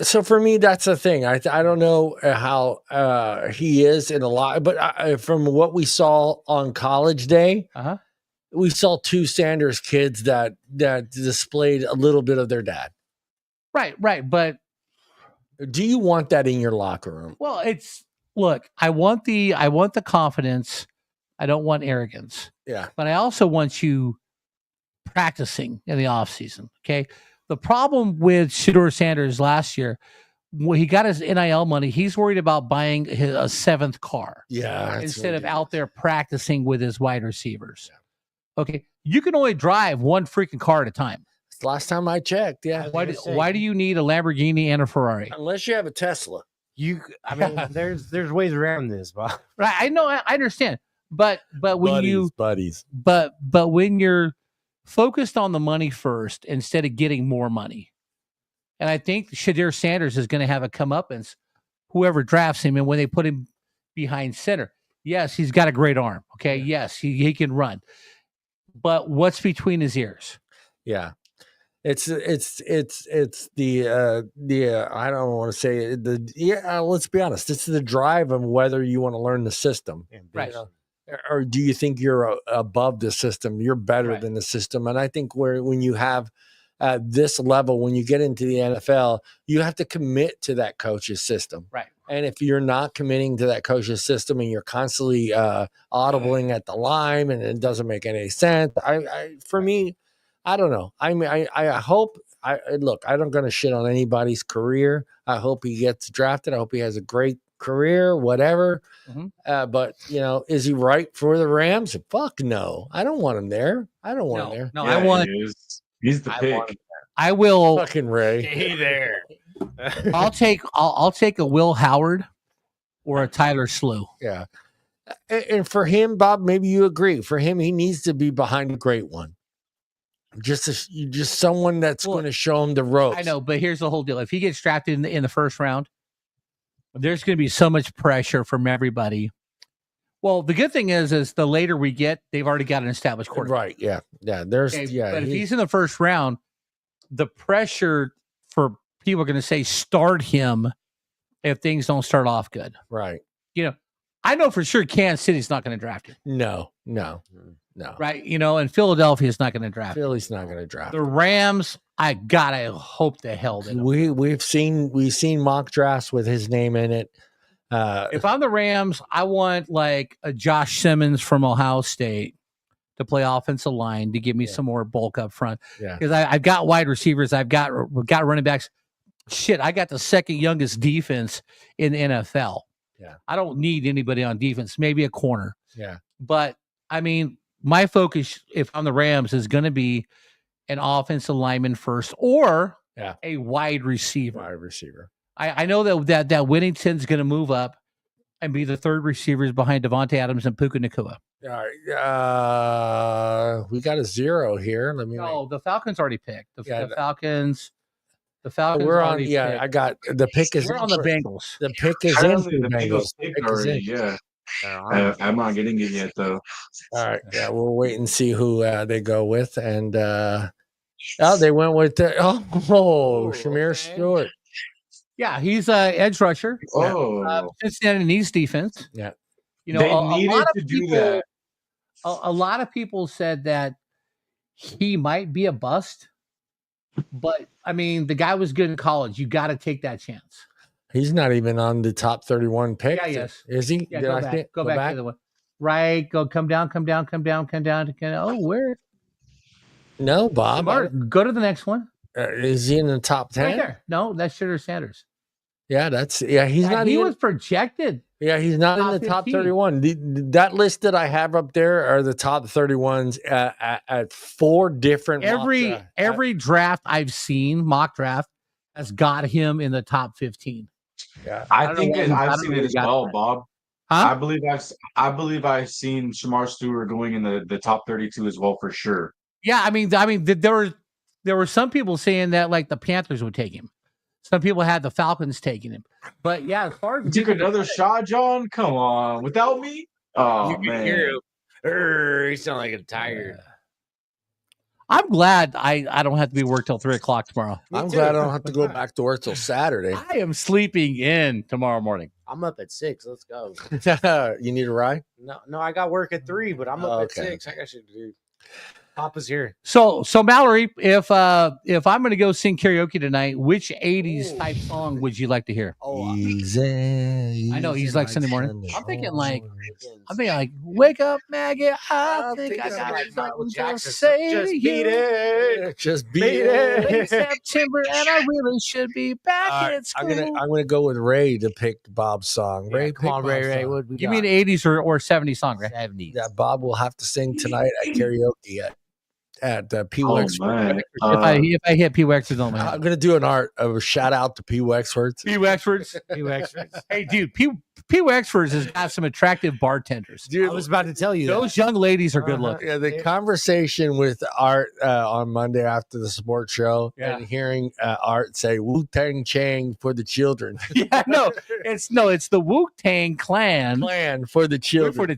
So for me, that's the thing. I don't know how he is in a lot, but from what we saw on College Day, we saw two Sanders kids that displayed a little bit of their dad. Right. But do you want that in your locker room? Well, look, I want the confidence. I don't want arrogance. Yeah. But I also want you practicing in the off season. Okay. The problem with Shedeur Sanders last year, when he got his NIL money, he's worried about buying a seventh car. Yeah. Instead of out there practicing with his wide receivers. Yeah. Okay. You can only drive one freaking car at a time. Last time I checked. Yeah. Why do you need a Lamborghini and a Ferrari? Unless you have a Tesla. I mean, there's ways around this, Bob. Right. I know. I understand. But when buddies. But when you're focused on the money first instead of getting more money, and I think Shedeur Sanders is going to have a comeuppance, whoever drafts him, and when they put him behind center, yes, he's got a great arm. Okay, yes, he can run, but what's between his ears? Yeah. It's the I don't want to say it, let's be honest. It's the drive of whether you want to learn the system, right? Or do you think you're above the system? You're better than the system. And I think when you have this level, when you get into the NFL, you have to commit to that coach's system, right? And if you're not committing to that coach's system and you're constantly audibling at the line and it doesn't make any sense, for me, I don't know. I mean, I hope. Look, I'm not going to shit on anybody's career. I hope he gets drafted. I hope he has a great career, whatever. But is he right for the Rams? Fuck no. I don't want him there. I don't want him there. No, yeah, he's the pick. I will fucking Ray. Stay there. I'll take a Will Howard or a Tyler Slew. Yeah. And for him, Bob, maybe you agree. For him, he needs to be behind a great one. Just someone that's going to show him the ropes. I know, but here's the whole deal. If he gets drafted in the first round, there's going to be so much pressure from everybody. Well, the good thing is the later we get, they've already got an established quarterback. Right, yeah. There's But if he's in the first round, the pressure for people are going to say start him if things don't start off good. Right. I know for sure Kansas City's not going to draft him. No. Right. And Philadelphia's not going to draft him. Philly's not going to draft the Rams. I hope the hell they don't. We've seen mock drafts with his name in it. If I'm the Rams, I want like a Josh Simmons from Ohio State to play offensive line to give me some more bulk up front. Yeah. Because I've got wide receivers. We've got running backs. Shit, I got the second youngest defense in the NFL. Yeah. I don't need anybody on defense, maybe a corner. Yeah. But I mean, my focus, if I'm the Rams, is going to be an offensive lineman first or a wide receiver. I know that Whittington's going to move up and be the third receivers behind Devontae Adams and Puka Nacua. All right. We got a 0 here. The Falcons already picked. The Falcons. The Falcons. We're are on. the Yeah, pick. I got the pick is We're on the Bengals. The pick is in for the Bengals. Pick Pick is already, in. yeah. I'm not getting it yet though. All right. Yeah, we'll wait and see who they go with. And they went with Shamir Stewart. Yeah, he's a edge rusher. Oh, Cincinnati needs defense. Yeah. You know, they a needed lot to of do people, that. a lot of people said that he might be a bust, but I mean, the guy was good in college. You got to take that chance. He's not even on the top 31 pick. Yeah, yes. Is he? Yeah, go back to the one. Right, come down. Oh, where? No, Bob. Go to the next one. Is he in the top 10? Right there. No, that's Shitter Sanders. Yeah, he's not. He was projected. Yeah, he's not in the top 31. That list that I have up there are the top 31s at 4 different. Every draft I've seen, mock draft, has got him in the top 15. Yeah, I think I've seen it as well, Bob. Huh? I believe I've seen Shamar Stewart going in the top 32 as well for sure. Yeah, I mean, there were some people saying that like the Panthers would take him. Some people had the Falcons taking him. But yeah, as far as you took another shot, John. Come on, without me. Oh man, you sound like a tiger. I'm glad I don't have to be work till 3:00 tomorrow. I'm glad I don't have to go back to work till Saturday. I am sleeping in tomorrow morning. I'm up at 6. Let's go. You need a ride? No, I got work at 3, but I'm up at 6. I got shit to do. Papa's here. So Mallory, if I'm going to go sing karaoke tonight, which 80s type song would you like to hear? Easy, I know he's like Sunday morning. I'm thinking like wake up, Maggie. I think I got something to say to you. Just beat it. Late September, and I really should be back at school. I'm gonna go with Ray to pick Bob's song. Yeah, Ray, come on, Ray. Give me an 80s or 70s song, right? 70s. Yeah, Bob will have to sing tonight at karaoke at P. Oh, Wexford. If I hit P. Wexford, don't mind. I'm gonna do an art of a shout out to P. Wexford. P. Wexford's. Hey, dude, P. Wexford's has got some attractive bartenders. Dude, I was about to tell you those young ladies are good looking. Yeah, the conversation with Art on Monday after the sports show, and hearing Art say "Wu-Tang Chang for the children." Yeah, it's the Wu-Tang Clan for the children. For the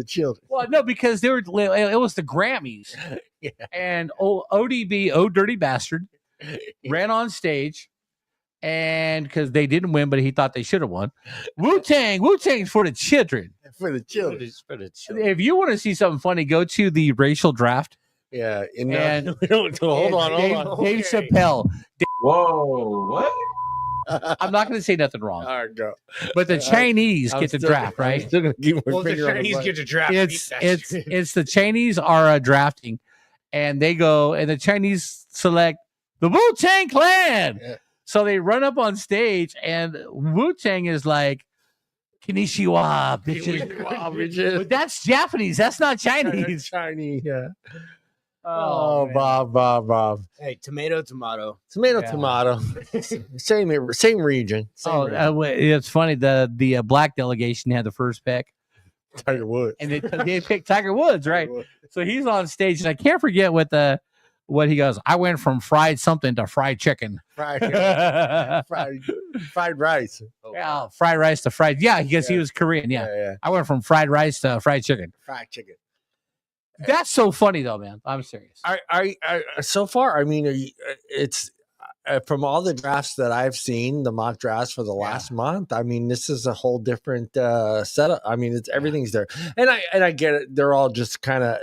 children. Well, no, because it was the Grammys. Yeah. And ODB, Oh Dirty Bastard, ran on stage, and because they didn't win, but he thought they should have won. Wu-Tang's for the children. For the children. If you want to see something funny, go to the racial draft. Yeah. And hold on. Dave Chappelle. Whoa, what? I'm not going to say nothing wrong. All right, go. But the Chinese get to draft, right? I'm still gonna keep my the Chinese get to draft. It's the Chinese are drafting, and they go, and the Chinese select the Wu-Tang Clan. Yeah. So they run up on stage, and Wu-Tang is like, Konnichiwa, bitches. But that's Japanese. That's not Chinese. Chinese, yeah. Oh, Bob. Hey, tomato. Tomato. Same region. It's funny. The black delegation had the first pick. Tiger Woods. And they picked Tiger Woods, right? So he's on stage, and I can't forget what he goes. I went from fried something to fried chicken. Fried rice. Yeah, fried rice to fried. Yeah, because he was Korean. Yeah. I went from fried rice to fried chicken. Fried chicken. That's so funny, though, man. I'm serious. So far, I mean, it's from all the drafts that I've seen, the mock drafts for the last month. I mean, this is a whole different setup. I mean, everything's there, and I get it. They're all just kind of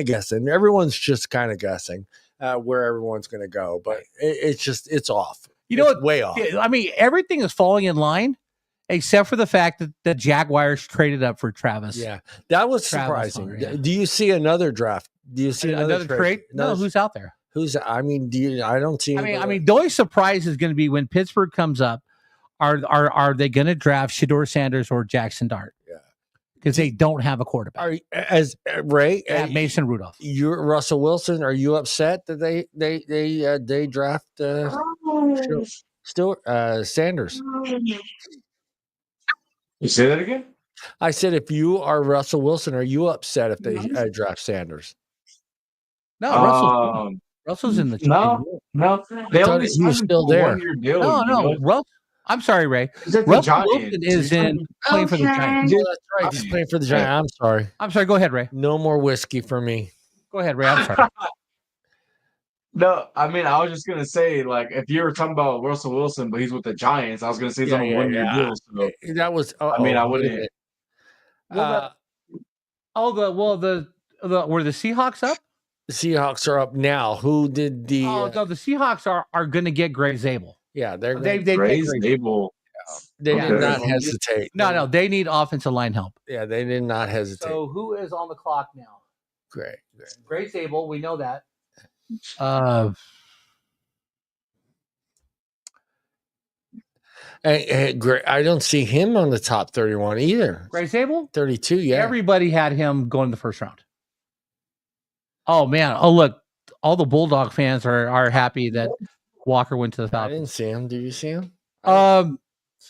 guessing. Everyone's just kind of guessing where everyone's going to go, but it's off. You know what? Way off. I mean, everything is falling in line. Except for the fact that the Jaguars traded up for Travis. Yeah, that was surprising. Hunter, Do you see another draft? Do you see another trade? No, who's out there? I mean, I don't see. I mean, the only surprise is going to be when Pittsburgh comes up. Are they going to draft Shedeur Sanders or Jackson Dart? Yeah, because they don't have a quarterback. As Ray, Mason Rudolph. You're Russell Wilson. Are you upset that they draft Sanders? You say that again? I said, if you are Russell Wilson, are you upset if they draft Sanders? No, Russell's in the No. They only he was signed him still for a there. 1-year deal. No. Russell. I'm sorry, Ray. He's at the Russell Giants. Wilson is playing for the Giants. Oh, that's right. He's playing for the Giants. I'm sorry. I'm sorry. Go ahead, Ray. No more whiskey for me. Go ahead, Ray. I'm sorry. No, I mean, I was just gonna say, like, if you were talking about Russell Wilson, but he's with the Giants, I was gonna say he's on a 1-year deal. So That was. I mean, I wouldn't. Were the Seahawks up? The Seahawks are up now. Who did the? No, the Seahawks are going to get Gray Zabel. Yeah, they Grace Abel. They Okay. did not hesitate. No, they need offensive line help. Yeah, they did not hesitate. So who is on the clock now? Great. Gray Zabel, we know that. I don't see him on the top 31 either. Gray Zabel? 32, yeah. Everybody had him going in the first round. Oh man! Oh look, all the Bulldog fans are happy that Walker went to the I Falcons. didn't see him. Did you see him?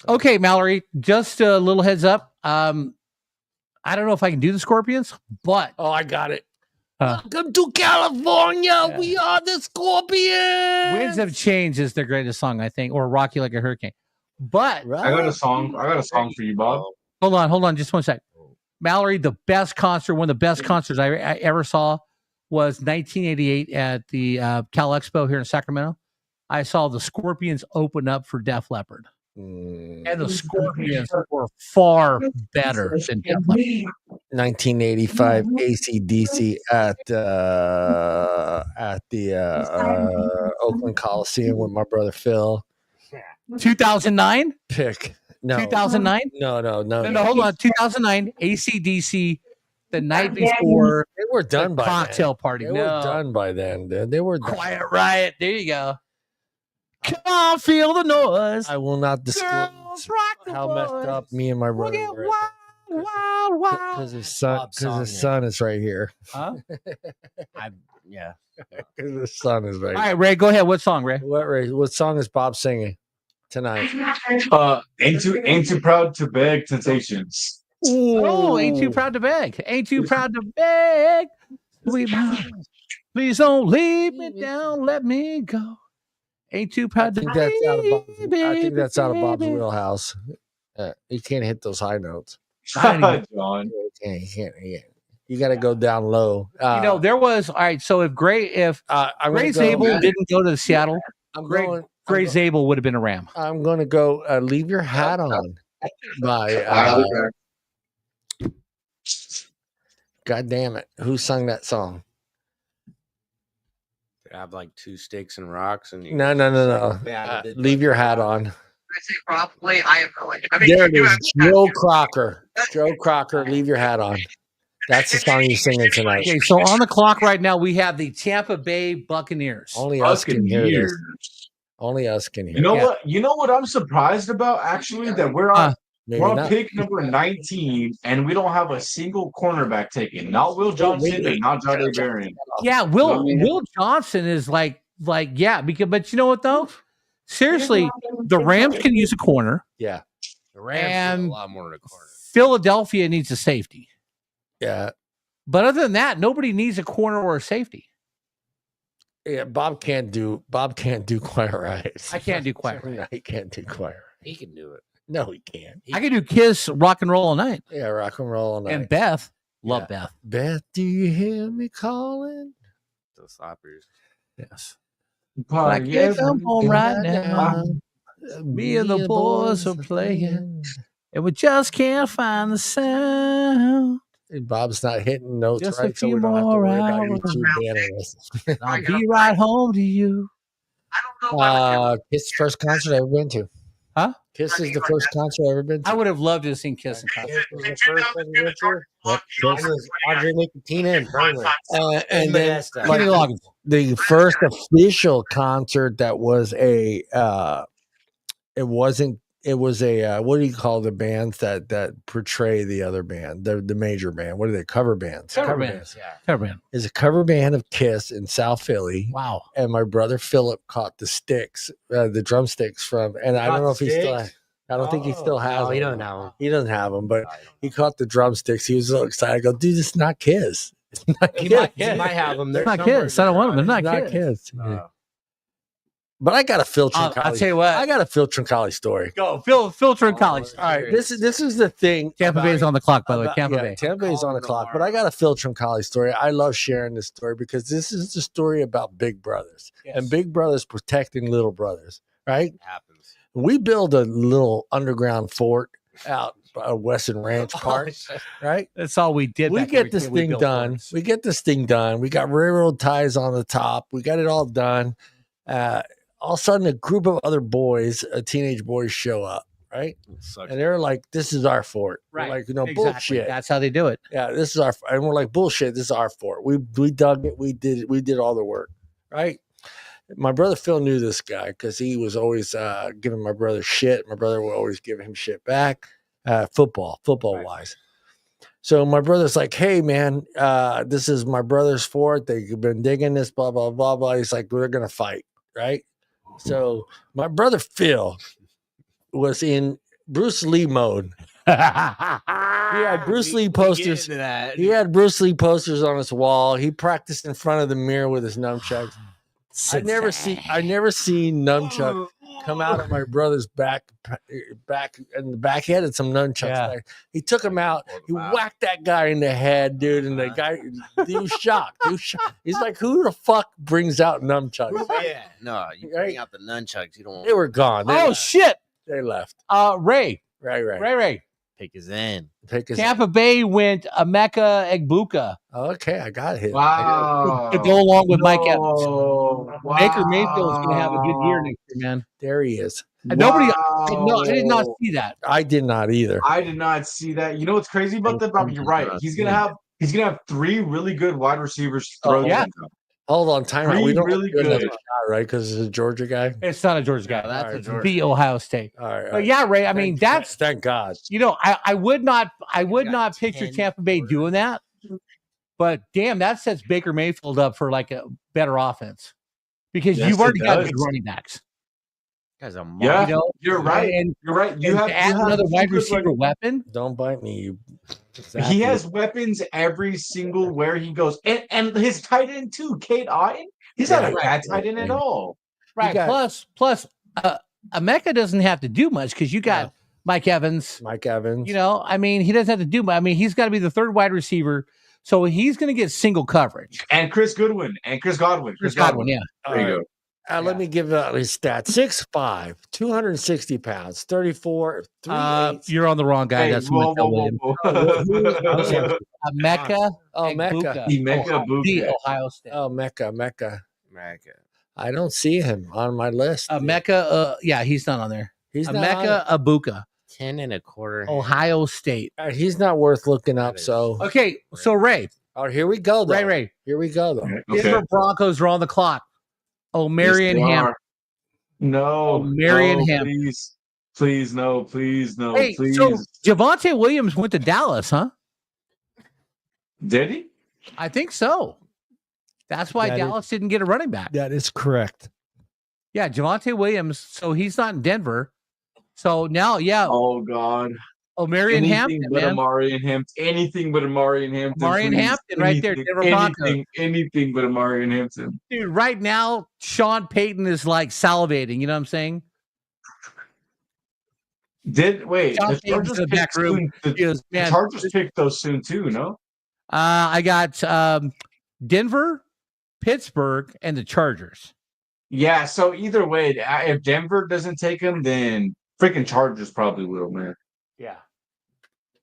Okay, Mallory. Just a little heads up. I don't know if I can do the Scorpions, but I got it. Welcome to California. Yeah. We are the Scorpions. Winds Have Changed is their greatest song, I think, or Rock You Like a Hurricane. But I got a song for you, Bob. Hold on, just 1 sec. Mallory, the best concert, one of the best concerts I ever saw was 1988 at the Cal Expo here in Sacramento. I saw the Scorpions open up for Def Leppard. And the Scorpions were far better than Def Leppard. 1985 AC/DC at the Oakland Coliseum with my brother Phil. 2009? Pick. No. 2009? No. Hold on. 2009 AC/DC. The night before they were done by cocktail then. party. They were done by then, dude. They were done. Quiet Riot. There you go. Come on, feel the noise. I will not disclose how messed up me and my brother were. Wild. Because his son is right here. Huh? Yeah. Because his son is right here. All right, Ray, go ahead. What song, Ray? What song is Bob singing tonight? Ain't too proud to beg Temptations. Oh, ain't too proud to beg. Ain't too proud to beg. Sweet mama, please don't leave me down. Let me go. Ain't too proud to beg. I think that's out of Bob's wheelhouse. He can't hit those high notes. John. He can't. You got to go down low. There was all right. So if Gray Zabel didn't go to Seattle, Gray Zabel would have been a Ram. I'm going to go. Leave Your Hat On by. God damn it! Who sung that song? I have like 2 sticks and rocks and No. Leave Your Hat On. I say probably. I have no idea. There it is. Joe Crocker. Joe Crocker. Leave Your Hat On. That's the song you're singing tonight. Okay, so on the clock right now we have the Tampa Bay Buccaneers. Only us can hear this. Only us can hear. You know what? You know what I'm surprised about actually that we're on pick number 19 and we don't have a single cornerback taken. Not Will Johnson and not Jahdae Barron. Yeah, Will Johnson is like but you know what though? Seriously, the Rams can use a corner. Yeah. The Rams need a lot more in a corner. Philadelphia needs a safety. Yeah. But other than that, nobody needs a corner or a safety. Yeah, Bob can't do Quiet Riot. I can't do Quiet Riot. No, he can't do Quiet Riot. He can do it. No, he can't. I can do Kiss, Rock and Roll All Night. Yeah, Rock and Roll All Night. And Beth. Love Beth. Beth, do you hear me calling? The Slappers. Yes. I can't come home right now. Me and the boys are playing. And we just can't find the sound. Bob's not hitting notes just right, so we don't have to worry about YouTube banning us. I'll be right home to you. Kiss the first concert I've ever been to. Huh? Kiss is the first concert I've ever been to. I would have loved to have seen Kiss in concert. Andre Nicotina and Burnley. And then the first official concert that was it was a what do you call the bands that portray the other band, the major band? What are they? Cover bands. Cover bands. Yeah. Cover band. Is a cover band of Kiss in South Philly. Wow. And my brother Philip caught the sticks, the drumsticks from, and I don't know if he still. I don't think he still has them. He doesn't have them. He doesn't have them, but he caught the drumsticks. He was so excited. I go, dude, it's not Kiss. He might have them. They're not kids. I don't want them. They're not kids. But I got a Phil Truncali. I'll tell you what. I got a Phil Truncali story. Go, Phil Truncali. All right, this is the thing. Tampa Bay is on the clock, by the way. Tampa Bay. Tampa Bay is on the clock. But I got a Phil Truncali story. I love sharing this story because this is the story about big brothers and big brothers protecting little brothers. Right? It happens. We build a little underground fort out Western Ranch Park. Right? That's all we did. We get this thing done. We get this thing done. We got railroad ties on the top. We got it all done. All of a sudden, a group of other boys, teenage boys, show up, right? And they're like, "This is our fort." Right? We're like, bullshit. That's how they do it. Yeah, this is our, and we're like, bullshit. This is our fort. We dug it. We did all the work, right? My brother Phil knew this guy because he was always giving my brother shit. My brother would always give him shit back, football wise. So my brother's like, "Hey man, this is my brother's fort. They've been digging this, blah blah blah blah." He's like, "We're gonna fight, right?" So my brother Phil was in Bruce Lee mode. He had Bruce Lee posters. He had Bruce Lee posters on his wall. He practiced in front of the mirror with his nunchucks. I never seen nunchuck come out of my brother's back and the back. He had some nunchucks back. He took him out. He whacked that guy in the head, dude. And the guy, he was shocked. He's like, "Who the fuck brings out nunchucks?" Yeah, no, you bring out the nunchucks. You don't. They were gone. Shit! They left. Ray. Right. Pick his end. Tampa Bay went Emeka Egbuka. Okay, I got hit. Wow. To go along with Mike Evans. Wow. Baker Mayfield's going to have a good year next year, man. There he is. And I did not see that. I did not either. I did not see that. You know what's crazy about that? Bobby, you're right. He's gonna have three really good wide receivers. Hold on, time out. We don't really good, shot, right? Because it's a Georgia guy. It's not a Georgia guy. That's the Ohio State. All right. But yeah, Ray. I mean, that's thank God. You know, I would not picture Tampa Bay doing that. But damn, that sets Baker Mayfield up for like a better offense because you've already got good running backs. Guys, you're right. And you're right. You have another wide receiver weapon. Don't bite me. Exactly. He has weapons every single where he goes, and his tight end too, Kate Otten. He's not a bad tight end at all. Right. Plus, Emeka doesn't have to do much because you got Mike Evans. You know, I mean, he doesn't have to do much. I mean, he's got to be the third wide receiver, so he's going to get single coverage. And Chris Godwin. Chris Godwin. Yeah. There you go. Let me give out his stats. 6'5", 260 pounds, 34, 3 you're on the wrong guy. Hey, That's whoa. Mecca. Mecca. The Ohio State. Mecca. I don't see him on my list. Mecca. He's not on there. He's Mecca Abuka. 10 and a quarter. Ohio State. He's not worth looking up. So okay. So Ray. Oh, here we go. Though. Ray. Here we go. Though. Okay. Denver Broncos are on the clock. Oh, Marion Hampton. No, Marion Hampton. Please, no, please. So Javonte Williams went to Dallas, huh? Did he? I think so. That's why Dallas didn't get a running back. That is correct. Yeah, Javonte Williams. So he's not in Denver. So now, Oh God. Oh, Marion Hampton, man. Anything but a Marion Hampton. Marion Hampton, right there. Denver Broncos. Anything but a Marion Hampton. Dude, right now, Sean Payton is like salivating. You know what I'm saying? The Chargers picked back room. The Chargers picked those soon too, no? I got Denver, Pittsburgh, and the Chargers. Yeah, so either way, if Denver doesn't take him, then freaking Chargers probably will, man. Yeah.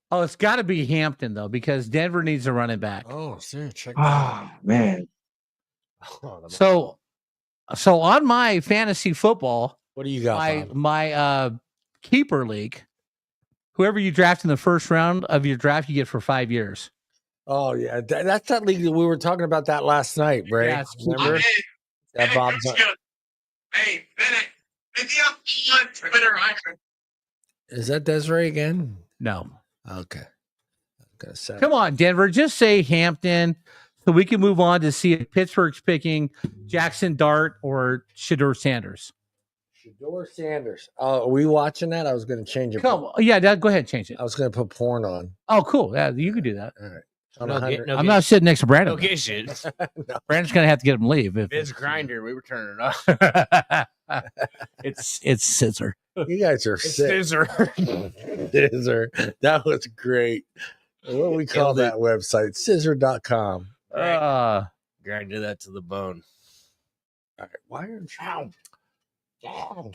Oh, it's got to be Hampton, though, because Denver needs a running back. Oh, sir, check man. So on my fantasy football, what do you got? My keeper league, whoever you draft in the first round of your draft, you get for 5 years. Oh, yeah. That's that league that we were talking about that last night, Bray. Yeah, remember? That Bob's Hey, Bennett, pick me up on Twitter. Is that Desiree again? No. Okay. Come on, Denver. Just say Hampton so we can move on to see if Pittsburgh's picking Jackson Dart or Shedeur Sanders. Shedeur Sanders. Oh, are we watching that? I was going to change it. Go ahead and change it. I was going to put porn on. Oh, cool. Yeah, you could do that. All right. On No, 100. no, I'm not sitting next to Brandon. No get shit. Brandon's gonna have to get him to leave. If it's grinder, we were turning it off. it's scissor. You guys are sick. Scissor. Scissor. That was great. What do we call Killed it. that website? Scissor.com. Grinded that to the bone. All right. Why aren't you?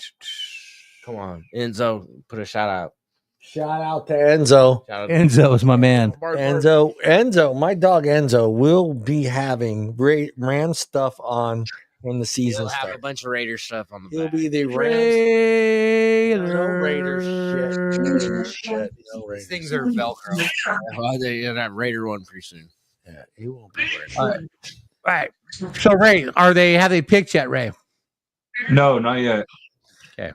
Come on, Enzo, put a shout out. Shout out to Enzo. Shout out Enzo is my man. Enzo, my dog Enzo will be having ran stuff on when the season He'll have a starts. bunch of Raider stuff on the He'll back. be the Rams. No Raiders shit. No These Raiders. things are Velcro. They're that Raider one pretty soon. Yeah, he won't be wearing. All right. So Ray, have they picked yet, Ray? No, not yet. Man,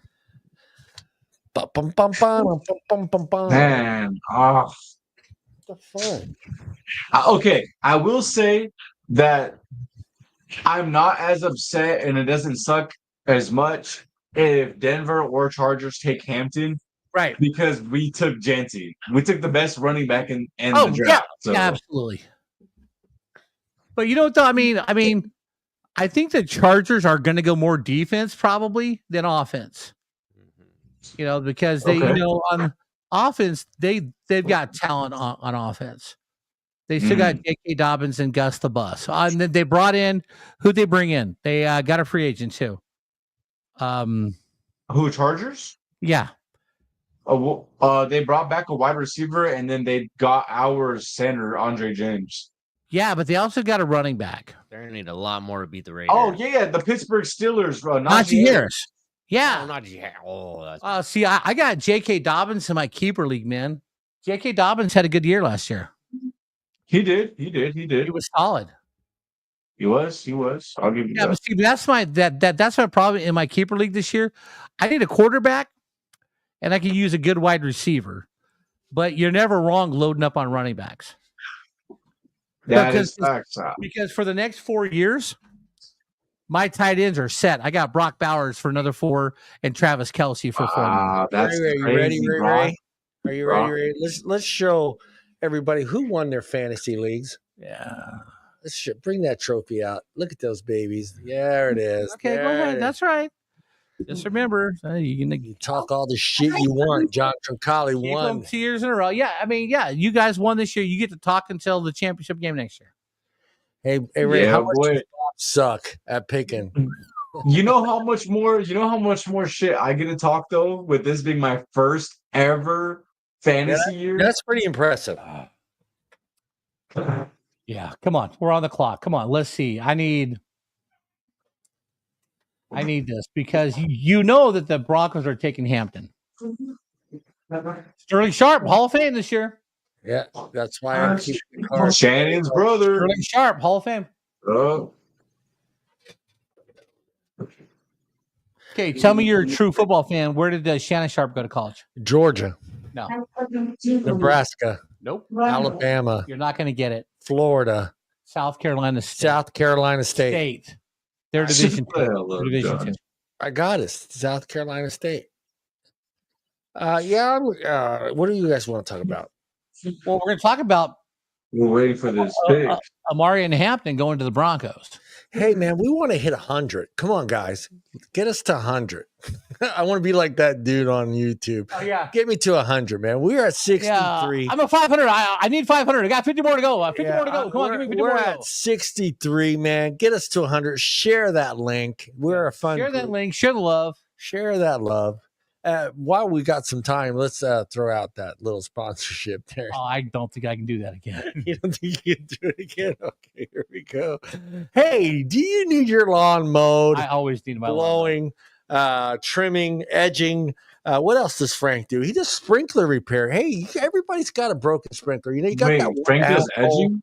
The fun. okay. I will say that I'm not as upset, and it doesn't suck as much if Denver or Chargers take Hampton, Right. because we took Genty. We took the best running back in the Oh, draft. So. Yeah, absolutely. But you know what though? I mean, I think the Chargers are going to go more defense probably than offense. You know, because they, Okay. on offense, they've got talent on offense. They still got J.K. Dobbins and Gus the Bus. And then they brought in who'd they bring in? They got a free agent too. Who, Chargers? Yeah. They brought back a wide receiver, and then they got our center, Andre James. Yeah, but they also got a running back. They're gonna need a lot more to beat the Raiders. Oh yeah, the Pittsburgh Steelers. Najee Harris. Yeah. Oh, not yet. Oh, that's See, I got J.K. Dobbins in my keeper league, man. J.K. Dobbins had a good year last year. He did. He was solid. He was. I'll give you Yeah, that. but see, that's my problem in my keeper league this year. I need a quarterback, and I can use a good wide receiver. But you're never wrong loading up on running backs. That is facts. Because for the next 4 years, my tight ends are set. I got Brock Bowers for another 4 and Travis Kelce for 4 more. That's Ray, are you ready, Ray? Are you ready, Ray? Let's show everybody who won their fantasy leagues. Yeah. Let's bring that trophy out. Look at those babies. There it is. Okay, There go it ahead. is. That's right. Just remember, You talk all the shit you want. John Truncali keep won. them 2 years in a row. Yeah, you guys won this year. You get to talk until the championship game next year. Hey, Ray, Yeah, how much boy. does Bob suck at picking? You know how much more shit I get to talk though, with this being my first ever fantasy year. That's pretty impressive. Yeah, come on. We're on the clock. Come on. Let's see. I need this because you know that the Broncos are taking Hampton. Sterling Sharp, Hall of Fame this year. Yeah, that's why I'm keeping the card. Shannon's brother. Sterling Sharp, Hall of Fame. Okay, tell me you're a true football fan. Where did Shannon Sharp go to college? Georgia, No. Nebraska, Nope. Alabama, You're not going to get it. Florida, South Carolina State. South Carolina State. They're Division 2. Well They're Division done. 2. I got it. South Carolina State. What do you guys want to talk about? Well, we're going to talk about We're waiting for this pick. Amari and Hampton going to the Broncos. Hey, man, we want to hit 100. Come on, guys. Get us to 100. I want to be like that dude on YouTube. Oh, yeah. Get me to 100, man. We're at 63. Yeah, I'm at 500. I need 500. I got 50 more to go. 50 more to go. Come on, give me 50 we're more to at go. 63, man. Get us to 100. Share that link. We're a fun Share that group. link. Share the love. Share that love. While we got some time, let's throw out that little sponsorship there. Oh, I don't think I can do that again. You don't think you can do it again? Okay, here we go. Hey, do you need your lawn mowed, I always need my love. blowing, trimming, edging? What else does Frank do? He does sprinkler repair. Hey, everybody's got a broken sprinkler. You know, you got Wait, that one Frank does asshole- edging?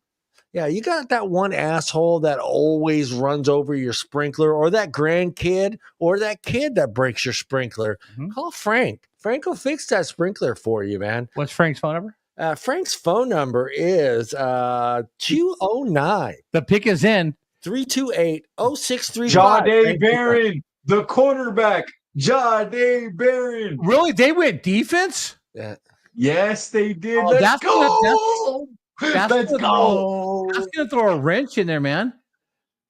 Yeah, you got that one asshole that always runs over your sprinkler, or that grandkid, or that kid that breaks your sprinkler. Mhm. Call Frank. Frank will fix that sprinkler for you, man. What's Frank's phone number? Frank's phone number is 209 The pick is in. 328 0635. Jahdae Barron, the quarterback. Jahdae Barron. Really? They went defense? Yeah. Yes, they did. Oh, Let's that's go. Let's go. That's going to throw a wrench in there, man.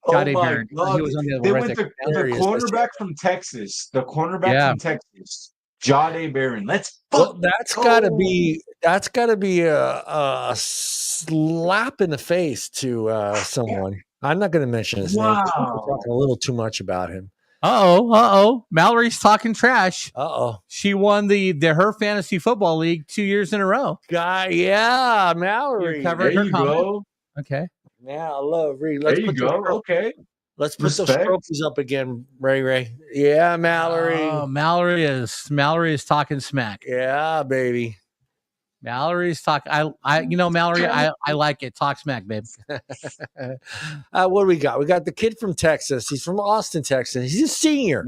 Oh Jade my Barron. God. He was on the They right went there. the cornerback from Texas. The cornerback Yeah. from Texas. Jade Barron. Let's Well, fuck. that's gotta be a slap in the face to someone. I'm not going to mention his name. We're Wow. talking a little too much about him. Uh-oh. Mallory's talking trash. Uh-oh. She won the her fantasy football league 2 years in a row. Guy, yeah, Mallory. You covered There her you comment. go. Okay. Yeah, I love Reed. There you go. Okay. Let's put those Respect. trophies up again, Ray. Yeah, Mallory. Oh, Mallory is talking smack. Yeah, baby. Mallory's talking. Mallory, I like it. Talk smack, babe. What do we got? We got the kid from Texas. He's from Austin, Texas. He's a senior,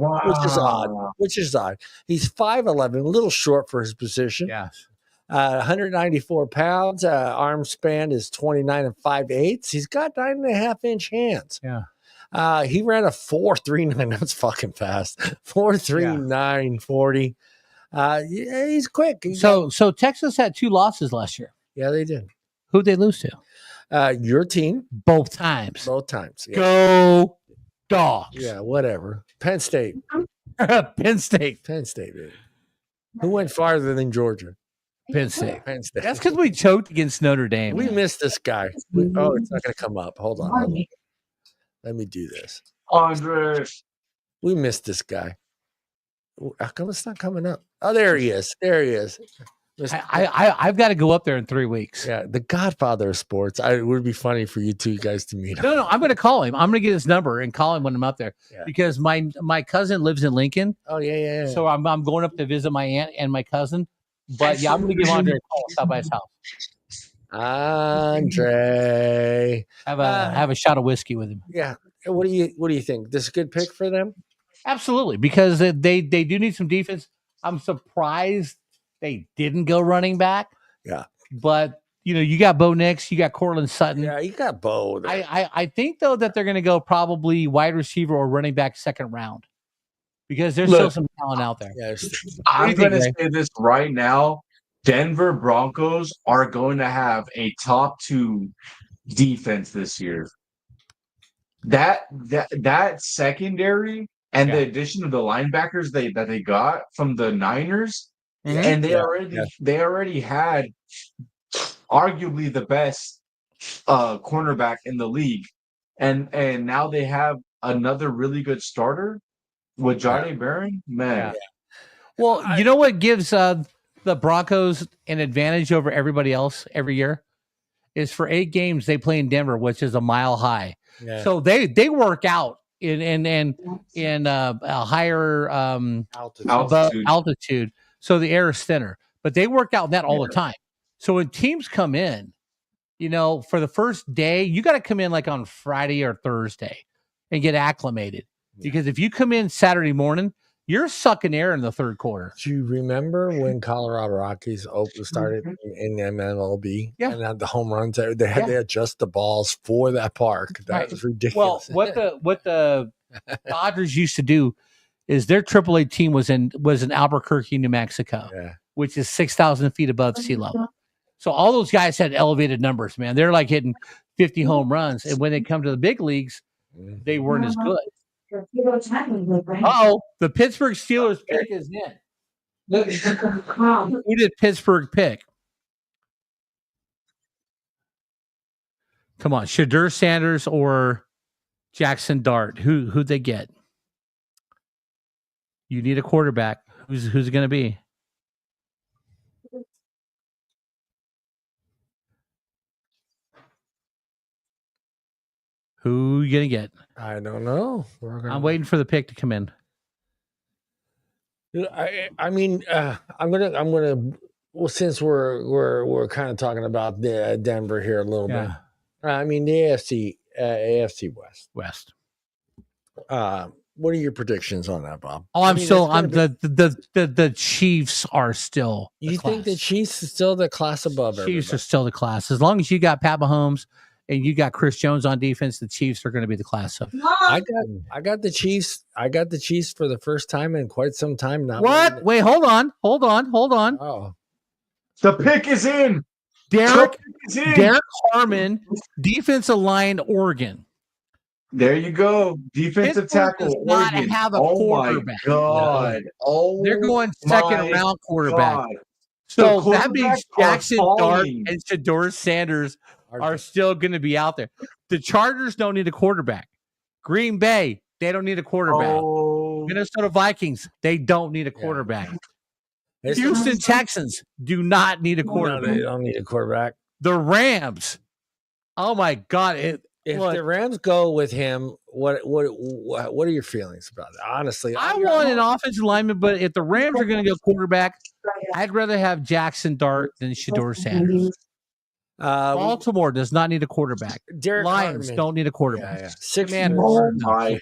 which is odd. He's 5'11", a little short for his position. Yes. 194 pounds. Arm span is 29 and 5/8. He's got 9.5-inch hands. Yeah. He ran a 4.39. That's fucking fast. 4.39 40. Yeah, he's quick. So Texas had 2 losses last year. Yeah, they did. Who'd they lose to? Your team. Both times. Both times. Yeah. Go Dogs. Yeah, whatever. Penn State. Penn State. Penn State, baby. Who went farther than Georgia? Penn State. Penn State. That's because we choked against Notre Dame. We missed this guy. It's not going to come up. Hold on. Let me do this. Andre. We missed this guy. How come it's not coming up? Oh, there he is. I've got to go up there in 3 weeks. Yeah, the godfather of sports. It would be funny for you two guys to meet him. No, I'm going to call him. I'm going to get his number and call him when I'm up there because my cousin lives in Lincoln. Oh, yeah. So I'm going up to visit my aunt and my cousin. But yeah, I'm going to give Andre a call. Stop by his house. Andre. Have a shot of whiskey with him. Yeah. What do you think? This is a good pick for them? Absolutely, because they do need some defense. I'm surprised they didn't go running back. Yeah. But you got Bo Nix, you got Cortland Sutton. Yeah, you got Bo. I think though that they're going to go probably wide receiver or running back second round because there's still some talent out there. Yeah, I'm going to say this right now. Denver Broncos are going to have a top 2 defense this year. That secondary and the addition of the linebackers that they got from the Niners, and they already had arguably the best cornerback in the league, and now they have another really good starter with Jade Barron. Man, well, you know what gives the Broncos an advantage over everybody else every year is for 8 games they play in Denver, which is a mile high. Yeah. So they work out in a higher altitude. So the air is thinner, but they work out that all the time. So when teams come in, for the first day, you got to come in like on Friday or Thursday and get acclimated. Because if you come in Saturday morning, you're sucking air in the third quarter. Do you remember when Colorado Rockies started in MLB? Yeah. And had the home runs, they had to adjust the balls for that park. That was ridiculous. Well, what the Dodgers used to do is their AAA team was in Albuquerque, New Mexico, which is 6,000 feet above sea level. So all those guys had elevated numbers, man. They're like hitting 50 home runs. And when they come to the big leagues, they weren't as good. The Pittsburgh Steelers pick is in. Who did Pittsburgh pick? Come on, Shadur Sanders or Jackson Dart? Who'd they get? You need a quarterback. Who's it going to be? Who you gonna get? I don't know. I'm waiting for the pick to come in. I mean, I'm gonna. Well, since we're kind of talking about the Denver here a little bit. I mean, the AFC West. What are your predictions on that, Bob? The Chiefs are still. You think the Chiefs are still the class above? Chiefs are still the class. As long as you got Pat Mahomes and you got Chris Jones on defense, the Chiefs are going to be the class of. I got the Chiefs. I got the Chiefs for the first time in quite some time now. What? Wait, hold on. Oh, the pick is in. Derek Is in. Derek Harmon, defensive line, Oregon. There you go. Defensive Pittsburgh tackle, does not Oregon. have a Oh my quarterback. God. Oh, They're going second my round quarterback. God. So The that means quarterbacks are Jackson Dart falling. and Shador Sanders are still going to be out there. The Chargers don't need a quarterback. Green Bay, they don't need a quarterback. Oh, Minnesota Vikings, they don't need a quarterback. Houston Texans do not need a No, quarterback. they don't need a quarterback. The Rams, oh my God! If the Rams go with him, what are your feelings about it? Honestly, I want an offensive lineman, but if the Rams are going to go quarterback, I'd rather have Jackson Dart than Shador Sanders. Baltimore does not need a quarterback. Derek Lions Hartman. don't need a quarterback. Yeah. 6'4", oh my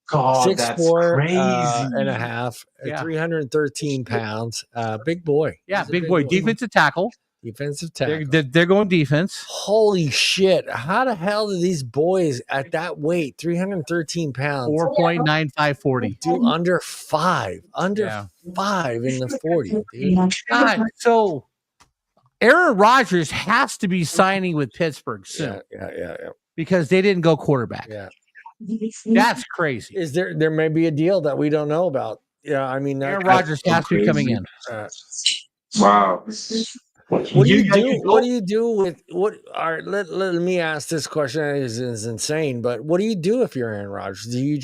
God. That's 6'4", crazy. and a half, 313 pounds. Big boy. Yeah, He's a big boy. Defensive tackle. Defensive tackle. They're going defense. Holy shit. How the hell do these boys at that weight, 313 pounds, 4.9540, do under 5? Under 5 in the 40, dude. God, so Aaron Rodgers has to be signing with Pittsburgh soon. Yeah. Because they didn't go quarterback. Yeah. That's crazy. Is there may be a deal that we don't know about? Yeah, I mean, Aaron Rodgers has to be coming in. Wow. What do you do? What do you do with what? All right, let me ask this question. Is insane, but what do you do if you're Aaron Rodgers? Do you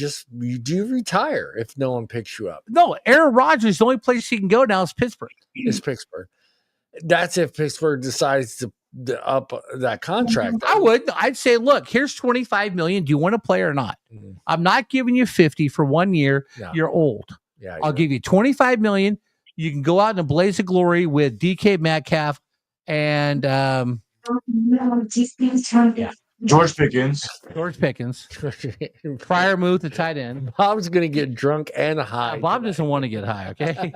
retire if no one picks you up? No, Aaron Rodgers, the only place he can go now is Pittsburgh. It's Pittsburgh. That's if Pittsburgh decides to up that contract. I'd say, look, here's $25 million. Do you want to play or not? Mm-hmm. I'm not giving you 50 for 1 year. No. You're old. Yeah, I'll give you $25 million. You can go out in a blaze of glory with DK Metcalf and George Pickens. Freiermuth, the tight end. Bob's gonna get drunk and high. Bob doesn't want to get high. Okay.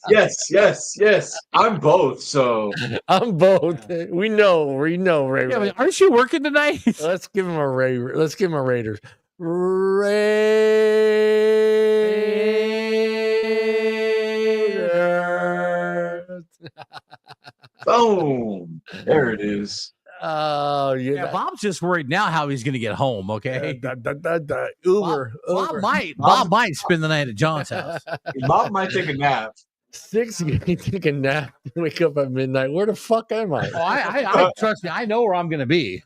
Yes. I'm both. So I'm both. We know, Ray. Yeah, but aren't you working tonight? Let's give him a Ray. Let's give him a Raiders. Raiders. Boom. There it is. Oh, yeah. Bob's just worried now how he's going to get home. Okay. Uber. Bob might spend the night at John's house. Bob might take a nap. 6, you can take a nap. Wake up at midnight. Where the fuck am I? Oh, I trust me. I know where I'm going to be.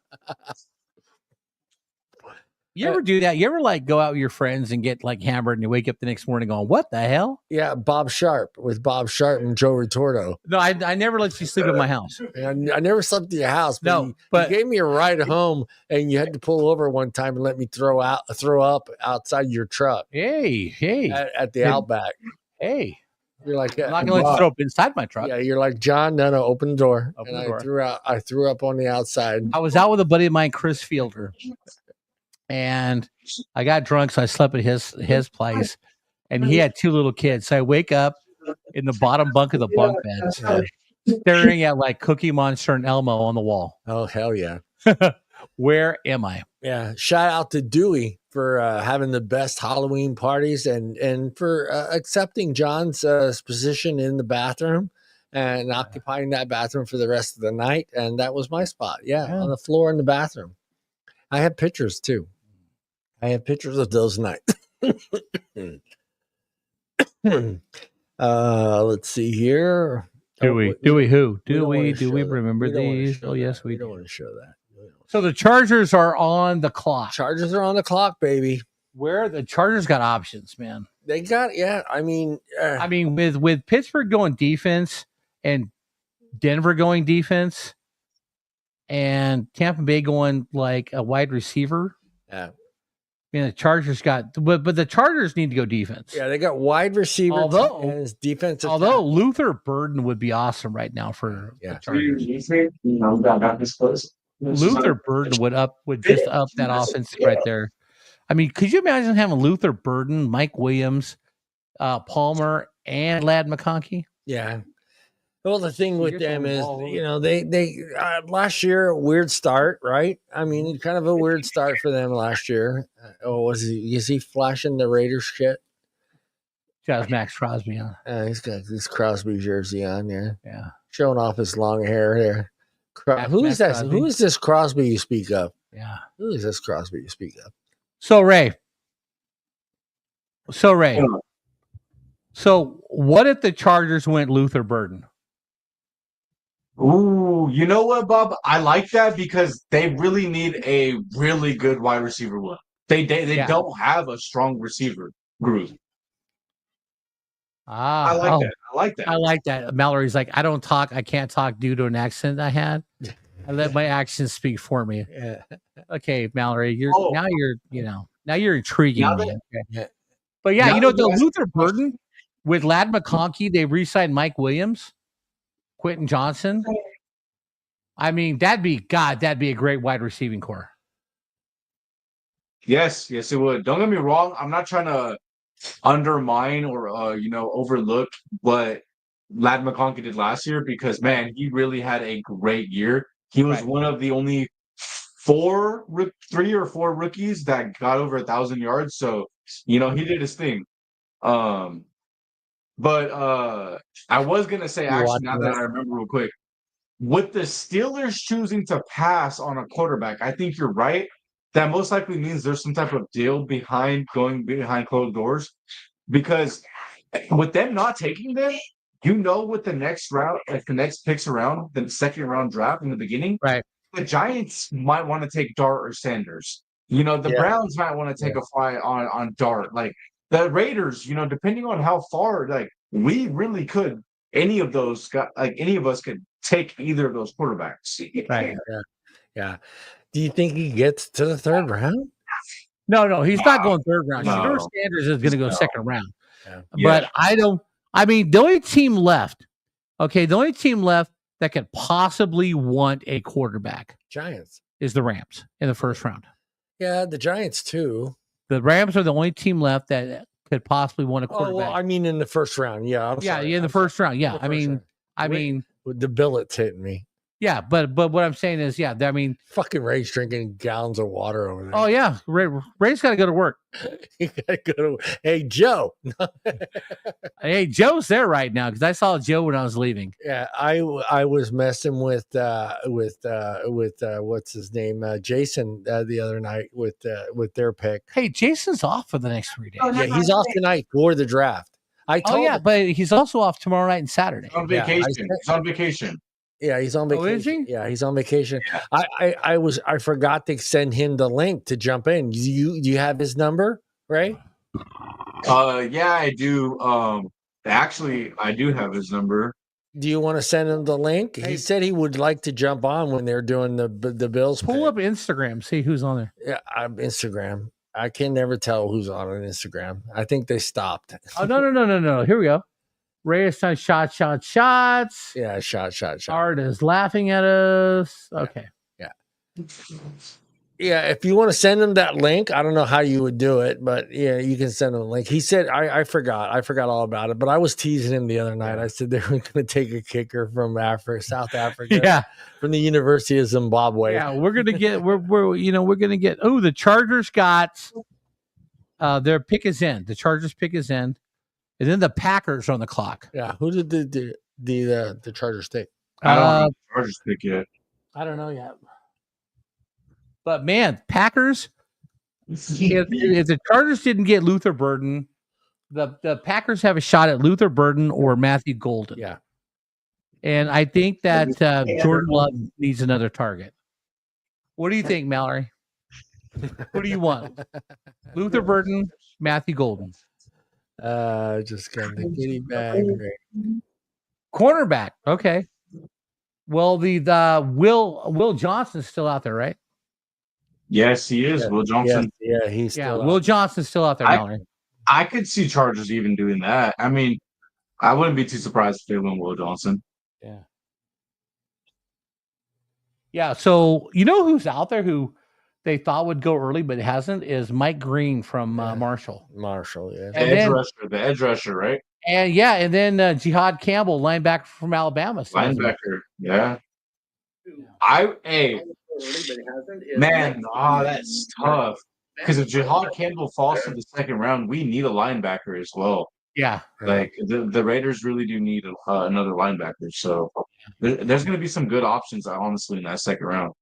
You ever do that? You ever like go out with your friends and get like hammered and you wake up the next morning going, what the hell? Yeah, Bob Sharp and Joe Retorto. No, I never let you sleep at my house. I never slept at your house. But you gave me a ride home and you had to pull over one time and let me throw up outside your truck. Hey. At the Outback. Hey. You're like, I'm not going to let you throw up inside my truck. Yeah, you're like, John, no, open the door. I threw up on the outside. I was out with a buddy of mine, Chris Fielder. And I got drunk, so I slept at his place. And he had 2 little kids. So I wake up in the bottom bunk of the bunk beds, staring at like Cookie Monster and Elmo on the wall. Oh, hell yeah. Where am I? Yeah. Shout out to Dewey for having the best Halloween parties and for accepting John's position in the bathroom and occupying that bathroom for the rest of the night. And that was my spot. Yeah. On the floor in the bathroom. I have pictures too. I have pictures of those nights. Let's see here. Do we remember these? Oh, yes, we don't want to show that. So the Chargers are on the clock. Chargers are on the clock, baby. Where the Chargers got options, man. They got, I mean, with Pittsburgh going defense and Denver going defense and Tampa Bay going like a wide receiver. Yeah. The Chargers got, but the Chargers need to go defense. Yeah, they got wide receiver and defensive. Although Luther Burden would be awesome right now for the Chargers. Luther Burden would just up that offense right there. I mean, could you imagine having Luther Burden, Mike Williams, Palmer, and Ladd McConkey? Yeah. Well, the thing with them is, they last year, weird start, right? I mean, kind of a weird start for them last year. Is he flashing the Raiders shit? Got Max Crosby on. He's got this Crosby jersey on there. Yeah. Showing off his long hair there. Who is that? Who is this Crosby you speak of? Yeah. Who is this Crosby you speak of? So Ray. So what if the Chargers went Luther Burden? Ooh, you know what, Bob? I like that because they really need a really good wide receiver one. They don't have a strong receiver group. I like that. I like that. Mallory's like, I can't talk due to an accent I had. I let my accent speak for me. Yeah. Okay, Mallory, now you're intriguing me. Okay. Yeah. But yeah, the Luther Burden with Ladd McConkey, they re-signed Mike Williams, Quentin Johnson. I mean, that'd be a great wide receiving core. Yes, it would. Don't get me wrong. I'm not trying to undermine or overlook what Ladd McConkey did last year because man, he really had a great year. He was one of the only 3 or 4 rookies that got over 1,000 yards. So he did his thing. But I was gonna say actually now that I remember real quick, with the Steelers choosing to pass on a quarterback, I think you're right. That most likely means there's some type of deal going behind closed doors. Because with them not taking them, with the next round, like the next picks around, the second round draft in the beginning, right? The Giants might want to take Dart or Sanders. The Browns might want to take a fly on Dart. Like the Raiders, depending on how far, like we really could. Any of us could take either of those quarterbacks. Right. Yeah. Do you think he gets to the 3rd round? No, he's not going 3rd round. Sure, Sanders is going to go 2nd round. Yeah. But the only team left, that could possibly want a quarterback Giants is the Rams in the 1st round. Yeah, the Giants too. The Rams are the only team left that could possibly want a quarterback. Oh, well, I mean in the 1st round. Yeah. In the 1st round. Yeah. I mean, the billets hitting me. Yeah, but what I'm saying is, fucking Ray's drinking gallons of water over there. Oh yeah, Ray's got to go to work. He got to go to. Hey Joe. Hey, Joe's there right now because I saw Joe when I was leaving. Yeah, I was messing with what's his name, Jason, the other night with their pick. Hey, Jason's off for the next 3 days. Yeah, he's off tonight for the draft. I told him. But he's also off tomorrow night and Saturday. On vacation. He's on vacation. Yeah, he's on vacation. Oh, is he? Yeah, he's on vacation. Yeah. I forgot to send him the link to jump in. Do you have his number, right? Yeah, I do. Actually, I do have his number. Do you want to send him the link? He said he would like to jump on when they're doing the Bills. Pull up Instagram, see who's on there. Yeah, Instagram. I can never tell who's on Instagram. I think they stopped. Oh no! Here we go. Ray is saying shots. Yeah, shot. Art is laughing at us. Okay. Yeah, if you want to send him that link, I don't know how you would do it, but yeah, you can send him a link. He said, I forgot all about it, but I was teasing him the other night. I said they were going to take a kicker from South Africa, from the University of Zimbabwe. Yeah, we're going to get, the Chargers got, their pick is in. The Chargers pick is in, and then the Packers are on the clock. Yeah, who did the Chargers take? I don't know the Chargers pick yet. I don't know yet. But man, Packers, if the Chargers didn't get Luther Burden, the Packers have a shot at Luther Burden or Matthew Golden. Yeah. And I think that Jordan Love needs another target. What do you think, Mallory? Who do you want? Luther Burden, Matthew Golden. Just got the kitty bag. Cornerback. Okay. Well, the Will Johnson's still out there, right? Yes, he is. Yeah, Will Johnson. Yeah, he's still Will Johnson's still out there, Mallory. I could see Chargers even doing that. I mean, I wouldn't be too surprised if they went Will Johnson. Yeah. Yeah. So you know who's out there who they thought would go early but hasn't is Mike Green from Marshall. Marshall, yeah. The edge rusher, right? And then Jihad Campbell, linebacker from Alabama. Linebacker, yeah. That's tough. Because if Jihad Campbell falls to the second round, we need a linebacker as well. Yeah. Like the Raiders really do need another linebacker. So there's going to be some good options, honestly, in that second round.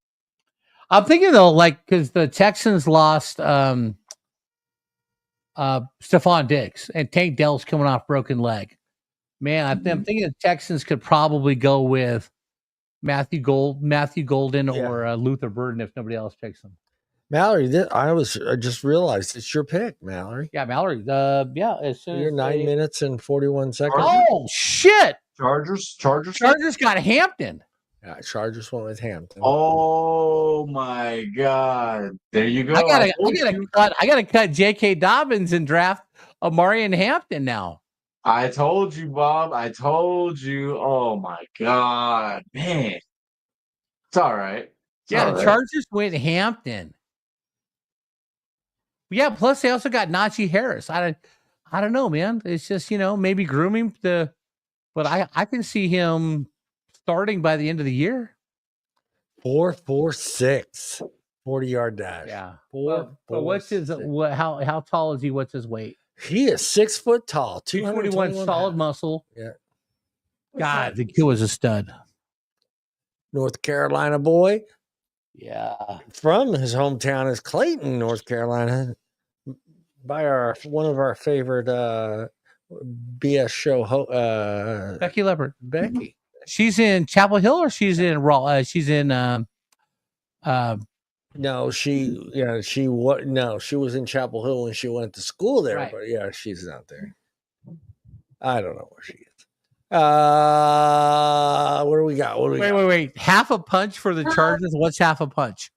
I'm thinking though, like, because the Texans lost Stephon Diggs and Tank Dell's coming off broken leg. Man, I'm thinking the Texans could probably go with Matthew Golden, or Luther Burden if nobody else picks him. Mallory, I just realized it's your pick, Mallory. Yeah, Mallory. As soon You're as 9 minutes and 41 seconds. Oh shit! Chargers got Hampton. Yeah, Chargers went with Hampton. Oh my God! There you go. I gotta cut J.K. Dobbins and draft Amari and Hampton now. I told you, Bob. I told you. Oh my God, man! It's all right. The Chargers went Hampton. Yeah, plus they also got Najee Harris. I don't know, man. It's just, maybe grooming but I can see him starting by the end of the year. 4.46, 40-yard dash. Yeah. But what's his how tall is he? What's his weight? He is 6 foot tall, 221 solid muscle. Yeah. God, the kid was a stud. North Carolina boy. Yeah. From his hometown is Clayton, North Carolina. By one of our favorite BS show Becky Leopard. Becky. She's in Chapel Hill, or she's in Raw? She's in No, she was in Chapel Hill when she went to school there, right. But yeah, she's not there. I don't know where she is. What do we got? Wait. Half a punch for the Chargers. What's half a punch?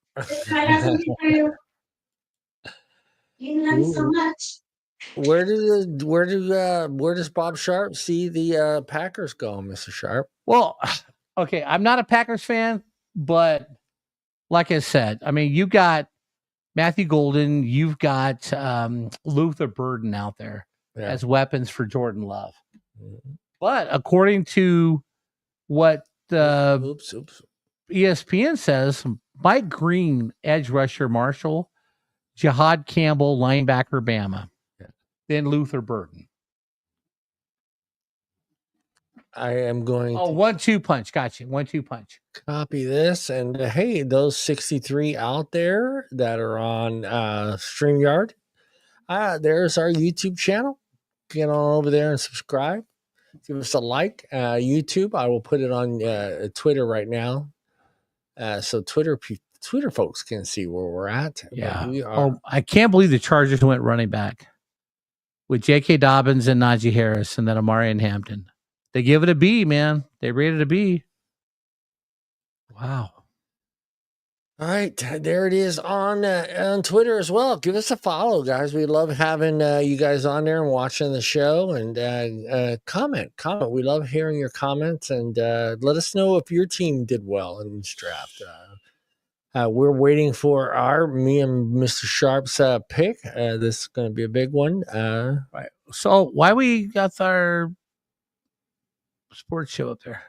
You learn so much. Where does Bob Sharp see the Packers go, Mr. Sharp? Well, okay, I'm not a Packers fan, but like I said, I mean, you got Matthew Golden, you've got Luther Burden out there as weapons for Jordan Love. Mm-hmm. But according to what ESPN says, Mike Green, edge rusher Marshall, Jihad Campbell, linebacker Bama, then Luther Burden. I am going to 1-2 punch. Gotcha. 1-2 punch. Copy this. And hey, those 63 out there that are on StreamYard, there's our YouTube channel. Get on over there and subscribe. Give us a like. YouTube, I will put it on Twitter right now. So Twitter folks can see where we're at. Yeah. I can't believe the Chargers went running back with J.K. Dobbins and Najee Harris and then Amari and Hampton. They give it a B, man. They rated a B. Wow. All right. There it is on Twitter as well. Give us a follow, guys. We love having you guys on there and watching the show. And comment. We love hearing your comments. And let us know if your team did well in this draft. We're waiting for me and Mr. Sharp's pick. This is going to be a big one. Right. So why we got our sports show up there?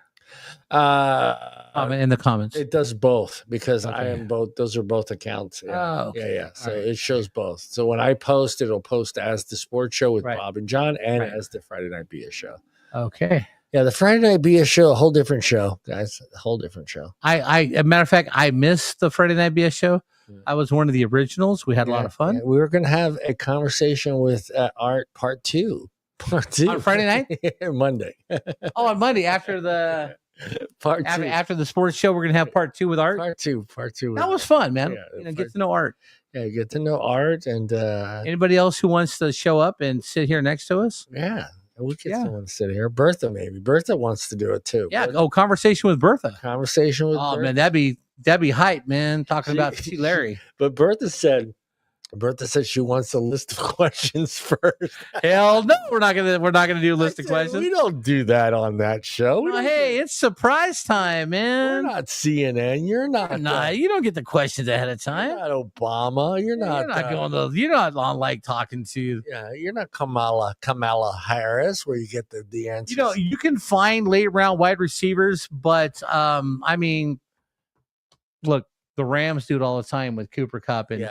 In the comments. It does both because I am both. Those are both accounts. Yeah. Okay. Yeah. So it shows both. So when I post, it'll post as the sports show with Bob and John and as the Friday Night BS show. Okay. Yeah, the Friday Night BS show, a whole different show, guys. A whole different show. As a matter of fact, I missed the Friday Night BS show. I was one of the originals. We had a lot of fun. Yeah. We were going to have a conversation with Art part two. On Friday night? Monday. On Monday after the part two. After the sports show, we're going to have part two with Art. Part two. That was fun, man. Get to know Art. Yeah, get to know Art and anybody else who wants to show up and sit here next to us. Yeah. We get someone to sit here. Bertha, maybe. Bertha wants to do it too. Yeah. Conversation with Bertha. Bertha. Man, that'd be hype, man. Talking about C. Larry. But Bertha said she wants a list of questions first. Hell no, we're not gonna do a list of questions. We don't do that on that show. Hey, it's surprise time, man. We're not CNN. You're not. Nah, you don't get the questions ahead of time. You're not Obama. You're not You're not on like talking to. Yeah, you're not Kamala Harris, where you get the answers. You can find late round wide receivers, but I mean, look. The Rams do it all the time with Cooper Kupp and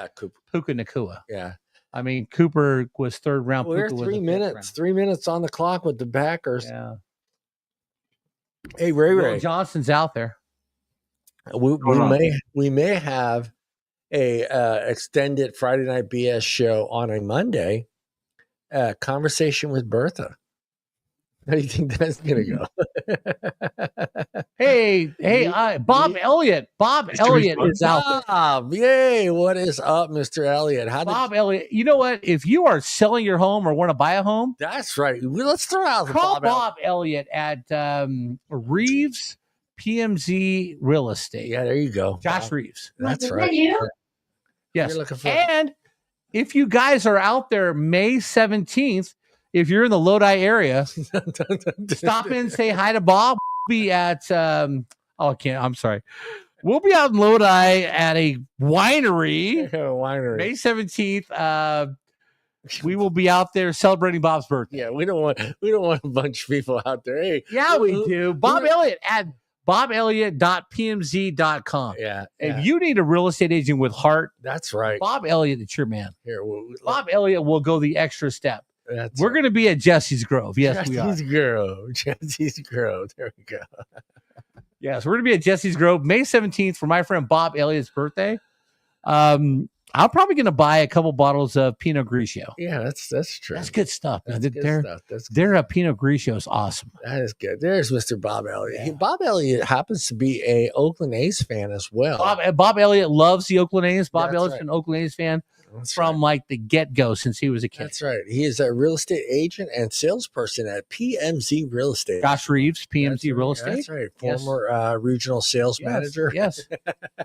Puka Nacua. Yeah. I mean, Cooper was third round. We're 3 minutes. 3 minutes on the clock with the Packers. Yeah. Hey, Ray Will Ray, Johnson's out there. we may have a extended Friday Night BS show on a Monday. Conversation with Bertha. How do you think that's gonna go? Hey, Bob Elliott. Bob Elliott is out there. Bob, yay! What is up, Mr. Elliott? Bob Elliott. You know what? If you are selling your home or want to buy a home, That's right. Let's throw out call Bob Elliott at Reeves PMZ Real Estate. Yeah, there you go. Josh Reeves. That's right. Yes. You're looking for And if you guys are out there May 17th, if you're in the Lodi area, stop in, say hi to Bob. We'll be at I'm sorry. We'll be out in Lodi at a winery. May 17th. We will be out there celebrating Bob's birthday. Yeah, we don't want a bunch of people out there. Hey, yeah, we do. Bob Elliott at bobelliott.pmz.com. Yeah. If you need a real estate agent with heart, that's right. Bob Elliott, it's your man. Here, Bob Elliott will go the extra step. We're going to be at Jesse's Grove. Yes, we are. Jesse's Grove. There we go. Yes, we're going to be at Jesse's Grove May 17th for my friend Bob Elliott's birthday. I'm probably going to buy a couple bottles of Pinot Grigio. Yeah, that's true. That's good stuff. That's good stuff. Their Pinot Grigio is awesome. That is good. There's Mr. Bob Elliott. Yeah. Bob Elliott happens to be a Oakland A's fan as well. Bob Elliott loves the Oakland A's. Bob Elliott's an Oakland A's fan. From like the get-go since he was a kid. That's right. He is a real estate agent and salesperson at PMZ Real Estate. Josh Reeves, PMZ Real Estate. That's right. Former regional sales manager. Yes.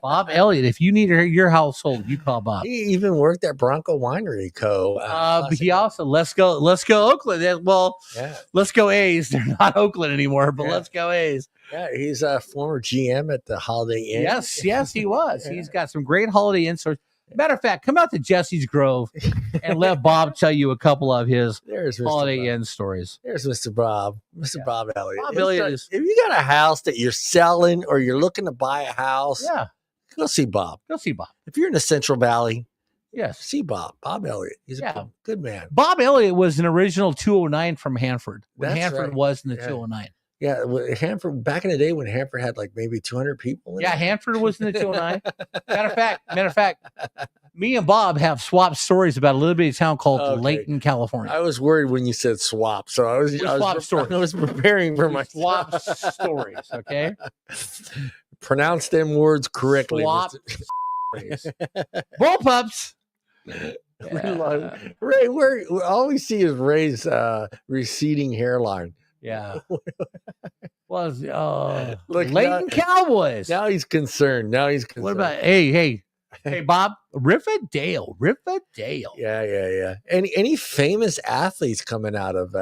Bob Elliott. If you need your household, you call Bob. He even worked at Bronco Winery Co. But he also let's go Oakland. Well, let's go A's. They're not Oakland anymore, but let's go A's. Yeah, he's a former GM at the Holiday Inn. Yes, he was. He's got some great Holiday Inn stores. Matter of fact, come out to Jesse's Grove and let Bob tell you a couple of his Holiday Inn stories. There's Mr. Bob. Bob Elliott. Bob Elliott if you got a house that you're selling or you're looking to buy a house, go see Bob. If you're in the Central Valley, see Bob. Bob Elliott. He's a good man. Bob Elliott was an original 209 from Hanford. When Hanford was in the 209. Yeah, Hanford, back in the day when Hanford had like maybe 200 people. Hanford was in the 209. Matter of fact, me and Bob have swapped stories about a little bitty town called Layton, California. I was worried when you said swap, so I was preparing for my swap stories. Okay, pronounce them words correctly. Swap bull pups. Ray, all we see is Ray's receding hairline. Yeah. Was Layton Cowboys. Now he's concerned. What about hey Bob? Riverdale. Yeah. Any famous athletes coming out of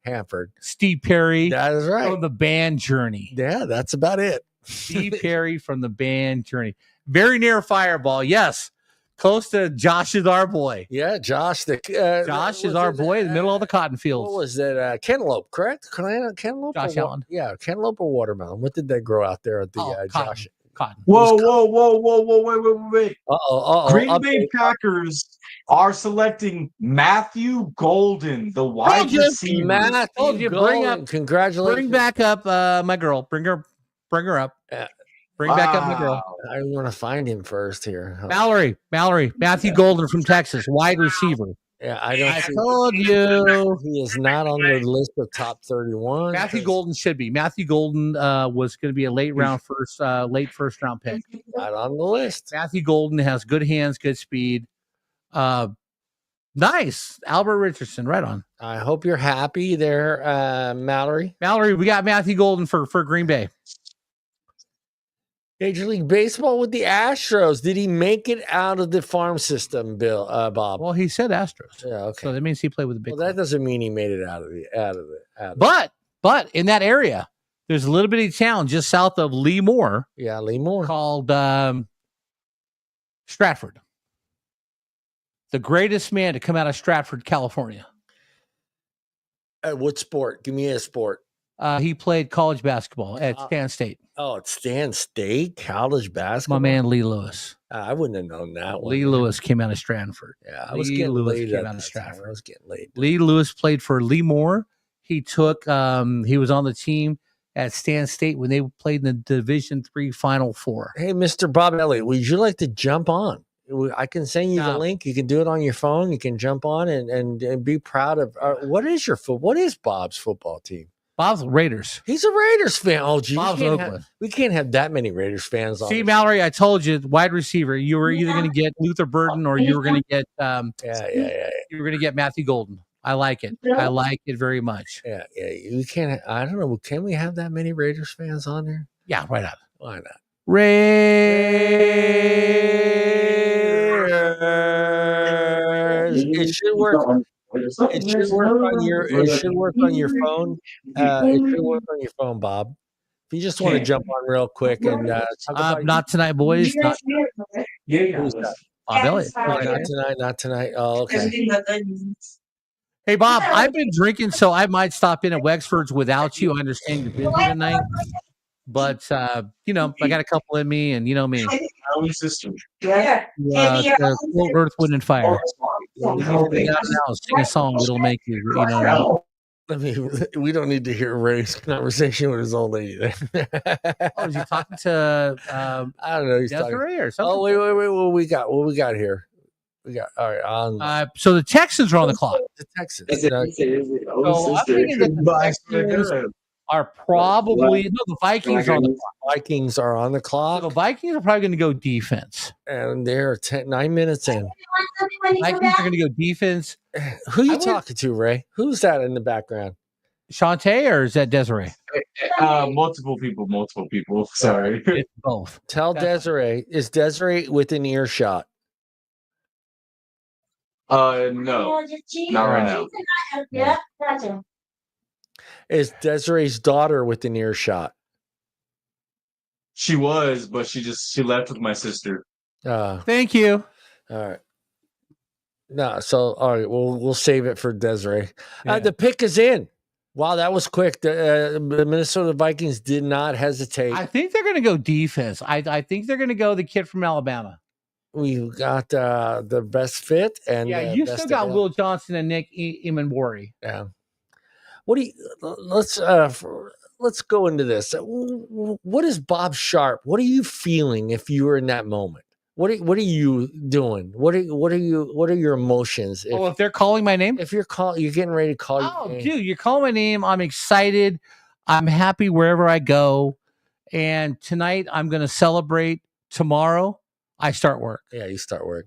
Hanford. Steve Perry. That is right. From the band Journey. Yeah, that's about it. Steve Perry from the band Journey. Very near Fireball. Yes. Close to Josh is our boy. Yeah, Josh. Josh is our boy in the middle of the cotton fields. What was that? Cantaloupe, correct? Cantaloupe? Josh Allen. Yeah, cantaloupe or watermelon. What did they grow out there at the Josh? Cotton. Whoa, wait. Green Bay Packers are selecting Matthew Golden, the wide receiver. Matthew Golden. Congratulations. Bring back up my girl. Bring her up. Bring back up my girl. I want to find him first here. Mallory. Matthew Golden from Texas, wide receiver. Yeah, I told you. He is not on the list of top 31. Matthew Golden should be. Matthew Golden was going to be a late first round pick. Not on the list. Matthew Golden has good hands, good speed. Nice. Albert Richardson, right on. I hope you're happy there, Mallory. Mallory, we got Matthew Golden for Green Bay. Major League Baseball with the Astros. Did he make it out of the farm system, Bob? Well, he said Astros. Yeah, okay. So that means he played with the big. Well, that doesn't mean he made it out of it. But in that area, there's a little bitty town just south of Lemoore. Yeah, Lemoore. Called Stratford. The greatest man to come out of Stratford, California. What sport? Give me a sport. He played college basketball at Stan State. Oh, it's Stan State college basketball. My man Lee Lewis. I wouldn't have known that one. Lee Lewis came out of Stratford. Yeah, I was getting late. I was getting late. Lee Lewis played for Lemoore. He took. He was on the team at Stan State when they played in the Division III Final Four. Hey, Mr. Bob Elliott, would you like to jump on? I can send you the link. You can do it on your phone. You can jump on and be proud of. What is Bob's football team? Bob's Raiders. He's a Raiders fan. Oh, gee, Oakland. We can't have that many Raiders fans on. See, Mallory, I told you, wide receiver. You were either going to get Luther Burden or you were going to get you were going to get Matthew Golden. I like it. I like it very much. Yeah. We can't. I don't know. Can we have that many Raiders fans on there? Yeah, why not? Why not? Raiders. It should work. It should work on your. It should work on your phone. It should work on your phone, Bob. If you just want to jump on real quick and talk about not tonight, boys. Not, who's that? Bob Elliott. Not tonight. Oh, okay. Hey, Bob, I've been drinking, so I might stop in at Wexford's without you. I understand you're busy tonight. But, you know, I got a couple in me, and you know me. Our sister. Earth, Wind, and Fire. Sing a song that'll make you, you know. I mean, we don't need to hear Ray's conversation with his old lady there. Is he talking to, I don't know. He's Desiree talking. or something? Oh, wait. What we got here? We got, all right. On so the Texans are on the clock. The Texans. So I'm thinking that the Texans are probably the Vikings are on the clock. Vikings are on the clock. So the Vikings are probably going to go defense, and they're 9 minutes in. Vikings are going to go defense. Who you talking to, Ray? Who's that in the background? Shantae, or is that Desiree? Multiple people. Sorry, it's both. Tell Desiree. Is Desiree within earshot? No, not right now. Yeah. Is Desiree's daughter within earshot? She was, but she left with my sister. Thank you. All right. No, so all right, we'll save it for Desiree. Yeah. The pick is in. Wow, that was quick. The Minnesota Vikings did not hesitate. I think they're going to go defense. I think they're going to go the kid from Alabama. We've got the best fit, and you still got Will Johnson and Nick Imanbori. Yeah. What do you? Let's go into this. What is Bob Sharp? What are you feeling if you were in that moment? What are you doing? What are your emotions? If they're calling my name, if you're getting ready to call. Oh, dude, you're calling my name. I'm excited. I'm happy wherever I go. And tonight I'm going to celebrate. Tomorrow I start work. Yeah, you start work.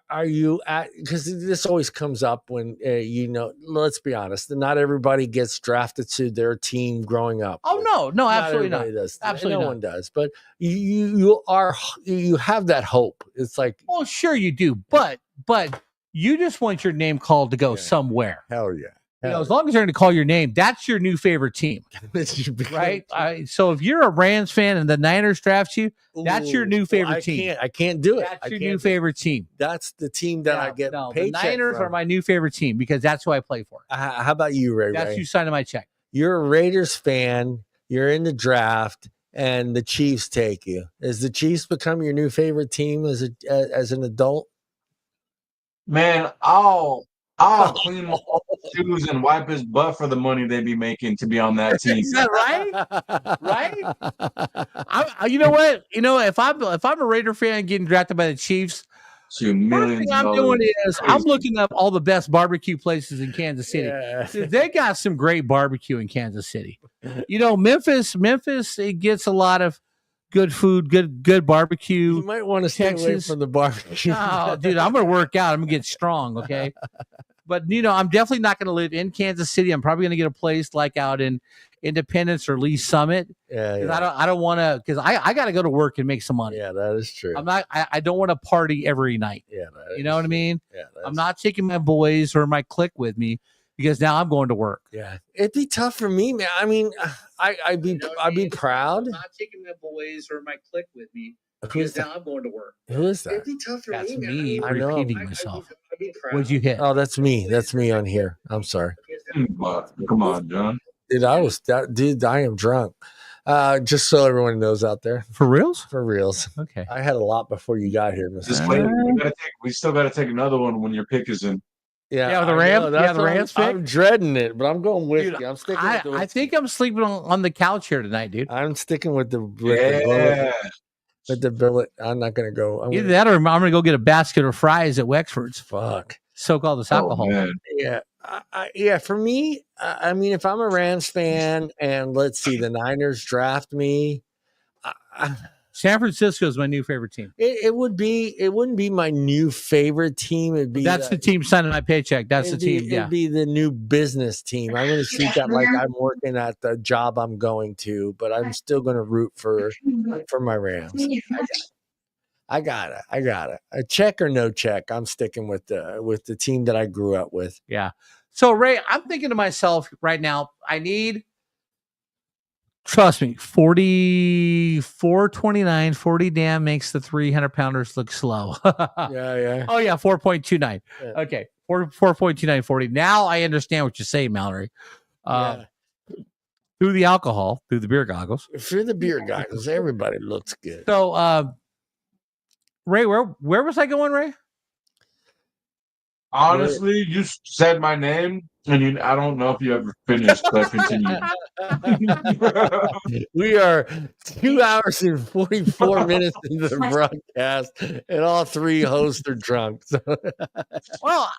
Are you at? Because this always comes up when let's be honest. Not everybody gets drafted to their team growing up. Oh no, absolutely not. Does. Absolutely, no one does. But you have that hope. It's like, well, sure you do, but you just want your name called to go somewhere. Hell yeah. As long as they're going to call your name, that's your new favorite team, right? So if you're a Rams fan and the Niners draft you, that's your new favorite team. I can't do it. That's your new favorite team. That's the team that I get. The Niners are my new favorite team because that's who I play for. How about you, Ray? That's who signed my check. You're a Raiders fan. You're in the draft, and the Chiefs take you. Has the Chiefs become your new favorite team as an adult? Man, I'll clean my shoes and wipe his butt for the money they be making to be on that team. Is that right? Right? You know what? If I'm a Raider fan getting drafted by the Chiefs, first thing I'm doing is I'm looking up all the best barbecue places in Kansas City. Yeah. They got some great barbecue in Kansas City. Memphis, it gets a lot of good food, good barbecue. You might want to stay away from the barbecue. Oh, dude, I'm going to work out. I'm going to get strong, okay? But, I'm definitely not going to live in Kansas City. I'm probably going to get a place like out in Independence or Lee Summit. Yeah. I don't want to, because I got to go to work and make some money. Yeah, that is true. I don't want to party every night. Yeah. You know what I mean? Yeah. I'm not taking my boys or my clique with me because now I'm going to work. Yeah. It'd be tough for me, man. I mean, I'd be proud. I'm not taking my boys or my clique with me. Because now I'm going to work. Who is that? It'd be tough for me. I know. Repeating myself. What'd you hit? Oh, that's me. That's me on here. I'm sorry. Come on, John. Dude, I am drunk. Just so everyone knows out there. For reals? For reals. Okay. I had a lot before you got here, Mr. We still got to take another one when your pick is in. Yeah, the I Rams. know, that's The what Rams I'm dreading it, but I'm going with Dude, you. I'm sticking I, with the I think I'm sleeping on the couch here tonight, dude. I'm sticking with the bullet. Yeah. With the billet. I'm not gonna go. Either that or I'm gonna go get a basket of fries at Wexford's. Fuck. Soak all this alcohol. Man. Yeah. Yeah. For me, I mean, if I'm a Rams fan and let's see, the Niners draft me, San Francisco is my new favorite team. it wouldn't be my new favorite team. It'd be That's the team signing my paycheck. That's the team. Yeah. It'd be the new business team. I'm going to treat that like I'm working at the job I'm going to, but I'm still going to root for my Rams. I got it. A check or no check. I'm sticking with the team that I grew up with. Yeah. So Ray, I'm thinking to myself right now, I need, trust me, 429, 40 damn makes the 300-pounders look slow. Yeah. Oh yeah, 4.29. Yeah. Okay. 4.29, 40. Now I understand what you're saying, Mallory. Through the alcohol, through the beer goggles. For the beer goggles, everybody looks good. So Ray, where was I going, Ray? Honestly, you said my name, and I don't know if you ever finished, but continue. We are 2 hours and 44 minutes into the broadcast, and all three hosts are drunk. So. Well,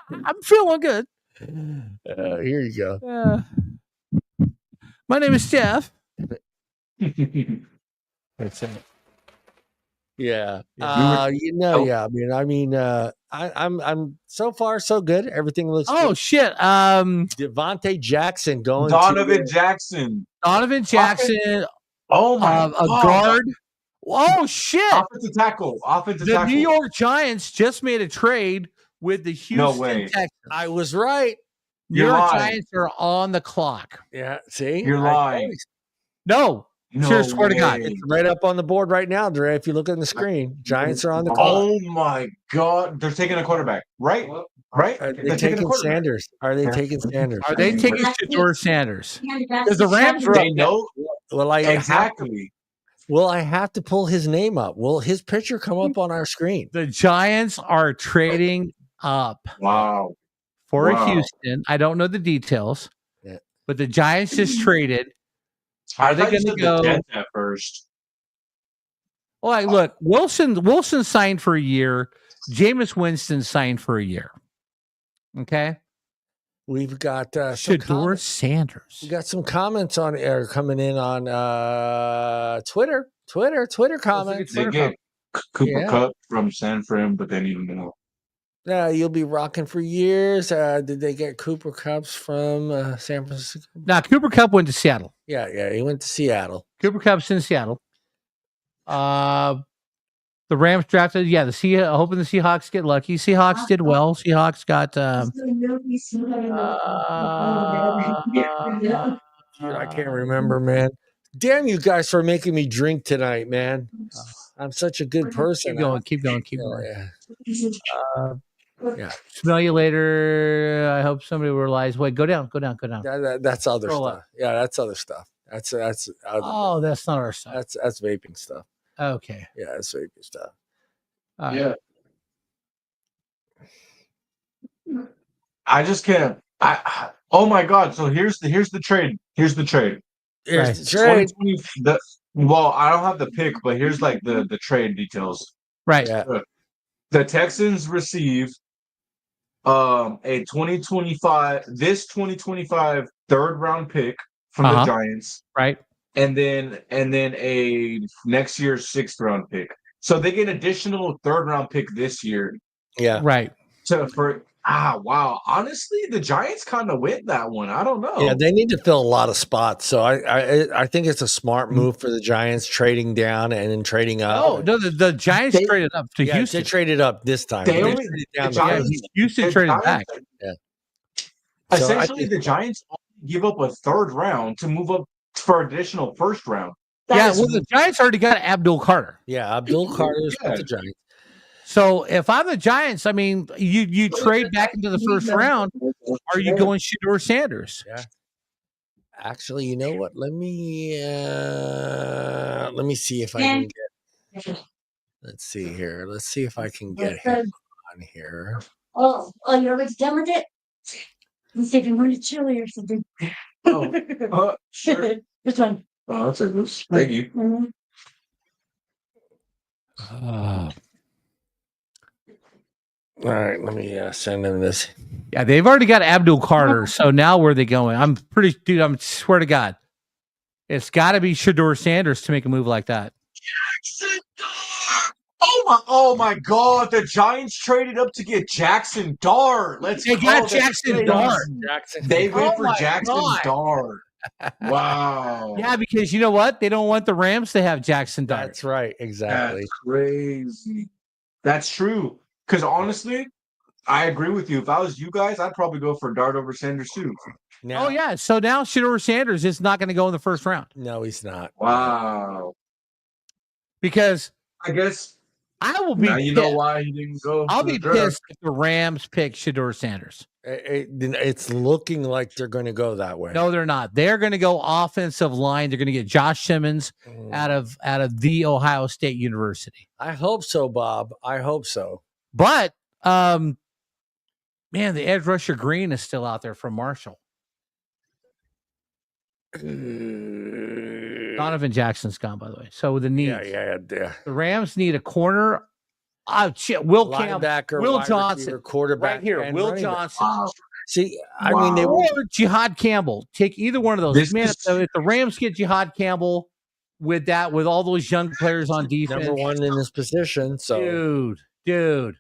I'm feeling good. Here you go. My name is Jeff. That's it. Yeah. Yeah. I'm so far so good. Everything looks Oh good. shit. Devontae Jackson going Donovan Jackson. Donovan Jackson. Oh my A guard. Oh shit. Offensive tackle. The New York Giants just made a trade with the Houston Texans. I was right. New York Giants are on the clock. Yeah. See? You're lying. No. Sure, swear to God. It's right up on the board right now, Dre. If you look at the screen, Giants are on the clock. Oh my God. They're taking a quarterback, right? Right? Are they taking Sanders? Are they taking Sanders? Are they taking Shedeur Sanders? Because the Rams are They know. Well, Exactly. I have to pull his name up. Will his picture come up on our screen? The Giants are trading up. Wow. For Houston. I don't know the details, but the Giants just traded. Are they going to go at first? Well, look, Wilson signed for a year. Jameis Winston signed for a year. Okay. We've got Shedeur Sanders. We got some comments coming in on Twitter. Twitter comments. They get Cooper Kupp from San Fran, but they need more. Yeah, you'll be rocking for years. Did they get Cooper Kupps from San Francisco? Now, Cooper Kupp went to Seattle. Yeah, he went to Seattle. Cooper Kupp's in Seattle. The Rams drafted, hoping the Seahawks get lucky. Seahawks did well. Seahawks got I can't remember, man. Damn you guys for making me drink tonight, man. I'm such a good person. Keep going. Smell you later. I hope somebody will realize. Wait, go down. That's other stuff. Yeah, that's other stuff. That's that's not our stuff. That's vaping stuff. Okay. Yeah, that's vaping stuff. Yeah. I just can't. Oh my God! So here's the trade. Here's the trade. Here's the trade. Well, I don't have the pick, but here's like the trade details. Right. Yeah. The Texans receive a 2025 third round pick from the Giants, right? And then a next year's 6th round pick. So they get an additional 3rd round pick this year. Yeah, right. Wow. Honestly, the Giants kind of win that one. I don't know. Yeah, they need to fill a lot of spots. So I think it's a smart move for the Giants trading down and then trading up. No, the Giants traded up to Houston. They traded up this time. Houston traded back. Yeah. Essentially, the Giants give up a 3rd round to move up for additional 1st round. The Giants already got Abdul Carter. Yeah, Abdul Carter's with the Giants. So if I'm the Giants, I mean, you trade back into the 1st round. Are you going Shedeur Sanders? Yeah. Actually, you know what? Let me see if I can get. Let's see here. Let's see if I can get him on on here. Oh, you're already done with it? You said you wanted chili or something. Sure. This one. Oh, that's a good. Thank you. Mhm. All right, let me send him this. Yeah, they've already got Abdul Carter. So now where are they going? I'm swear to God. It's got to be Shedeur Sanders to make a move like that. Oh my God! The Giants traded up to get Jackson Dart. They got Jackson Dart. They went for my Jackson God. Dart. Wow. Yeah, because you know what? They don't want the Rams to have Jackson Dart. That's right, exactly. That's crazy. That's true. Because honestly, I agree with you. If I was you guys, I'd probably go for Dart over Sanders too. Now, Oh yeah. So now Shedeur Sanders is not going to go in the first round no, he's not. Wow. because I guess I will be. now you know why he didn't go. I'll to the be draft. pissed if the Rams pick Shedeur Sanders. It's looking like they're going to go that way. No, they're not. They're going to go offensive line. They're going to get Josh Simmons out of the Ohio State University. I hope so, Bob. I hope so. But man, the edge rusher Green is still out there from Marshall. Donovan Jackson's gone, by the way. So the needs. Yeah. The Rams need a corner. Will Campbell, Linebacker, Will wide Johnson, receiver, quarterback, right here. and Will running back. Johnson. Wow. See, I mean, they or were Jihad Campbell. Take either one of those. This Man, is- if the Rams get Jihad Campbell with all those young players on defense, number one in this position. So, dude.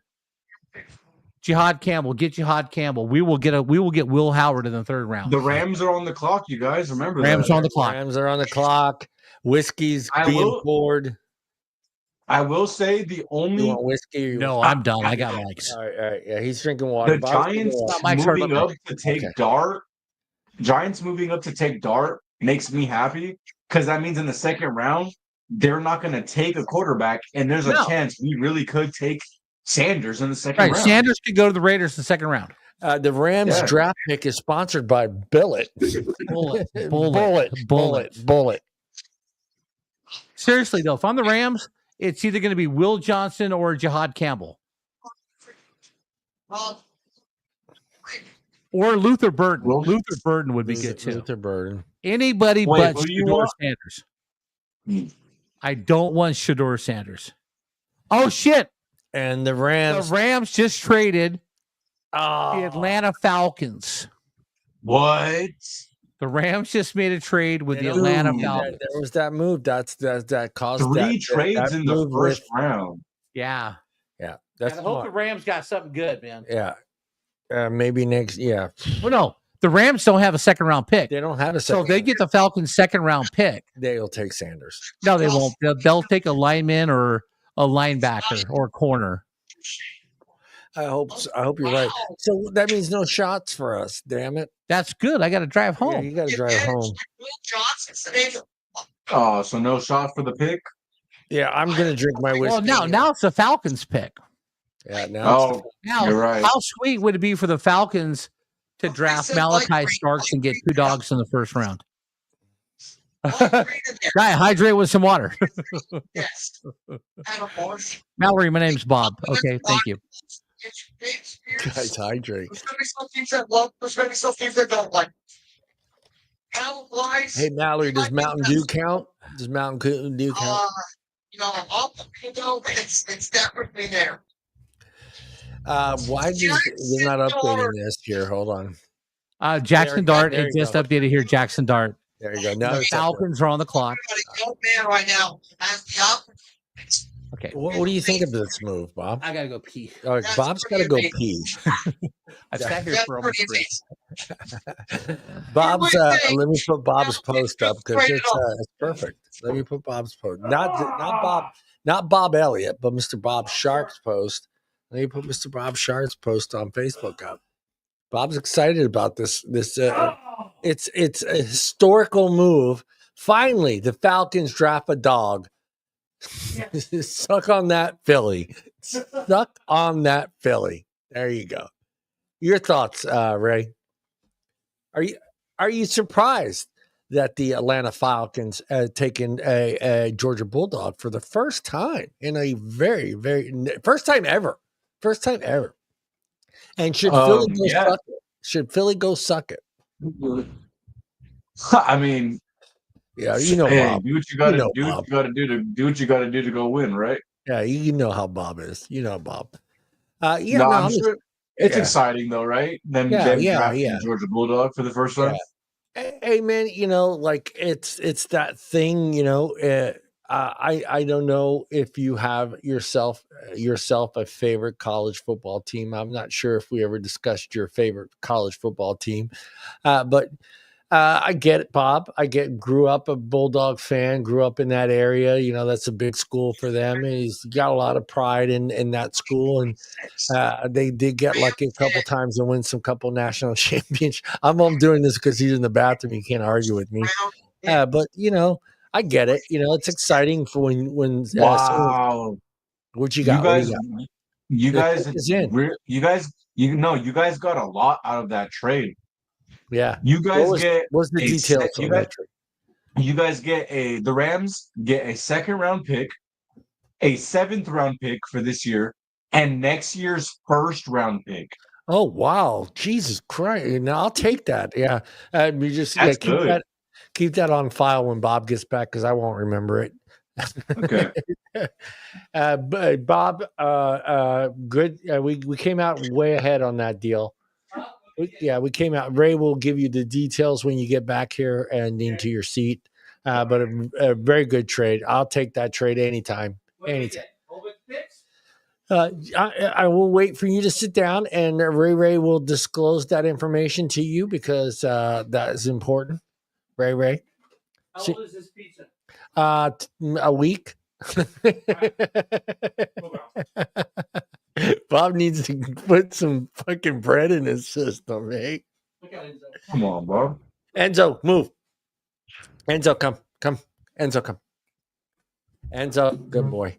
Jihad Campbell, get Jihad Campbell. We will get Will Howard in the third round. The Rams are on the clock, you guys. Remember Rams that. on the clock. Rams are on the clock. Whiskey's being poured. I will say the You only want whiskey? No, I'm done. I got Mike's. All right. Yeah, he's drinking water. the Bob's Giants drinking water. Mike's hard moving about up to take Okay. Dart. Giants moving up to take Dart makes me happy because that means in the second round they're not going to take a quarterback, and there's a chance we really could take Sanders in the second Right, round. Sanders could go to the Raiders in the second round. The Rams draft pick is sponsored by Billet. Bullet. Seriously though, if I'm the Rams, it's either going to be Will Johnson or Jihad Campbell or Luther Burden. Luther Burden would be good too. Luther Burden. Anybody Wait, but who do you Shedeur want? Sanders. I don't want Shedeur Sanders. Oh shit! And the Rams. The Rams just traded the Atlanta Falcons. What? The Rams just made a trade with the Dude, Atlanta that- Falcons. There was that move. That caused Three trades in the move first round. Yeah. Yeah, that's I hope the smart. Rams got something good, man. Yeah, maybe next. Yeah, Well, no, the Rams don't have a second round pick. they don't have a So second. if they get the Falcons' second round pick, They'll take Sanders. no, they won't. They'll take a lineman or a linebacker or a corner. I hope you're right. So that means no shots for us. Damn it! That's good. I got to drive Yeah, home. you got to drive home. Will Johnson. Oh, so no shot for the pick? Yeah, I'm gonna drink my whiskey. Well, now it's the Falcons' pick. Yeah, now. Oh, Now, you're right. how sweet would it be for the Falcons to draft Malachi Starks and get 2 dogs in the first round? Guy, hydrate with some water. Yes. Mallory, my name's Bob. Okay, thank you. Guys, hydrate. There's gonna be some teams that love. There's gonna be some teams that don't like. Hey, Mallory, does Mountain Dew count? Does Mountain Dew count? It's definitely there. Why you're not updating this here? Hold on. Jackson Dart, there it you just go. updated here. Jackson Dart. There you go. Now The it's up Falcons are on the clock. Young man right now has the opportunity. Okay. there. What do you think of this move, Bob? I got to go pee. Oh, Bob's got to go pee. I've sat here That's for almost pretty 3 amazing. Bob's. Let me put Bob's post up because it's perfect. Let me put Bob's post. Not Bob Elliott, but Mr. Bob Sharp's post. Let me put Mr. Bob Sharp's post on Facebook up. Bob's excited about this. It's a historical move. Finally, the Falcons draft a dog. Suck on that, Philly. Suck on that, Philly. There you go. Your thoughts, Ray? Are you surprised that the Atlanta Falcons taken a Georgia Bulldog for the first time in a very, very first time ever First time ever. And should Philly go Yeah. suck it? Should Philly go suck it? I mean, Yeah, you know, hey, Bob. do what you gotta know do. What Bob. you gotta do to do what you gotta do to go win, right? Yeah, you know how Bob is. You know Bob. Yeah, No, no, I'm sure it's yeah. exciting though, right? Them Yeah, drafting yeah. Georgia Bulldog for the first Yeah. round. Hey man, like it's that thing, I don't know if you have yourself a favorite college football team. I'm not sure if we ever discussed your favorite college football team, but I get it, Bob. Grew up a Bulldog fan, grew up in that area. That's a big school for them. He's got a lot of pride in that school, and they did get lucky a couple times and win some couple national championships. I'm doing this because he's in the bathroom. You can't argue with me. But I get it. It's exciting for when Wow, what you you got? What do guys, you got? you The guys, kick is in. you guys got a lot out of that trade. Yeah. You guys get what's the details on that trade? You guys get the Rams get a second round pick, a 7th round pick for this year, and next year's first round pick. Oh wow, Jesus Christ! Now I'll take that. Yeah, you just That's good. Keep that on file when Bob gets back because I won't remember it. Okay. But Bob, good. We came out way ahead on that deal. We came out. Ray will give you the details when you get back here and into your seat. But a very good trade. I'll take that trade anytime. Anytime. I will wait for you to sit down, and Ray will disclose that information to you because that is important. Ray. How old is this pizza? A week. Bob needs to put some fucking bread in his system, eh? Come on, Bob. Enzo, move. Enzo, come. Enzo, come. Enzo, good boy.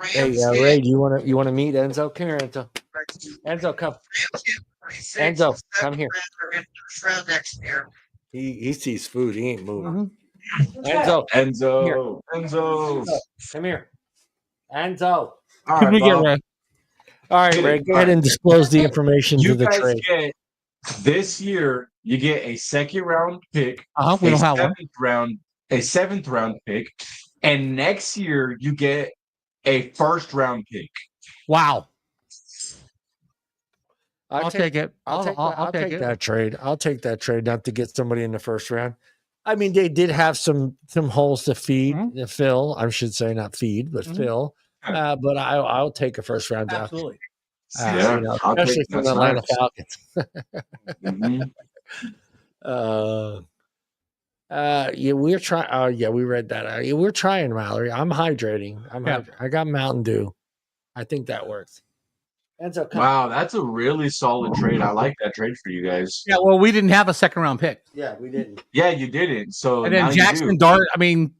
Hey, Ray, do you want to meet Enzo? Come here, Enzo. Enzo, come. Enzo, come here. He sees food. He ain't moving. Enzo, come here. Enzo. All Can right, we get Bob. Ray? All right, Ray, go ahead and disclose the information to You the guys trade. get this year. You get a 2nd round pick, We don't have one. a 7th round pick, and next year you get a 1st round pick. Wow. I'll take it. I'll take it. that trade. I'll take that trade, not to get somebody in the first round. I mean, they did have some holes to fill. I should say not feed, but fill. But I'll take a first round draft. Absolutely. Especially from the Atlanta Falcons. Yeah, we're trying. Yeah, we read that. We're trying, Mallory. I'm hydrating. I got Mountain Dew. I think that works. Enzo, come. Wow, that's a really solid trade. I like that trade for you guys. Yeah, well, we didn't have a 2nd round pick. Yeah, we didn't. Yeah, you didn't. So And then now Jackson you do. Dart. I mean,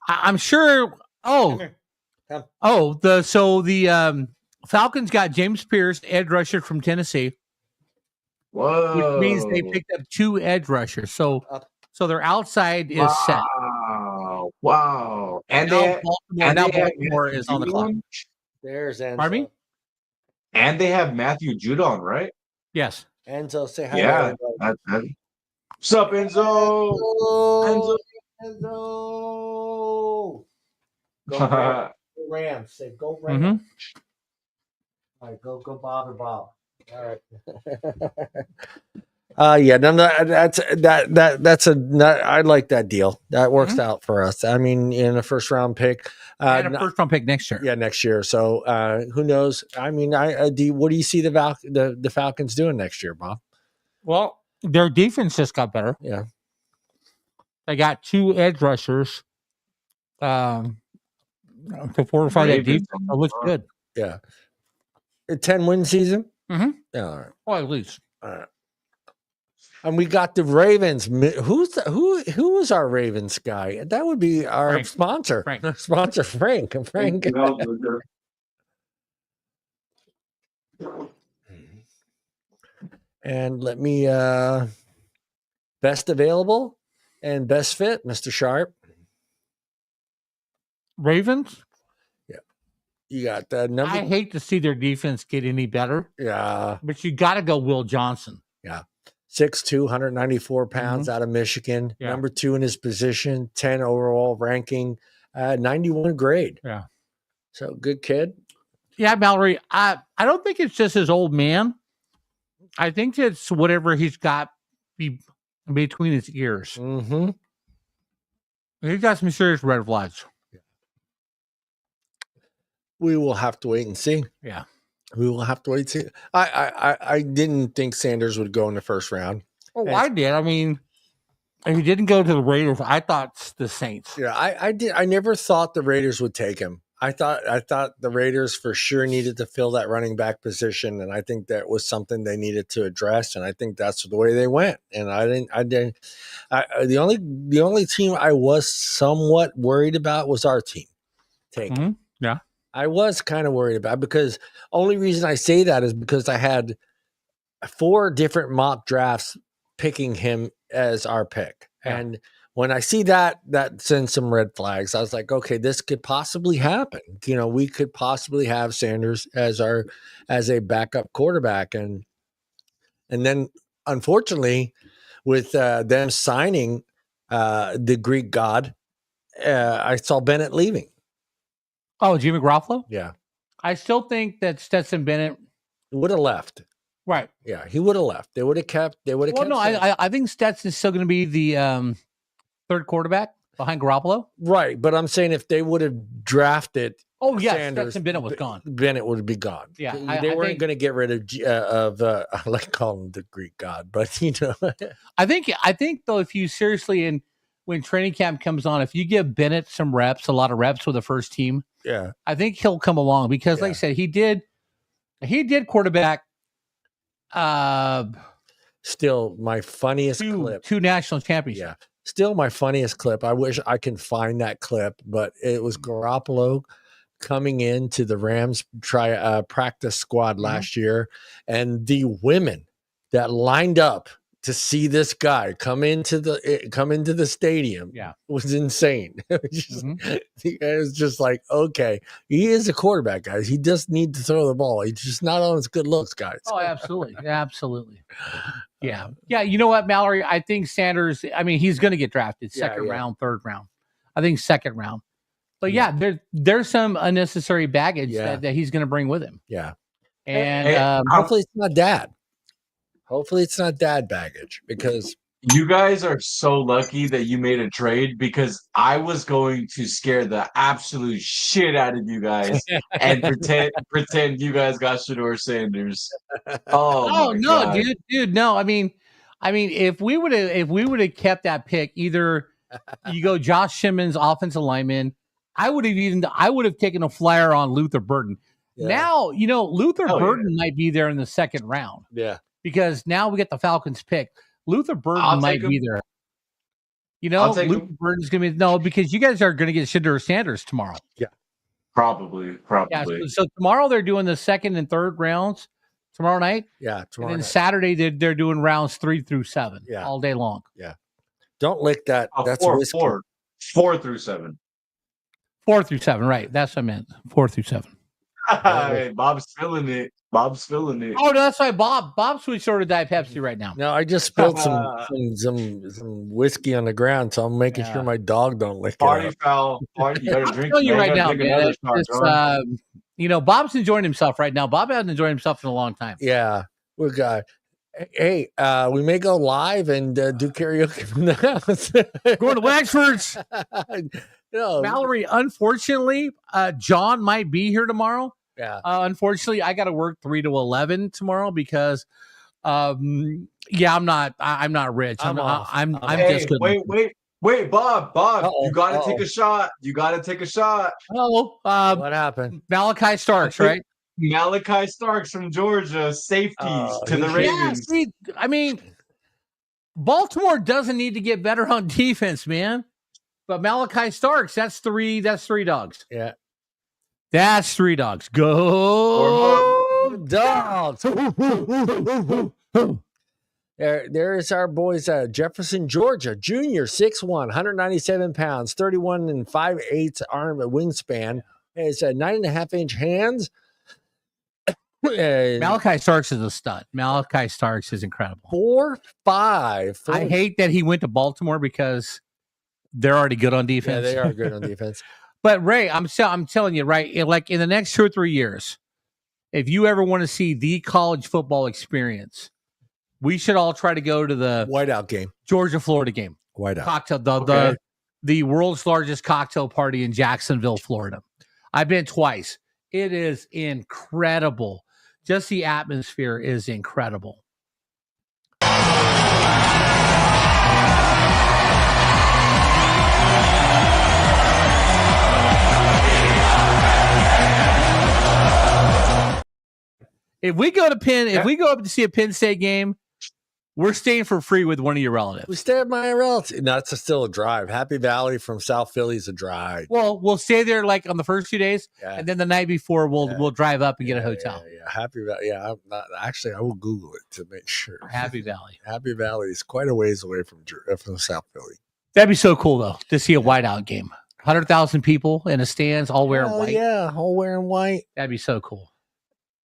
I'm sure. Come. The Falcons got James Pierce, edge rusher from Tennessee. Whoa. Which means they picked up 2 edge rushers. So their outside is set. Wow. And Baltimore is on the clock. There's Enzo. Pardon me? And they have Matthew Judon, right? Yes. Enzo, say hi. Yeah. What's up, Enzo? Enzo. Go Rams. Say go Rams. All right, go Bob and Bob. All right. Yeah, no, that's I like that deal. That works out for us. I mean, in a 1st round pick, and a 1st round pick next year. Yeah, next year. So who knows? I mean, what do you see the Falcons doing next year, Bob? Well, their defense just got better. Yeah, they got 2 edge rushers to fortify that defense. It looks good. Yeah, a 10-win season. Mm-hmm. Yeah, all right. Well, at least. All right. And we got the Ravens. Who is our Ravens guy? That would be our sponsor. Frank. Our sponsor, Frank. And let me best available and best fit, Mr. Sharp. Ravens? Yeah. You got the number. I hate to see their defense get any better. Yeah. But you got to go Will Johnson. Yeah. 6'2", 194 pounds out of Michigan. Yeah. Number 2 in his position, 10 overall ranking, 91 grade. Yeah. So good kid. Yeah, Mallory. I don't think it's just his old man. I think it's whatever he's got between his ears. Mm-hmm. He's got some serious red flags. We will have to wait and see. Yeah. We will have to wait and see. I didn't think Sanders would go in the first round. Oh, I did. I mean, if he didn't go to the Raiders, I thought the Saints. Yeah, I did. I never thought the Raiders would take him. I thought the Raiders for sure needed to fill that running back position, and I think that was something they needed to address. And I think that's the way they went. And the only team I was somewhat worried about was our team taking. Mm-hmm. Yeah, I was kind of worried about, because only reason I say that is because I had 4 different mock drafts picking him as our pick, and when I see that sends some red flags. I was like, okay, this could possibly happen. We could possibly have Sanders as a backup quarterback. And then unfortunately with them signing the Greek god, I saw Bennett leaving. Oh, Jimmy Garoppolo? Yeah. I still think that Stetson Bennett would have left. Right. Yeah, he would have left. They would have kept. No, I think Stetson's still going to be the third quarterback behind Garoppolo. Right, but I'm saying if they would have drafted. Oh yeah, Sanders, Stetson Bennett was gone. Bennett would be gone. Yeah, they weren't going to get rid of I like calling him the Greek god, but I think though, if you seriously, and when training camp comes on, if you give Bennett some reps, a lot of reps with the first team, yeah, I think he'll come along, because like I said, he did quarterback. Still my funniest clip. 2 national championships. Yeah, still my funniest clip. I wish I can find that clip, but it was Garoppolo coming into the Rams practice squad last year, and the women that lined up to see this guy come into the stadium was insane. It was just like, okay, he is a quarterback, guys. He does need to throw the ball. He's just not on his good looks, guys. Oh, absolutely. Absolutely. Yeah. Yeah. You know what, Mallory? I think Sanders, I mean, he's going to get drafted second round, third round. I think second round. But there's some unnecessary baggage that he's going to bring with him. Yeah. And hopefully it's not dad. Hopefully it's not dad baggage, because you guys are so lucky that you made a trade, because I was going to scare the absolute shit out of you guys and pretend you guys got Shedeur Sanders. Oh no, God. dude, no. I mean, if we would have kept that pick, either you go Josh Simmons, offensive lineman, I would have taken a flyer on Luther Burden. Yeah. Now, Luther Burden might be there in the second round. Yeah. Because now we get the Falcons pick. Luther Burden might be there. Luther Burden's going to be because you guys are going to get Shedeur Sanders tomorrow. Yeah, probably. Yeah, so tomorrow they're doing the second and third rounds tomorrow night. Yeah, tomorrow. And then Saturday they're doing rounds 3 through 7. Yeah, all day long. Yeah, don't lick that. That's 4 through 7. 4 through 7, right? That's what I meant. 4 through 7. Hey, Bob's feeling it. Oh no, that's right. Bob switched over to Diet Pepsi right now. No, I just spilled some whiskey on the ground, so I'm making sure my dog don't lick it. Foul. You gotta drink. I'm telling you right now, man. Bob's enjoying himself right now. Bob hasn't enjoyed himself in a long time. Yeah, we're good. Hey, we may go live and do karaoke from the house. Going to Wexford's. Mallory, unfortunately, John might be here tomorrow. Yeah. Unfortunately, I got to work 3 to 11 tomorrow because, I'm not rich. I'm just good. Wait, Bob, you got to take a shot. Oh, what happened? Malachi Starks, right? Malachi Starks from Georgia, safeties to the Ravens. Yeah, see, I mean, Baltimore doesn't need to get better on defense, man. But Malachi Starks, that's three dogs. Yeah. That's 3 dogs. Go dogs. There is our boys, Jefferson, Georgia, junior, 6'1", 197 pounds, 31 5/8 arm wingspan. It's a 9.5-inch hands. Malachi Starks is a stud. Malachi Starks is incredible. 4'5". I hate that he went to Baltimore because they're already good on defense. Yeah, they are good on defense. But Ray, I'm telling you, right? Like in the next 2 or 3 years, if you ever want to see the college football experience, we should all try to go to the Whiteout game. Georgia-Florida game. Whiteout. Cocktail, the world's largest cocktail party in Jacksonville, Florida. I've been twice. It is incredible. Just the atmosphere is incredible. If we go up to see a Penn State game, we're staying for free with one of your relatives. We stay at my relative. No, it's still a drive. Happy Valley from South Philly is a drive. Well, we'll stay there like on the first 2 days, and then the night before we'll drive up and get a hotel. Yeah. Happy Valley. Yeah, I'm not, actually, I will Google it to make sure. Happy Valley. Happy Valley is quite a ways away from South Philly. That'd be so cool though to see a whiteout game. 100,000 people in the stands, all wearing white. Yeah, all wearing white. That'd be so cool.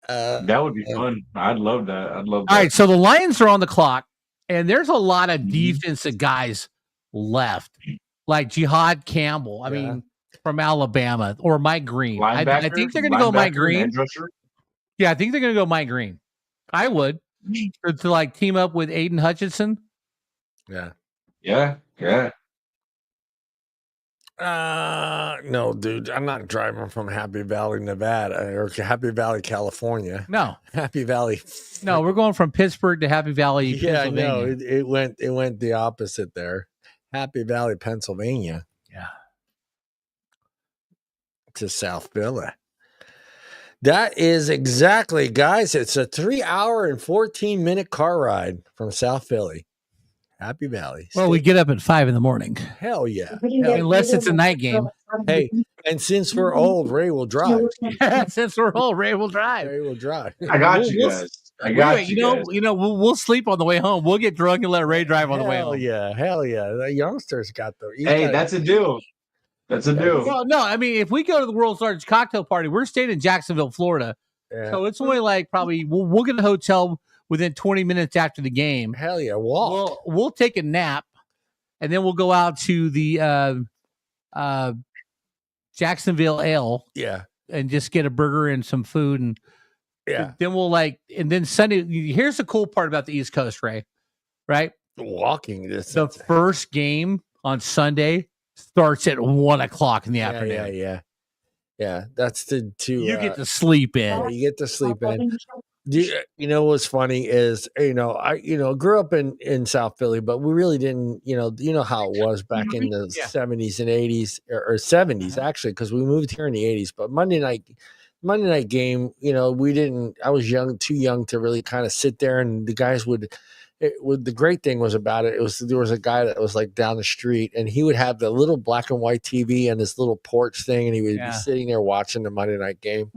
That would be fun. I'd love that. All right, so the Lions are on the clock, and there's a lot of defensive guys left, like Jihad Campbell. I mean, from Alabama, or Mike Green. I think they're going to go Mike Green. Yeah, I think they're going to go Mike Green. I would to like team up with Aiden Hutchinson. Yeah. No, dude, I'm not driving from Happy Valley, Nevada, or Happy Valley, California. No, Happy Valley. No, we're going from Pittsburgh to Happy Valley, Yeah, Pennsylvania. no, it went the opposite there. Happy Valley, Pennsylvania. Yeah. To South Philly. That is exactly, guys. It's a 3-hour and 14-minute car ride from South Philly. Happy Valley. Well, we get up at 5 a.m. Hell yeah. Unless it's a night game. Hey, and since we're old, Ray will drive. Since we're old, Ray will drive. Ray will drive. I got you guys. We'll sleep on the way home. We'll get drunk and let Ray drive on the way home. Hell yeah. The youngsters got the. That's a deal. That's a deal. Well, no, I mean, if we go to the world's largest cocktail party, we're staying in Jacksonville, Florida. Yeah. So it's only like probably we'll get a hotel within 20 minutes after the game. Hell yeah, walk. We'll take a nap, and then we'll go out to the Jacksonville Ale. Yeah. And just get a burger and some food, and then and then Sunday. Here's the cool part about the East Coast, Ray. Right, walking distance. The first game on Sunday starts at 1:00 in the afternoon. Yeah. That's you get to sleep in. You get to sleep in. You know what's funny is I grew up in South Philly, but we really didn't you know how it was back in the 70s and 80s or 70s actually, because we moved here in the 80s. But Monday night game, we didn't. I was too young to really kind of sit there, and the guys would. The great thing was about it was there was a guy that was like down the street, and he would have the little black and white TV and this little porch thing, and he would be sitting there watching the Monday night game.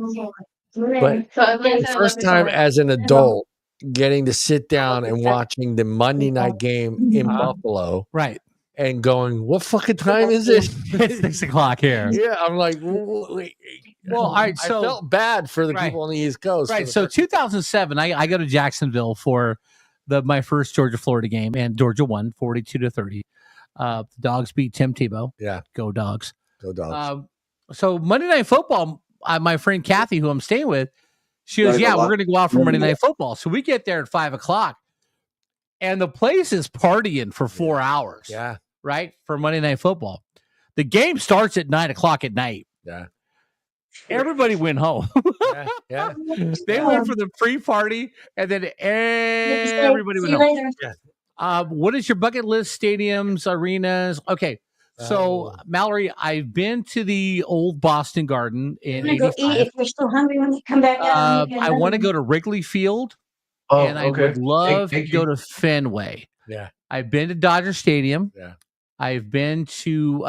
But the first time as an adult getting to sit down and watching the Monday night game in Buffalo, right? And going, what fucking time is it? It's 6:00 here. Yeah, I'm like, wait. Well, all right, so I felt bad for the people on the East Coast. Right. So 2007, I go to Jacksonville for my first Georgia-Florida game, and Georgia won 42-30. The Dogs beat Tim Tebow. Yeah. Go Dogs. Go Dogs. So Monday Night Football, my friend Kathy, who I'm staying with, she goes, we're going to go out for Monday Night Football. So we get there at 5:00, and the place is partying for 4 hours. Yeah. Right? For Monday Night Football. The game starts at 9:00 at night. Yeah. Everybody went home. Yeah. They went for the pre-party, and then everybody went home. Yeah. What is your bucket list? Stadiums, arenas? Okay. So, Mallory, I've been to the old Boston Garden in 85. Go eat if you're still hungry when you come back out. I want to go to Wrigley Field, and I would love to go to Fenway. Yeah. I've been to Dodger Stadium. Yeah. I've been to,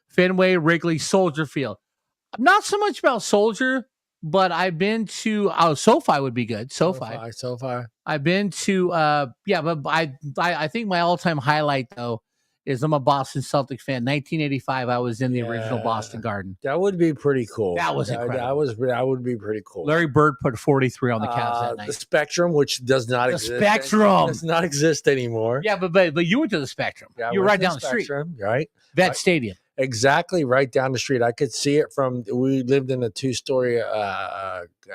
Fenway, Wrigley, Soldier Field. Not so much about Soldier, but I've been to SoFi would be good. SoFi. I've been to but I think my all-time highlight though is I'm a Boston Celtics fan. 1985, I was in the original Boston Garden. That would be pretty cool. That was incredible. That would be pretty cool. Larry Bird put 43 on the Cavs that night. The Spectrum, which does not exist. The Spectrum does not exist anymore. Yeah, but you went to the Spectrum. Yeah, you were right down the street, right? Vet Stadium. Exactly, right down the street. I could see it from. We lived in a 2-story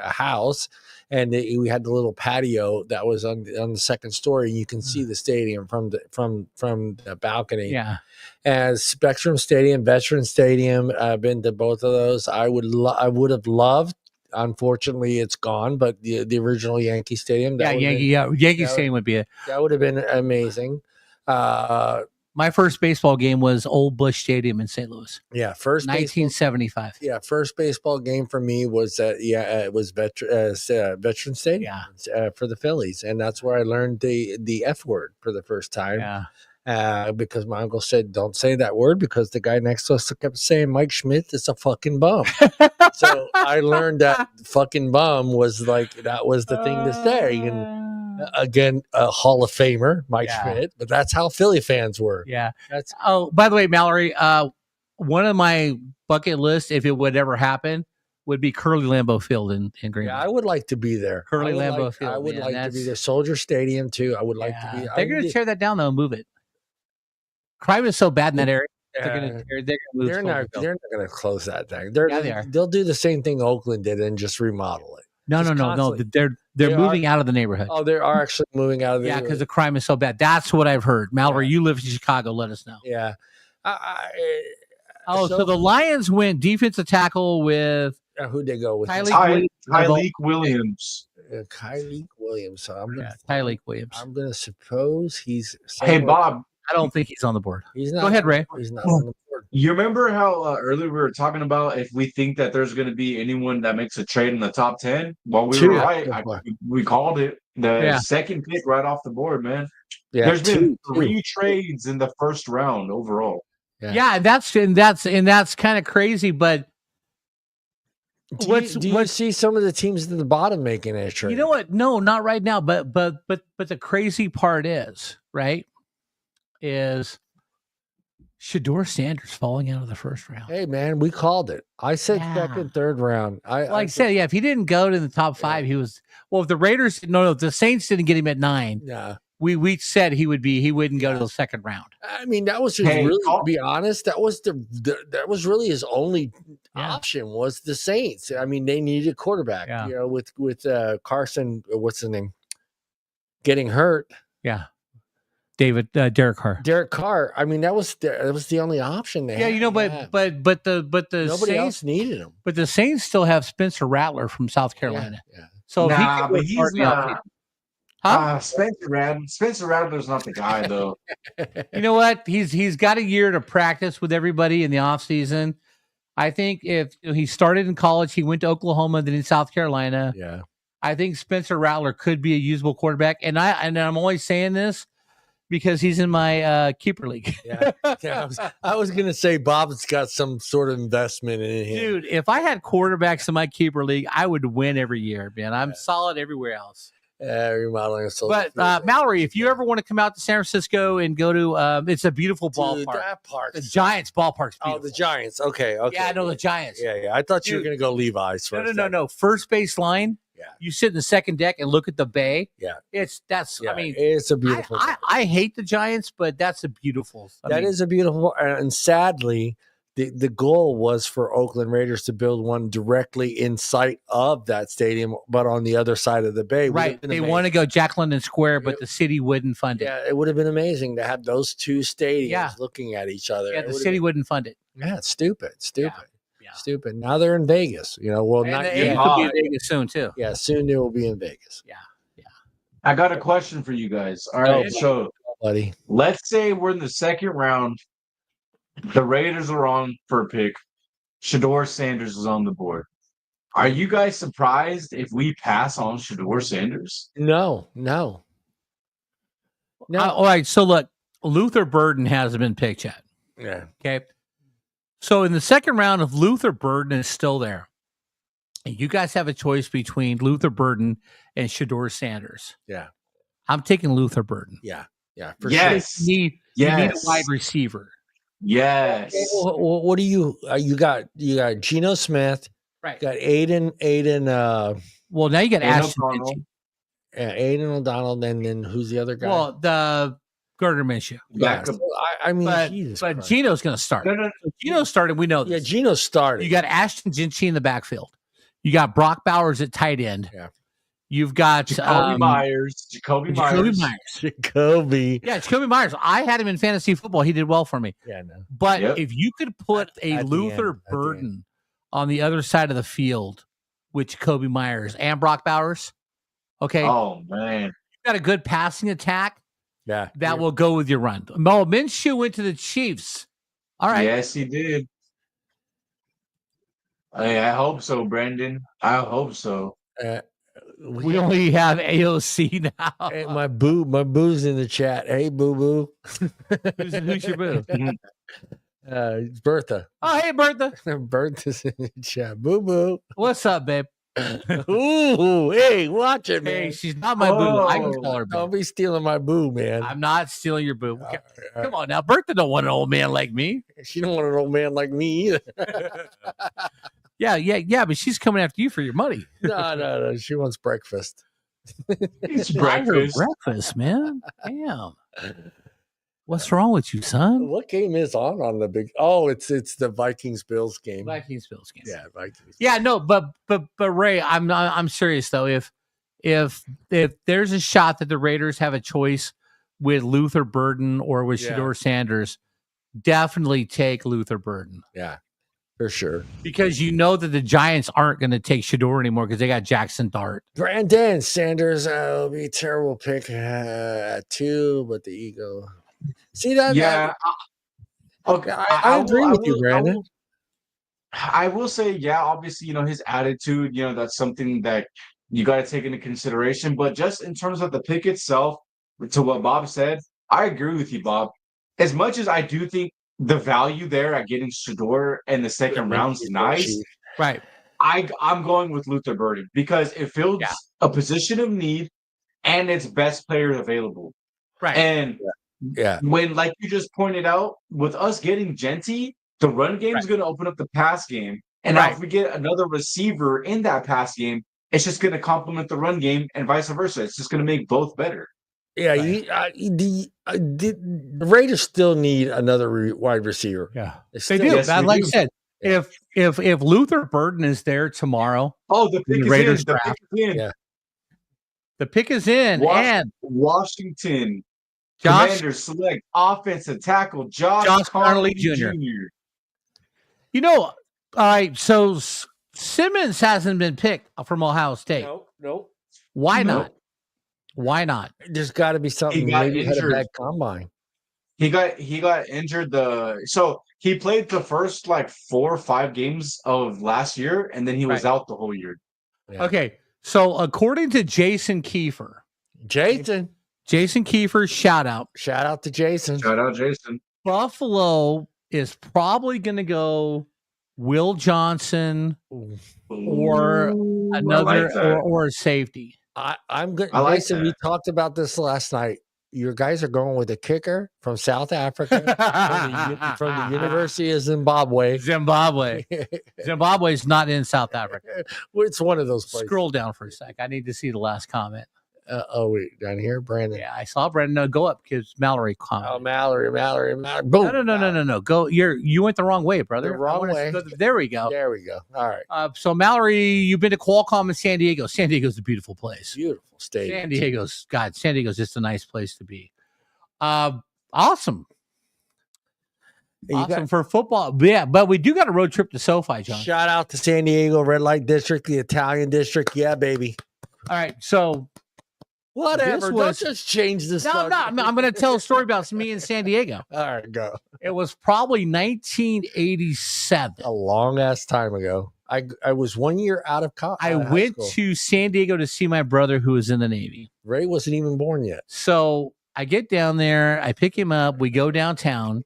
house, and we had the little patio that was on the second story. You can see the stadium from the balcony. Yeah, and Spectrum Stadium, Veteran Stadium. I've been to both of those. I would have loved. Unfortunately, it's gone. But the original Yankee Stadium. Yankee Stadium would be it. That would have been amazing. My first baseball game was Old Busch Stadium in St. Louis. Yeah, first 1975. First baseball game for me was it was Veteran Stadium for the Phillies, and that's where I learned the F word for the first time. Yeah. Because my uncle said, "Don't say that word," because the guy next to us kept saying, "Mike Schmidt is a fucking bum." So I learned that fucking bum was like that was the thing to say, and. Again, a Hall of Famer, Mike Schmidt, but that's how Philly fans were. Yeah. By the way, Mallory, one of my bucket lists, if it would ever happen, would be Curly Lambeau Field in Green Bay. Yeah, I would like to be there. Curly Lambeau Field. I would like to be there. Soldier Stadium too. I would like to be. They're going to tear that down though and move it. Crime is so bad in that area. They're going to move. They're not going to close that thing. They are. They'll do the same thing Oakland did and just remodel it. No. They're moving out of the neighborhood. Oh, they are actually moving out of the neighborhood. because the crime is so bad. That's what I've heard. Mallory, you live in Chicago. Let us know. Yeah. So the Lions went defensive tackle with who'd they go with? Tyleik Williams. Tyleik Williams. So Tyleik Williams. I'm going to suppose he's. Hey, Bob. I don't think he's on the board. He's not. Go ahead, Ray. He's not on the board. You remember how earlier we were talking about if we think that there's going to be anyone that makes a trade in the top 10? Well, we were right. We called it. The second pick right off the board, man. Yeah, there's been three trades in the first round overall. Yeah, that's kind of crazy. But do you see some of the teams at the bottom making a trade? You know what? No, not right now. But the crazy part is Shedeur Sanders falling out of the first round. Hey, man, we called it. I said second, third round. I said, if he didn't go to the top 5, he was. Well, if the Raiders, if the Saints didn't get him at 9, we said he wouldn't go to the second round. I mean, that was to be honest, that was really his only option was the Saints. I mean, they needed a quarterback. Yeah. With Carson, what's his name, getting hurt. Yeah. Derek Carr. Derek Carr. I mean, that was the only option they had. But the nobody else needed him. But the Saints still have Spencer Rattler from South Carolina. Yeah. So he's not. Spencer Rattler's not the guy though. You know what? He's got a year to practice with everybody in the offseason. I think if he started in college, he went to Oklahoma, then in South Carolina. Yeah. I think Spencer Rattler could be a usable quarterback, and I'm only saying this because he's in my keeper league. I was going to say Bob's got some sort of investment in him. Dude, if I had quarterbacks in my keeper league, I would win every year, man. I'm solid everywhere else. Remodeling a But Mallory, if you ever want to come out to San Francisco and go to, it's a beautiful ballpark. That park, the Giants ballpark's beautiful. Oh, the Giants. Okay. Yeah, I know the Giants. Yeah. I thought you were going to go Levi's first. No. First base line. Yeah. You sit in the second deck and look at the bay. Yeah. I mean, it's a beautiful. I hate the Giants, but that's a beautiful. That is a beautiful, and sadly, the goal was for Oakland Raiders to build one directly in sight of that stadium, but on the other side of the bay. Right. They want to go Jack London Square, but the city wouldn't fund it. Yeah, it would have been amazing to have those two stadiums looking at each other. Yeah, the city wouldn't fund it. Yeah, it's stupid. Stupid. Now they're in Vegas. Well, and not yet. It could be in Vegas soon too. Yeah, soon they will be in Vegas. Yeah. I got a question for you guys. All right, so buddy, let's say we're in the second round. The Raiders are on for a pick. Shedeur Sanders is on the board. Are you guys surprised if we pass on Shedeur Sanders? No. All right. So look, Luther Burden hasn't been picked yet. Yeah. Okay. So in the second round, if Luther Burden is still there, and you guys have a choice between Luther Burden and Shedeur Sanders. Yeah. I'm taking Luther Burden. Yeah. For sure. You need a Yes. wide receiver. Yes. What do you got Geno Smith, Right. got Aiden Well, now you got And Ashton O'Connell. Minchie. Aiden O'Donnell, and then who's the other guy? Well, the Gardner Minshew. yeah, Backup. so I mean, But Jesus but Christ. Geno's going to start. No. So Geno started. We know Yeah, this. Geno started. You got Ashton Minchie in the backfield. You got Brock Bowers at tight end. Yeah. You've got Jacoby Myers. Jacoby Myers. Jacoby. Yeah, Jacoby Myers. I had him in fantasy football. He did well for me. Yeah, no. But Yep. if you could put At a the Luther end. Burden on the other side of the field with Jacoby Myers and Brock Bowers, okay, Oh man. you got a good passing attack Yeah. that will go with your run. Mo Minshew went to the Chiefs. All right. Yes, he did. I hope so, Brandon. I hope so. We only have AOC now. Hey, my boo's in the chat. Hey, boo boo. Who's your boo? It's Bertha. Oh, hey, Bertha. Bertha's in the chat. Boo boo. What's up, babe? Ooh, hey, watch it, man. Hey, she's not my boo. I can Whoa. call her Don't boo. be stealing my boo, man. I'm not stealing your boo. All Come on now. Bertha don't want an old man like me. She don't want an old man like me either. Yeah, but she's coming after you for your money. No. She wants breakfast. It's Buy her breakfast. breakfast, man. Damn. What's wrong with you, son? What game is on the big? Oh, it's the Vikings Bills game. Vikings Bills game. Yeah, Vikings. Yeah, no, but Ray, I'm serious though. If there's a shot that the Raiders have a choice with Luther Burden or with Yeah. Shedeur Sanders, definitely take Luther Burden. Yeah, for sure. Because you know that the Giants aren't going to take Shedeur anymore because they got Jackson Dart. Brandon Sanders will be a terrible pick at 2, but the ego. See that? Yeah. Okay. I agree with you, Brandon. I will say, yeah, obviously, his attitude, that's something that you got to take into consideration. But just in terms of the pick itself, to what Bob said, I agree with you, Bob. As much as I do think the value there at getting Shedeur in the second round's nice, Right. I'm going with Luther Burden because it fills a position of need and it's best player available. Right. And Yeah. when, like you just pointed out, with us getting Genty, the run game is going to open up the pass game. And now if we get another receiver in that pass game, it's just going to complement the run game and vice versa. It's just going to make both better. Yeah, the Raiders still need another wide receiver. Yeah, They do. Yes, they like do. I said, if Luther Burden is there tomorrow, the pick is Raiders in. The pick is in. Yeah. the pick is in, and Washington Josh Commanders select offensive tackle Josh Connolly Connolly Jr. Jr. All right, so Simmons hasn't been picked from Ohio State. Nope. Why No. not? Why not? There's got to be something. He got Maybe he had a injured. bad combine. He got injured. So he played the first 4 or 5 games of last year, and then he was out the whole year. Yeah. Okay, so according to Jason Kiefer, Jason, shout out, shout out to Jason. Shout out, Jason. Buffalo is probably going to go Will Johnson or another or a safety. I'm good. I like Jason, we talked about this last night. Your guys are going with a kicker from South Africa, from the University of Zimbabwe. Zimbabwe is not in South Africa. It's one of those places. Scroll down for a sec. I need to see the last comment. Wait, down here, Brandon. Yeah, I saw Brandon. No, go up because Mallory commented. Oh, Mallory. Boom. No. Go. You went the wrong way, brother. The wrong way. There we go. There we go. All right. So Mallory, you've been to Qualcomm in San Diego. San Diego's a beautiful place. Beautiful state. San Diego's just a nice place to be. Awesome. Awesome for football. Yeah, but we do got a road trip to SoFi, John. Shout out to San Diego, Red Light District, the Italian district. Yeah, baby. All right, so whatever. Don't just change this. No, I'm going to tell a story about me in San Diego. All right, go. It was probably 1987. A long ass time ago. I was 1 year out of college. I went to San Diego to see my brother who was in the Navy. Ray wasn't even born yet. So I get down there, I pick him up, we go downtown,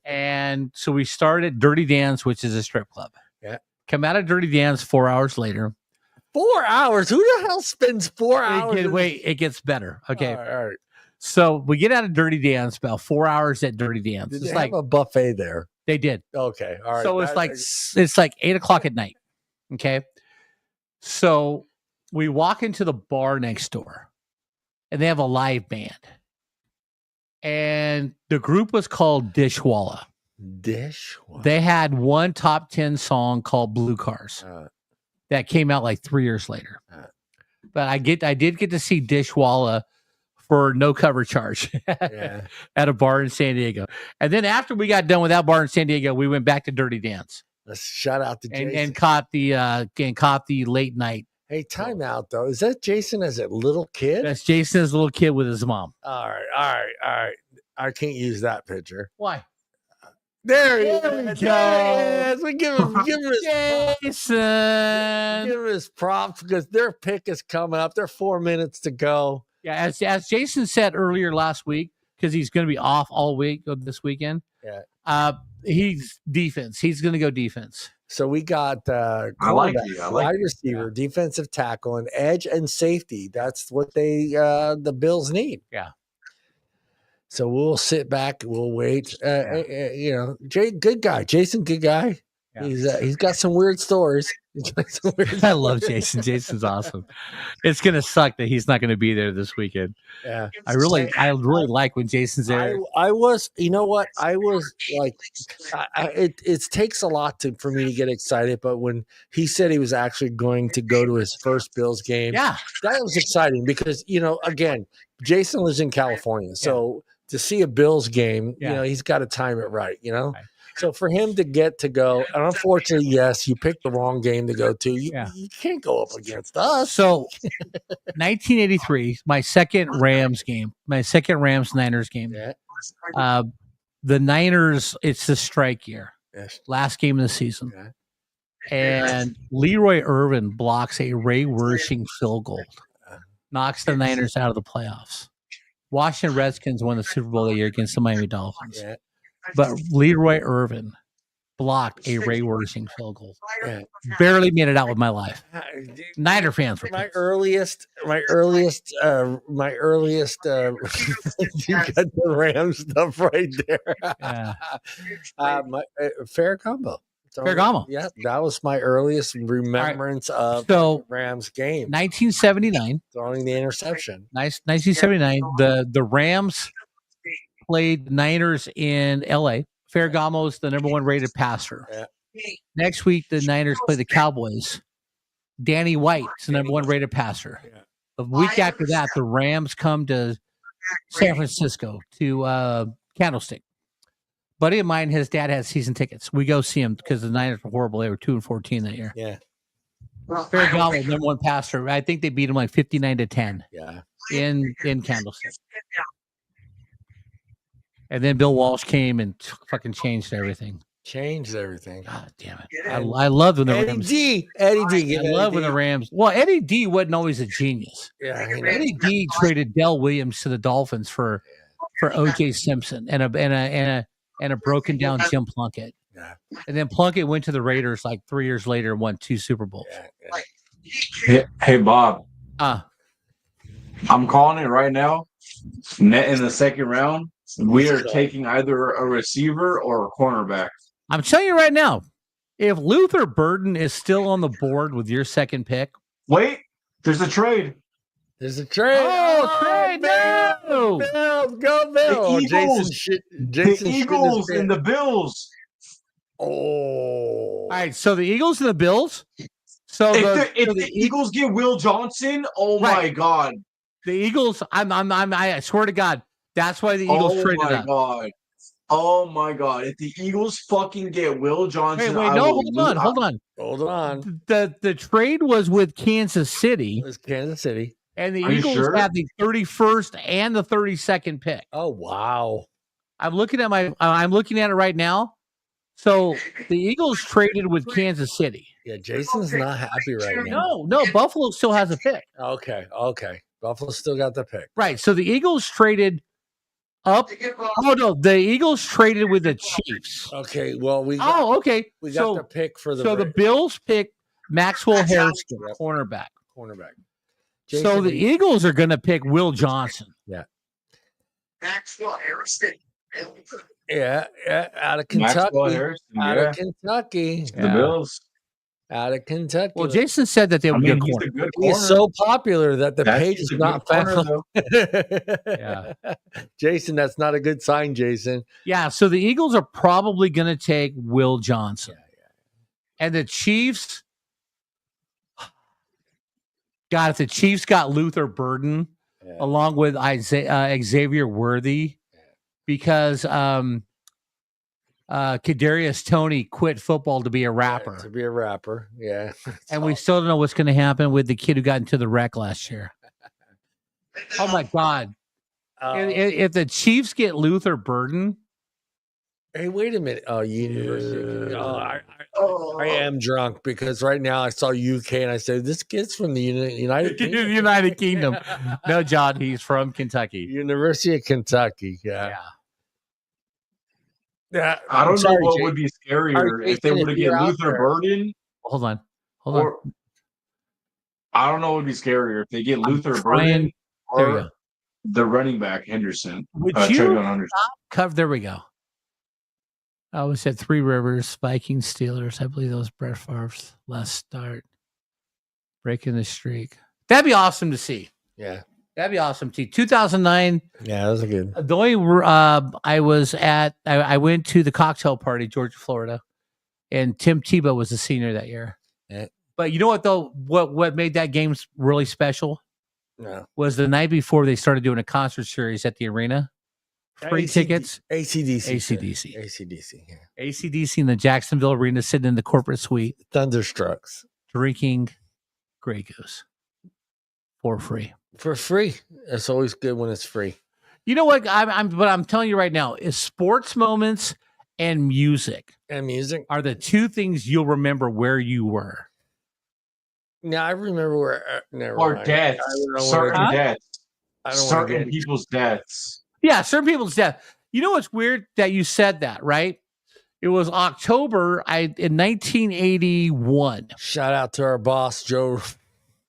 and so we start at Dirty Dan's, which is a strip club. Yeah. Come out of Dirty Dan's 4 hours later. 4 hours? Who the hell spends 4 hours? It gets better. Okay. All right. So we get out of Dirty Dance, about 4 hours at Dirty Dance. Did It's they like have a buffet there? they did. Okay, all right. So it's like 8:00 at night. Okay. So we walk into the bar next door and they have a live band. And the group was called Dishwalla. They had one top 10 song called Blue Cars that came out like 3 years later. But I did get to see Dishwalla for no cover charge at a bar in San Diego. And then after we got done with that bar in San Diego, we went back to Dirty Dance. Let's shout out to Jason. And caught the late night. Hey, time out though. Is that Jason as a little kid? That's Jason as a little kid with his mom. All right. I can't use that picture. Why? There he is. We give him his Jason. Give him his props because their pick is coming up. They're 4 minutes to go. Yeah, as Jason said earlier last week, because he's going to be off all week of this weekend. Yeah. He's defense. He's going to go defense. So we got wide receiver, defensive tackle, and edge and safety. That's what the Bills need. Yeah. So we'll sit back. We'll wait. Jay, good guy. Jason, good guy. Yeah. He's got some weird stories. I love Jason. Jason's awesome. It's gonna suck that he's not gonna be there this weekend. Yeah, I really like when Jason's there. I was, you know what? I was like, it takes a lot for me to get excited. But when he said he was actually going to go to his first Bills game, that was exciting because again, Jason lives in California, so to see a Bills game, he's got to time it right, Right. So for him to get to go, and unfortunately, yes, you picked the wrong game to go to. You can't go up against us. So 1983, my second Rams Niners game. Yeah. The Niners, it's the strike year. Yes. Last game of the season. Yeah. And Leroy Irvin blocks a Ray Wersching field goal. Knocks the Niners out of the playoffs. Washington Redskins won the Super Bowl that year against the Miami Dolphins. Yeah. But Leroy Irvin blocked a Ray Wersching field goal. Yeah. Barely made it out with my life. Niner fans were my earliest you got the Rams stuff right there. Yeah. Ferragamo. Ferragamo. Yeah, that was my earliest remembrance of the Rams game. 1979. Throwing the interception. 1979. The Rams played the Niners in L.A. Ferragamo is the number one rated passer. Yeah. Next week, the Niners play the Cowboys. Danny White's the number one rated passer. Yeah. The week after that, the Rams come to San Francisco to Candlestick. Buddy of mine, his dad had season tickets. We go see him because the Niners were horrible. They were 2-14 that year. Yeah. Ferragamo, number one passer. I think they beat him like 59-10. Yeah. In Candlestick. And then Bill Walsh came and fucking changed everything. God damn it! I love when the Eddie Rams. D. I love when the Rams. Well, Eddie D. wasn't always a genius. Yeah, Eddie D. traded Del Williams to the Dolphins for O.J. Simpson and a broken down Jim Plunkett. Yeah. And then Plunkett went to the Raiders like 3 years later and won 2 Super Bowls. Yeah. Hey, Bob. I'm calling it right now. In the second round, we are taking either a receiver or a cornerback. I'm telling you right now, if Luther Burden is still on the board with your second pick. Wait, there's a trade. Oh, trade! No! Bills, go Bills! The Eagles and the Bills. Oh. All right, so the Eagles and the Bills. So if the Eagles get Will Johnson, my God. The Eagles, I swear to God, that's why the Eagles traded up. Oh my God! If the Eagles fucking get Will Johnson, hold on. The trade was with Kansas City. It was Kansas City, and the Eagles had the 31st and the 32nd pick. Oh wow! I'm looking at it right now. So the Eagles traded with Kansas City. Yeah, Jason's not happy right now. No, Buffalo still has a pick. Okay. Buffalo still got the pick. Right. So the Eagles traded up. Oh no, the Eagles traded with the Chiefs. Okay. Well, we got the pick for the. So the Bills picked Maxwell Harrison, cornerback. Jason, so the Eagles are going to pick Will Johnson. Yeah. Maxwell Harrison. Yeah, out of Maxwell Kentucky. Harrison, Out yeah. of Kentucky. The Bills. Out of Kentucky. Well, Jason said that they I would mean, get he's corner. a good He is corner. so popular that the page He's is a good not corner, found. though. Yeah. Jason, that's not a good sign, Jason. Yeah, so the Eagles are probably going to take Will Johnson. And the Chiefs, God, if the Chiefs got Luther Burden along with Xavier Worthy, because Kadarius Toney quit football to be a rapper. To be a rapper, yeah. And we still don't know what's going to happen with the kid who got into the wreck last year. Oh, my God. If the Chiefs get Luther Burden. Hey, wait a minute. Oh, University. I am drunk because right now I saw UK and I said, this kid's from the United Kingdom. United Kingdom. No, John, he's from Kentucky. University of Kentucky. Yeah. I don't know what Jay. would be scarier if they were to get Luther Burden. Hold on. I don't know what would be scarier if they get Luther Burden or the running back Henderson. Would you cover? There we go. I always said Three Rivers, Vikings, Steelers. I believe those Brett Favre's last start, breaking the streak. That'd be awesome to see. Yeah. That'd be awesome to see. 2009. Yeah, that was a good. The only I went to the cocktail party, Georgia, Florida, and Tim Tebow was a senior that year. Yeah. But you know what though? What made that game really special? No. Was the night before they started doing a concert series at the arena. Free tickets. AC/DC. Yeah. AC/DC in the Jacksonville Arena, sitting in the corporate suite. Thunderstrucks. Drinking Grey Goose. For free. For free. It's always good when it's free. You know what? I'm telling you right now, is sports moments and music. And music are the two things you'll remember where you were. Now I remember where deaths. Certain deaths. Certain people's deaths. Yeah, certain people's death. You know what's weird that you said that, right? It was October in 1981. Shout out to our boss, Joe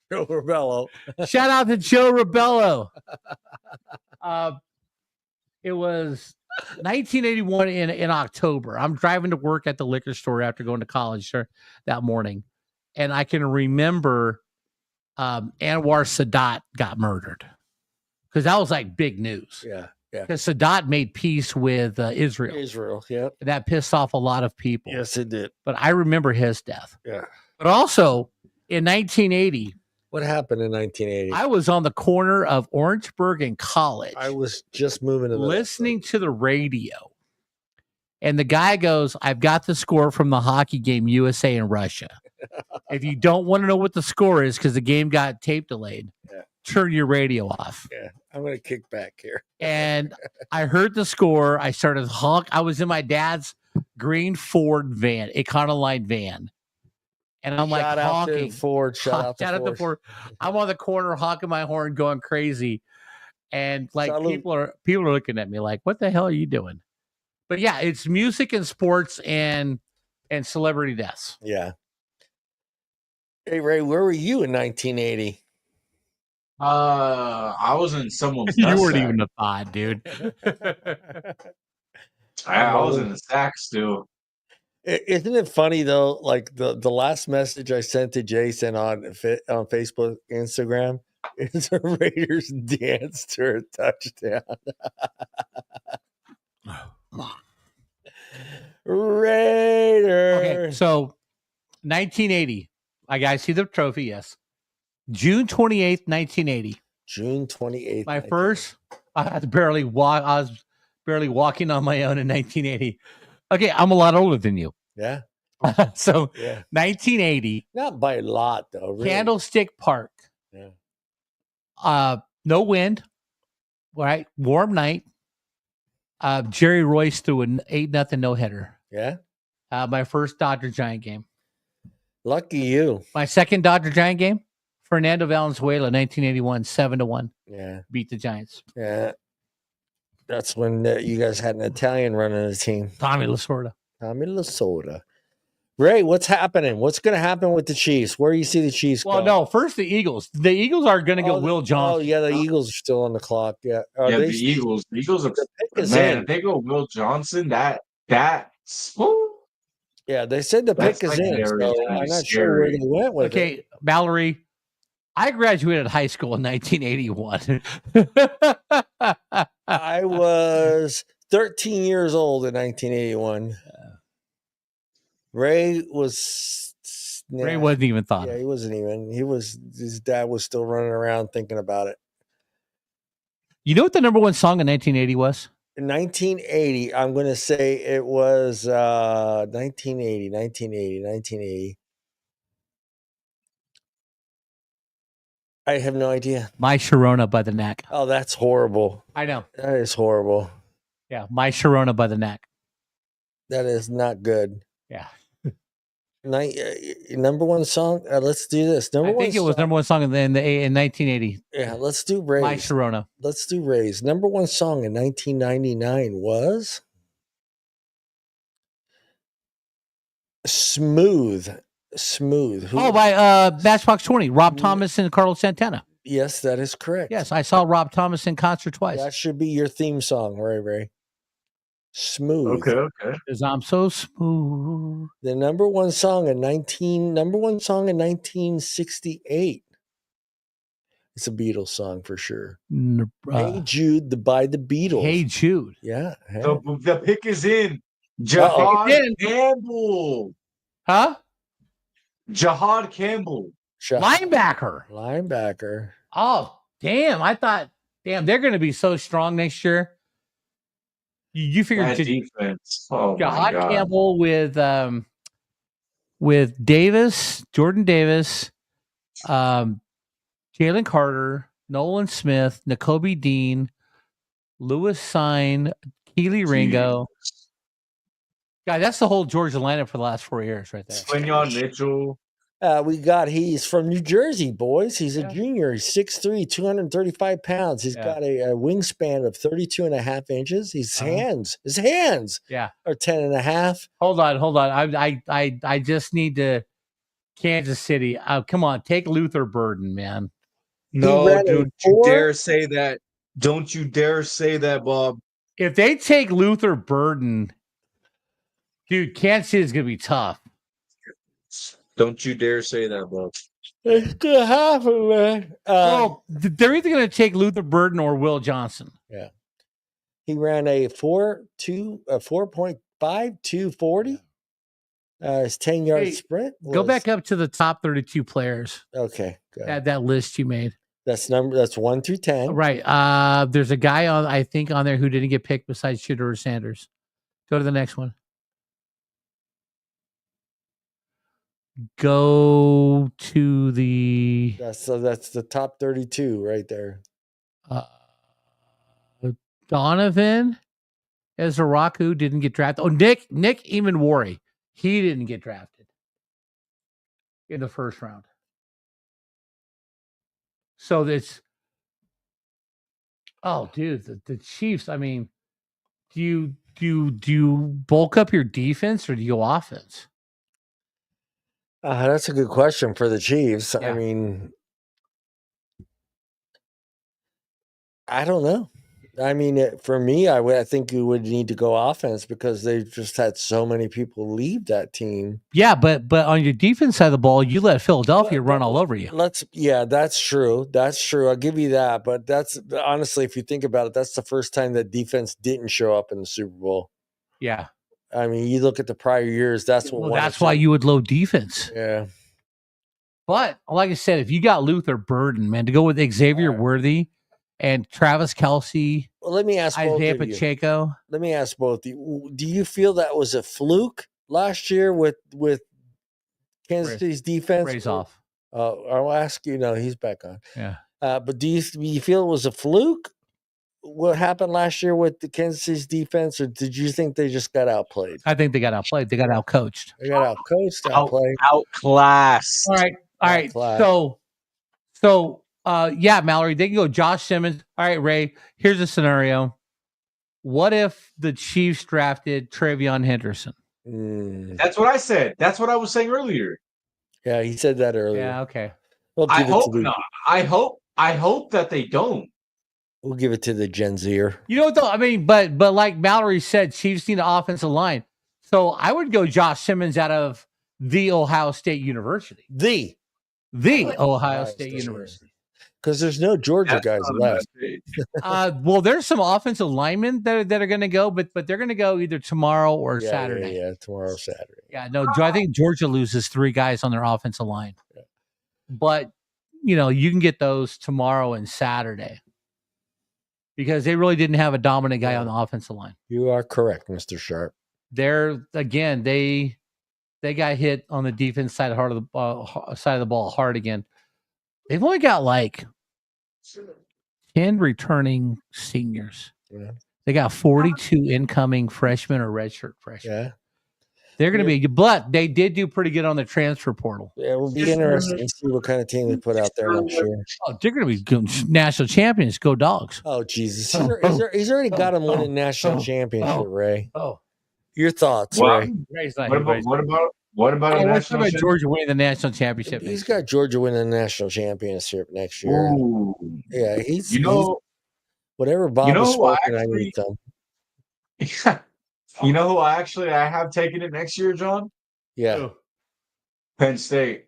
Rebello. Shout out to Joe Rebello. It was 1981 in October. I'm driving to work at the liquor store after going to college that morning. And I can remember Anwar Sadat got murdered. Because that was like big news. Yeah. Because Sadat made peace with Israel, yeah. That pissed off a lot of people. Yes, it did. But I remember his death. Yeah. But also, in 1980. What happened in 1980? I was on the corner of Orangeburg and College. I was just moving to listening to the radio. And the guy goes, I've got the score from the hockey game USA and Russia. If you don't want to know what the score is because the game got tape delayed, turn your radio off. Yeah, I'm going to kick back here. And I heard the score. I started honk. I was in my dad's green Ford van, Econoline van. And I'm shout like honking. honking. Ford, shout out to Ford. I'm on the corner honking my horn, going crazy. And like people are looking at me like, what the hell are you doing? But yeah, it's music and sports and celebrity deaths. Yeah. Hey Ray, where were you in 1980? I was in someone's. You weren't even a thought, dude. I was in the sack still. Isn't it funny though? Like the last message I sent to Jason on Facebook, Instagram, is a Raiders dance to a touchdown. Raiders. Okay, so 1980. I guys see the trophy. Yes, June 28th, 1980. June 28th. My first. I had to barely walk. I was barely walking on my own in 1980. Okay, I'm a lot older than you. Yeah. So yeah. 1980. Not by a lot though. Really. Candlestick Park. Yeah. No wind. Right. Warm night. Jerry Royce threw an 8-0 no-hitter. Yeah. My first Dodger Giant game. Lucky you. My second Dodger Giant game. Fernando Valenzuela, 1981, 7-1. Yeah. Beat the Giants. Yeah. That's when you guys had an Italian running the team. Tommy Lasorda. Tommy Lasorda. Ray, what's happening? What's going to happen with the Chiefs? Where do you see the Chiefs Well, go? no, first the Eagles. The Eagles are going to go Will Johnson. Oh, yeah, the Eagles are still on the clock. Yeah, the Eagles. The Eagles are man. If they go Will Johnson, woo. Yeah, they said the pick is in. So I'm not sure where they went with it. Okay, Mallory, I graduated high school in 1981. I was 13 years old in 1981. Ray wasn't even thought. Yeah, he wasn't even. His dad was still running around thinking about it. You know what the number one song in 1980 was? In 1980, I'm going to say it was 1980. I have no idea. My Sharona by the Knack. Oh, that's horrible. I know. That is horrible. Yeah, My Sharona by the Knack. That is not good. Yeah. Number one song. Let's do this. I think it was number one song in 1980. Yeah, let's do Rays. My Sharona. Let's do Rays. Number one song in 1999 was Smooth. Oh, by Matchbox 20, Rob Thomas and Carlos Santana. Yes, that is correct. Yes, I saw Rob Thomas in concert twice. That should be your theme song, Ray. Smooth. Okay. Because I'm so smooth. The number one song in 1968. It's a Beatles song for sure. Hey Jude, by the Beatles. Hey Jude. Yeah. Hey. The pick is in. Jahad Campbell. Huh? Jahad Campbell. Linebacker. Oh, damn. I thought, they're going to be so strong next year. You figured defense. Oh, Jahad Campbell with Davis, Jordan Davis, Jalen Carter, Nolan Smith, Nakobe Dean, Lewis Sine, Keely Ringo. God, that's the whole Georgia lineup for the last 4 years right there. Quinyon Mitchell. He's from New Jersey, boys. He's a junior. He's 6'3", 235 pounds. He's got a wingspan of 32 and a half inches. His hands are 10 and a half. Hold on. I just need to Kansas City. Come on, take Luther Burden, man. No, dude, you dare say that. Don't you dare say that, Bob. If they take Luther Burden, dude, Kansas City is going to be tough. Don't you dare say that, Bob. It's going to happen, man. They're either going to take Luther Burden or Will Johnson. Yeah. He ran a 4.5240. His 10-yard sprint. Go back up to the top 32 players. Okay. That list you made. That's 1 through 10. Right. There's a guy on there who didn't get picked besides Shooter or Sanders. Go to the next one. Go to the. That's the top 32 right there. Donovan Ezraku didn't get drafted. Oh, Nick Emanwari. He didn't get drafted in the first round. So this. Oh, dude, the Chiefs. I mean, do you bulk up your defense or do you go offense? That's a good question for the Chiefs. Yeah. I mean, I don't know. I mean, for me, I think you would need to go offense because they've just had so many people leave that team. Yeah, but on your defense side of the ball, you let Philadelphia run all over you. That's true. I'll give you that. But that's honestly, if you think about it, that's the first time that defense didn't show up in the Super Bowl. Yeah. I mean, you look at the prior years, that's why you would load defense. Yeah. But like I said, if you got Luther Burden, man, to go with Xavier Worthy and Travis Kelce, let me ask Isaiah Pacheco. Let me ask both of you. Do you feel that was a fluke last year with Kansas City's defense? Raise off. I'll ask you. No, he's back on. Yeah. But do you feel it was a fluke? What happened last year with the Kansas City's defense, or did you think they just got outplayed? I think they got outplayed. They got outcoached. They got outcoached, outplayed, outclassed. All right. So, Mallory, they can go Josh Simmons. All right, Ray, here's a scenario. What if the Chiefs drafted Travion Henderson? That's what I said. That's what I was saying earlier. Yeah, he said that earlier. Yeah, okay. We'll I give it hope to the, not. I hope that they don't. We'll give it to the Gen Zer. You know what though? I mean, but like Mallory said, Chiefs need an offensive line. So I would go Josh Simmons out of the Ohio State University. The Ohio State University. Because there's no Georgia guys left. Well, there's some offensive linemen that are going to go, but they're going to go either tomorrow or Saturday. Yeah, tomorrow, Saturday. Yeah, no, I think Georgia loses 3 guys on their offensive line. Yeah. But, you can get those tomorrow and Saturday because they really didn't have a dominant guy on the offensive line. You are correct, Mr. Sharp. They got hit on the defense side of the ball hard again. They've only got like 10 returning seniors. Yeah. They got 42 incoming freshmen or redshirt freshmen. Yeah. They're going to be, but they did do pretty good on the transfer portal. Yeah, it will be interesting to see what kind of team they put out there next year. Oh, they're going to be national champions. Go Dogs. Oh, Jesus. He's already got them winning national championship, Ray. Oh. Your thoughts, Well, Ray? What about a national championship? Georgia winning the national championship? He's got Georgia winning the national championship next year. Ooh. Yeah, he's whatever You Bob know is who I smoking, I need some. You know who I have taken it next year, John? Yeah. Penn State.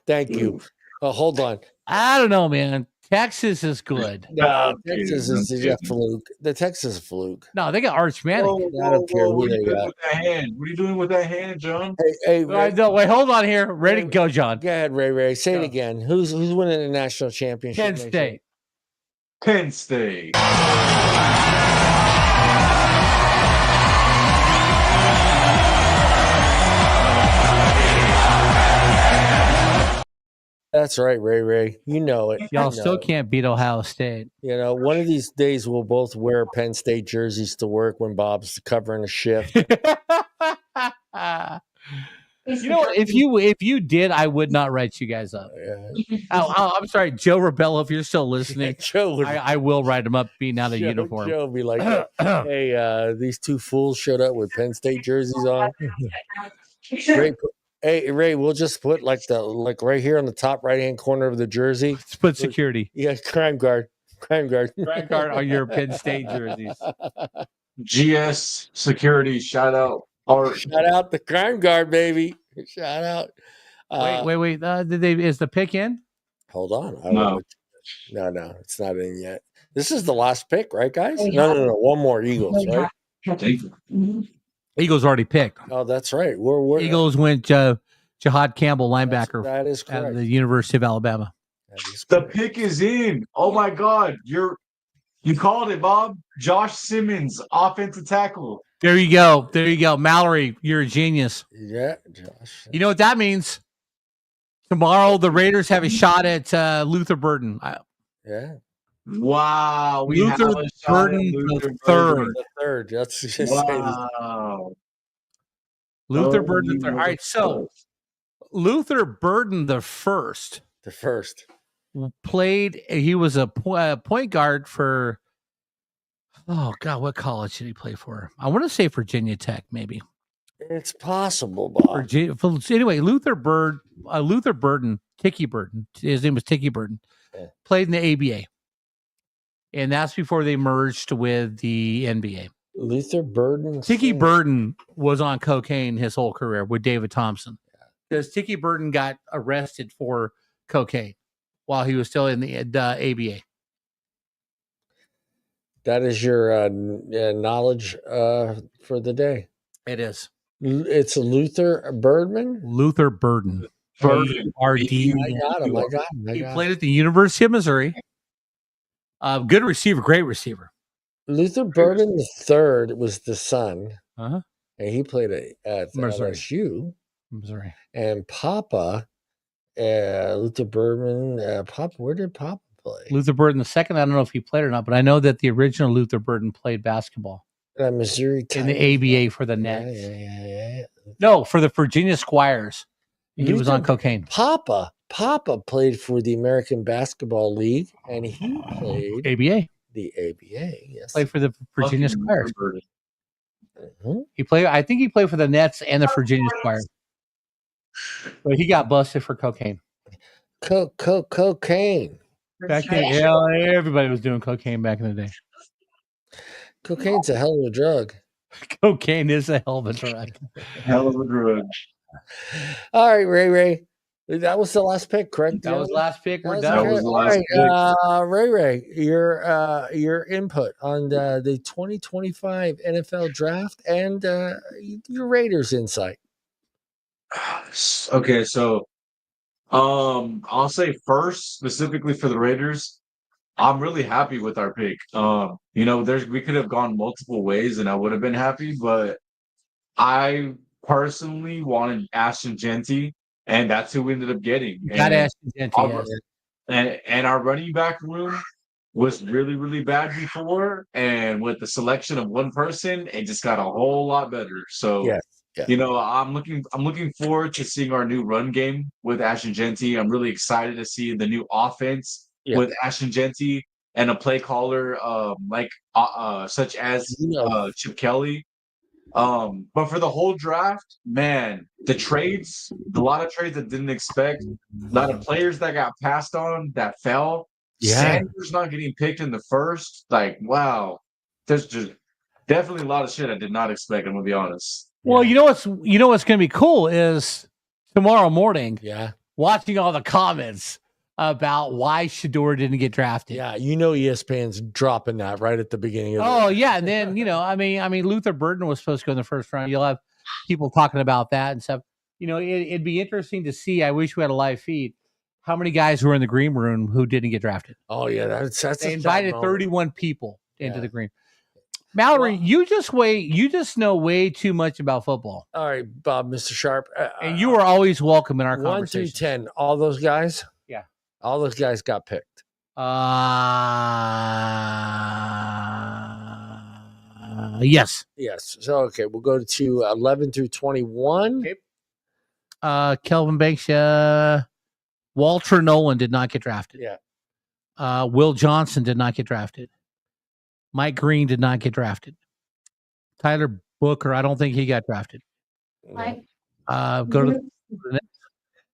Thank you. Oh, hold on. I don't know, man. Texas is good. No, Texas is a fluke. The Texas is a fluke. No, they got Arch Manning. I don't care who What are they you doing got. with that hand? What are you doing with that hand, John? Hey, Ray, No, wait, hold on here. Ready to go, John. go ahead, Ray. Say Go. it again. Who's winning the national championship? Penn next year? State. Penn State. That's right, Ray. You know it. Y'all You know still it. can't beat Ohio State. One of these days we'll both wear Penn State jerseys to work when Bob's covering a shift. If you did, I would not write you guys up. I'm sorry, Joe Rebello, if you're still listening, Joe would, I will write him up being out of uniform. Joe would be like, hey, these 2 fools showed up with Penn State jerseys on. Ray, we'll just put like right here on the top right-hand corner of the jersey. Let's put security. Yeah, crime guard. Crime guard on your Penn State jerseys. GS security, shout out. Shout out the crime guard, baby. Shout out. Wait. Is the pick in? Hold on. No, it's not in yet. This is the last pick, right, guys? No. One more Eagles, right? Eagles already picked. Oh, that's right. We're Eagles went Jahad Campbell, linebacker. That is correct. Out of the University of Alabama. the pick is in. Oh my God, you called it, Bob. Josh Simmons, offensive tackle. There you go. Mallory, you're a genius. Yeah, Josh. You know what that means? Tomorrow, the Raiders have a shot at Luther Burden. Yeah. Wow. Luther Burden the third. The third. That's just Wow. Luther Burden the third. All right, so Luther Burden the first played. He was a point guard for. Oh God, what college did he play for? I want to say Virginia Tech, maybe. It's possible, Bob. Anyway, Luther Burden, Tiki Burden. His name was Tiki Burden. Yeah. Played in the ABA, and that's before they merged with the NBA. Luther Burden. Tiki Burden was on cocaine his whole career with David Thompson, because Tiki Burden got arrested for cocaine while he was still in the ABA. That is your knowledge for the day. It is. It's Luther Birdman. Luther Burden. RD. I got him. He played at the University of Missouri. Good receiver, great receiver. Luther Burden the third was the son, and he played at Missouri. LSU. Missouri. And Papa, Luther Burden, Papa. Where did Papa play? Luther Burden the second. I don't know if he played or not, but I know that the original Luther Burden played basketball Missouri in the ABA for the Nets. Yeah. No, for the Virginia Squires. He was on cocaine. Papa played for the American Basketball League, and he played ABA. the ABA. Yes, Played for the Virginia Squires. Mm-hmm. I think he played for the Nets and the Virginia Squire. But he got busted for cocaine. Cocaine. Back in, everybody was doing cocaine back in the day. Cocaine's a hell of a drug. Cocaine is a hell of a drug. Hell of a drug. All right, Ray. That was the last pick, correct? That was the last pick. We're That done. was the last pick. Ray, your input on the 2025 NFL draft and your Raiders insight. Okay, so I'll say first, specifically for the Raiders, I'm really happy with our pick. We could have gone multiple ways and I would have been happy, but I personally wanted Ashton Genty, and that's who we ended up getting. Got Ashton Genty. And our running back room was really, really bad before, and with the selection of one person, it just got a whole lot better. So yes. I'm looking forward to seeing our new run game with Ashton Genty. I'm really excited to see the new offense with Ashton Genty and a play caller such as Chip Kelly. But for the whole draft, man, a lot of trades that didn't expect, a lot of players that got passed on that fell. Yeah. Sanders not getting picked in the first, like, wow, there's just definitely a lot of shit I did not expect. I'm gonna be honest. Well, you know what's going to be cool is tomorrow morning. Yeah, watching all the comments about why Shedeur didn't get drafted. Yeah, ESPN's dropping that right at the beginning of and then I mean Luther Burden was supposed to go in the first round. You'll have people talking about that and stuff. It'd be interesting to see. I wish we had a live feed. How many guys were in the green room who didn't get drafted? Oh yeah, that's they invited 31 people into the green. Mallory, you just know way too much about football. All right, Bob, Mr. Sharp, and you are always welcome in our conversation. 1 through 10, all those guys. Yeah, all those guys got picked. Yes. So okay, we'll go to 11 through 21. Okay. Kelvin Banks, Walter Nolan did not get drafted. Yeah. Will Johnson did not get drafted. Mike Green did not get drafted. Tyler Booker, I don't think he got drafted. Go to the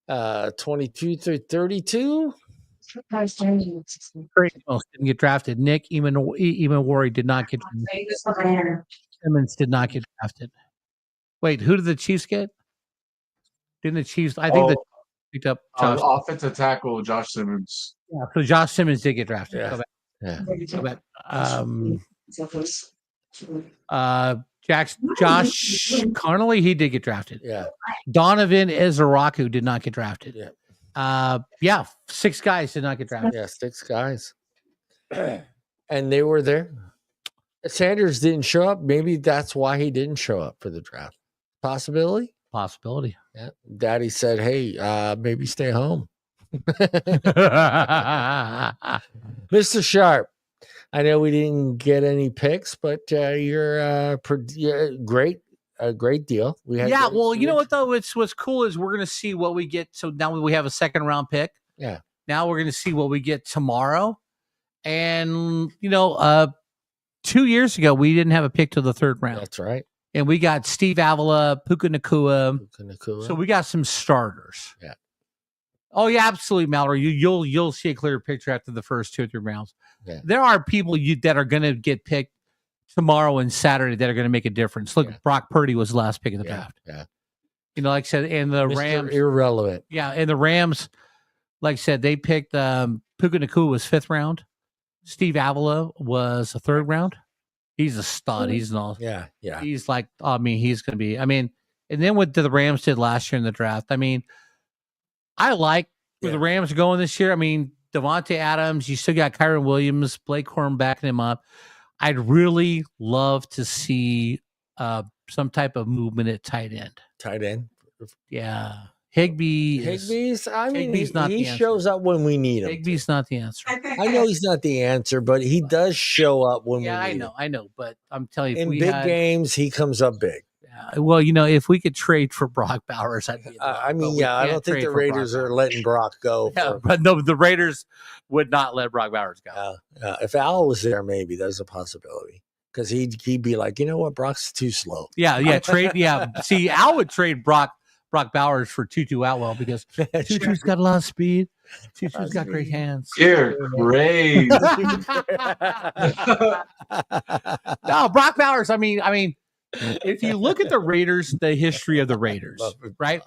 next. 22 through 32. Didn't get drafted. Nick Emanwari did not get drafted. Simmons did not get drafted. Wait, who did the Chiefs get? Didn't the Chiefs? I think the picked up Josh. Offensive tackle Josh Simmons. Yeah, so Josh Simmons did get drafted. Yeah. Josh Connolly, he did get drafted. Yeah. Donovan Ezeraku did not get drafted. Yeah. 6 guys did not get drafted. Yeah, 6 guys. And they were there. Sanders didn't show up. Maybe that's why he didn't show up for the draft. Possibility? Yeah. Daddy said, hey, maybe stay home. Mr. Sharp, I know we didn't get any picks, but you're a great deal. You know what though? What's cool is we're gonna see what we get. So now we have a second round pick. Yeah. Now we're gonna see what we get tomorrow. And 2 years ago we didn't have a pick till the 3rd round. That's right. And we got Steve Avila, Puka Nacua. So we got some starters. Yeah. Oh yeah, absolutely, Mallory. You'll see a clear picture after the first 2 or 3 rounds. Yeah. There are people that are going to get picked tomorrow and Saturday that are going to make a difference. Look, Brock Purdy was the last pick of the draft. Yeah. Like I said, and the Mr. Rams irrelevant. Yeah, and the Rams, like I said, they picked Puka Nacua was 5th round. Steve Avila was a 3rd round. He's a stud. He's an all. Yeah. He's like, he's going to be. And then what the Rams did last year in the draft. I like where the Rams are going this year. Devontae Adams, you still got Kyron Williams, Blake Corum backing him up. I'd really love to see some type of movement at tight end. Tight end? Yeah. Higbee's not the answer. He shows up when we need him. Higbee's not the answer. I know he's not the answer, but he does show up when we need him. I know, but I'm telling you, in big games, he comes up big. Well, if we could trade for Brock Bowers, I'd be. I don't think the Raiders are letting Brock go. But no, the Raiders would not let Brock Bowers go. If Al was there, maybe there's a possibility. because he'd be like, you know what, Brock's too slow. Yeah, trade. Yeah, see, Al would trade Brock Bowers for Tutu Atwell because Tutu's got a lot of speed. Tutu's got great hands. You're crazy. No, Brock Bowers. I mean, if you look at the Raiders, the history of the Raiders, right?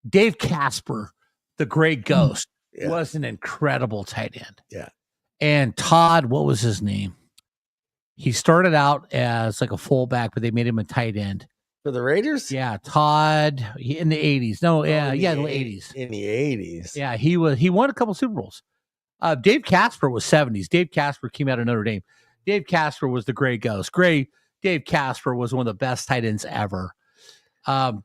Dave Casper, the Great Ghost, was an incredible tight end. Yeah. And Todd, what was his name? He started out as like a fullback, but they made him a tight end. For the Raiders? Yeah, Todd in the 80s. No, in the 80s. In the 80s. Yeah, he won a couple Super Bowls. Dave Casper was 70s. Dave Casper came out of Notre Dame. Dave Casper was the Great Ghost. Dave Casper was one of the best tight ends ever. God,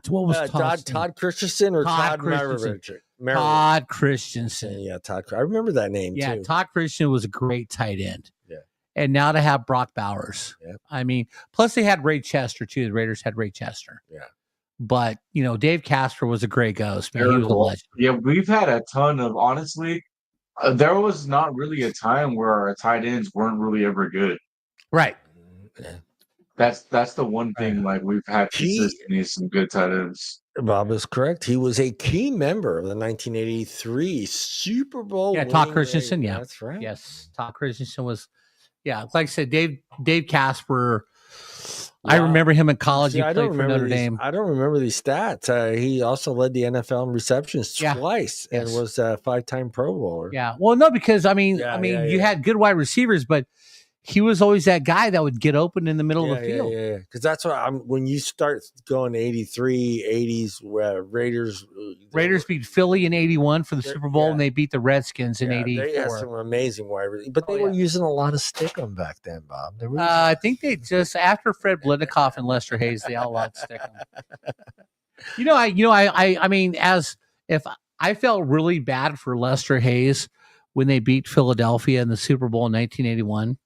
what was Todd Christensen or Todd Maravich? Todd Christensen. Yeah, Todd. I remember that name too. Yeah, Todd Christensen was a great tight end. Yeah. And now to have Brock Bowers. Yeah. I mean, plus they had Ray Chester too. The Raiders had Ray Chester. Yeah. But, Dave Casper was a great ghost. Man, he was a legend. Yeah, we've had a ton of, honestly, there was not really a time where our tight ends weren't really ever good. Right. Yeah. That's the one thing, like, we've had consistently some good tight ends. Bob is correct. He was a key member of the 1983 Super Bowl. Yeah, Todd Christensen. Yeah, that's right. Yes, Todd Christensen was. Yeah, like I said, Dave Casper. Yeah. I remember him in college. See, he played for Notre Dame. I don't remember these stats. He also led the NFL in receptions twice and was a 5-time Pro Bowler. Yeah. Well, no, because you had good wide receivers, but he was always that guy that would get open in the middle of the field. Yeah. Because that's what when you start going 83, 80s, Raiders beat Philly in 81 for the Super Bowl, and they beat the Redskins in 84. They had some amazing wide receivers, but they were using a lot of stick-em back then, Bob. I think they just, after Fred Blitnikoff and Lester Hayes, they outlawed stick-em. I felt really bad for Lester Hayes when they beat Philadelphia in the Super Bowl in 1981.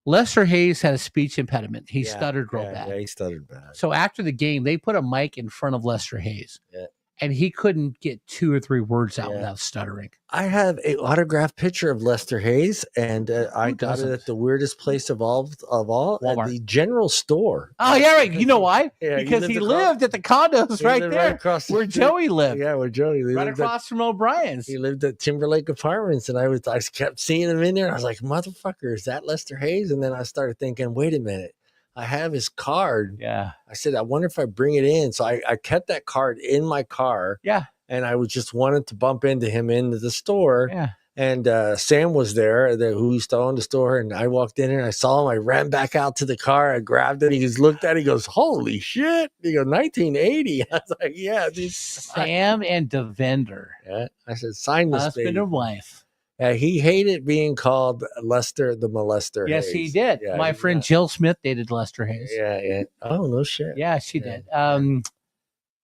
Lester Hayes had a speech impediment. He stuttered real bad. Yeah, he stuttered bad. So after the game, they put a mic in front of Lester Hayes. Yeah. And he couldn't get 2 or 3 words out without stuttering. I have an autographed picture of Lester Hayes, and I got it at the weirdest place of all, Walmart. at the general store. Oh, yeah, right. You know why? Yeah, because he lived at the condos right there across where Joey lived. Yeah, where Joey lived. Right across from O'Brien's. He lived at Timberlake Apartments, and I kept seeing him in there. I was like, motherfucker, is that Lester Hayes? And then I started thinking, wait a minute. I have his card. Yeah. I said, I wonder if I bring it in. So I kept that card in my car. Yeah. And I was just wanted to bump into him into the store. Yeah. And Sam was there, who used to own the store. And I walked in and I saw him. I ran back out to the car. I grabbed it. He just looked at it. He goes, holy shit. He goes, 1980. I was like, yeah. Dude, Sam and Devender. Yeah. I said, sign this, husband baby. and wife. He hated being called Lester the Molester. Yes, Hayes. he did. Yeah, my friend Jill Smith dated Lester Hayes. Yeah. Oh, no shit. Yeah, she did.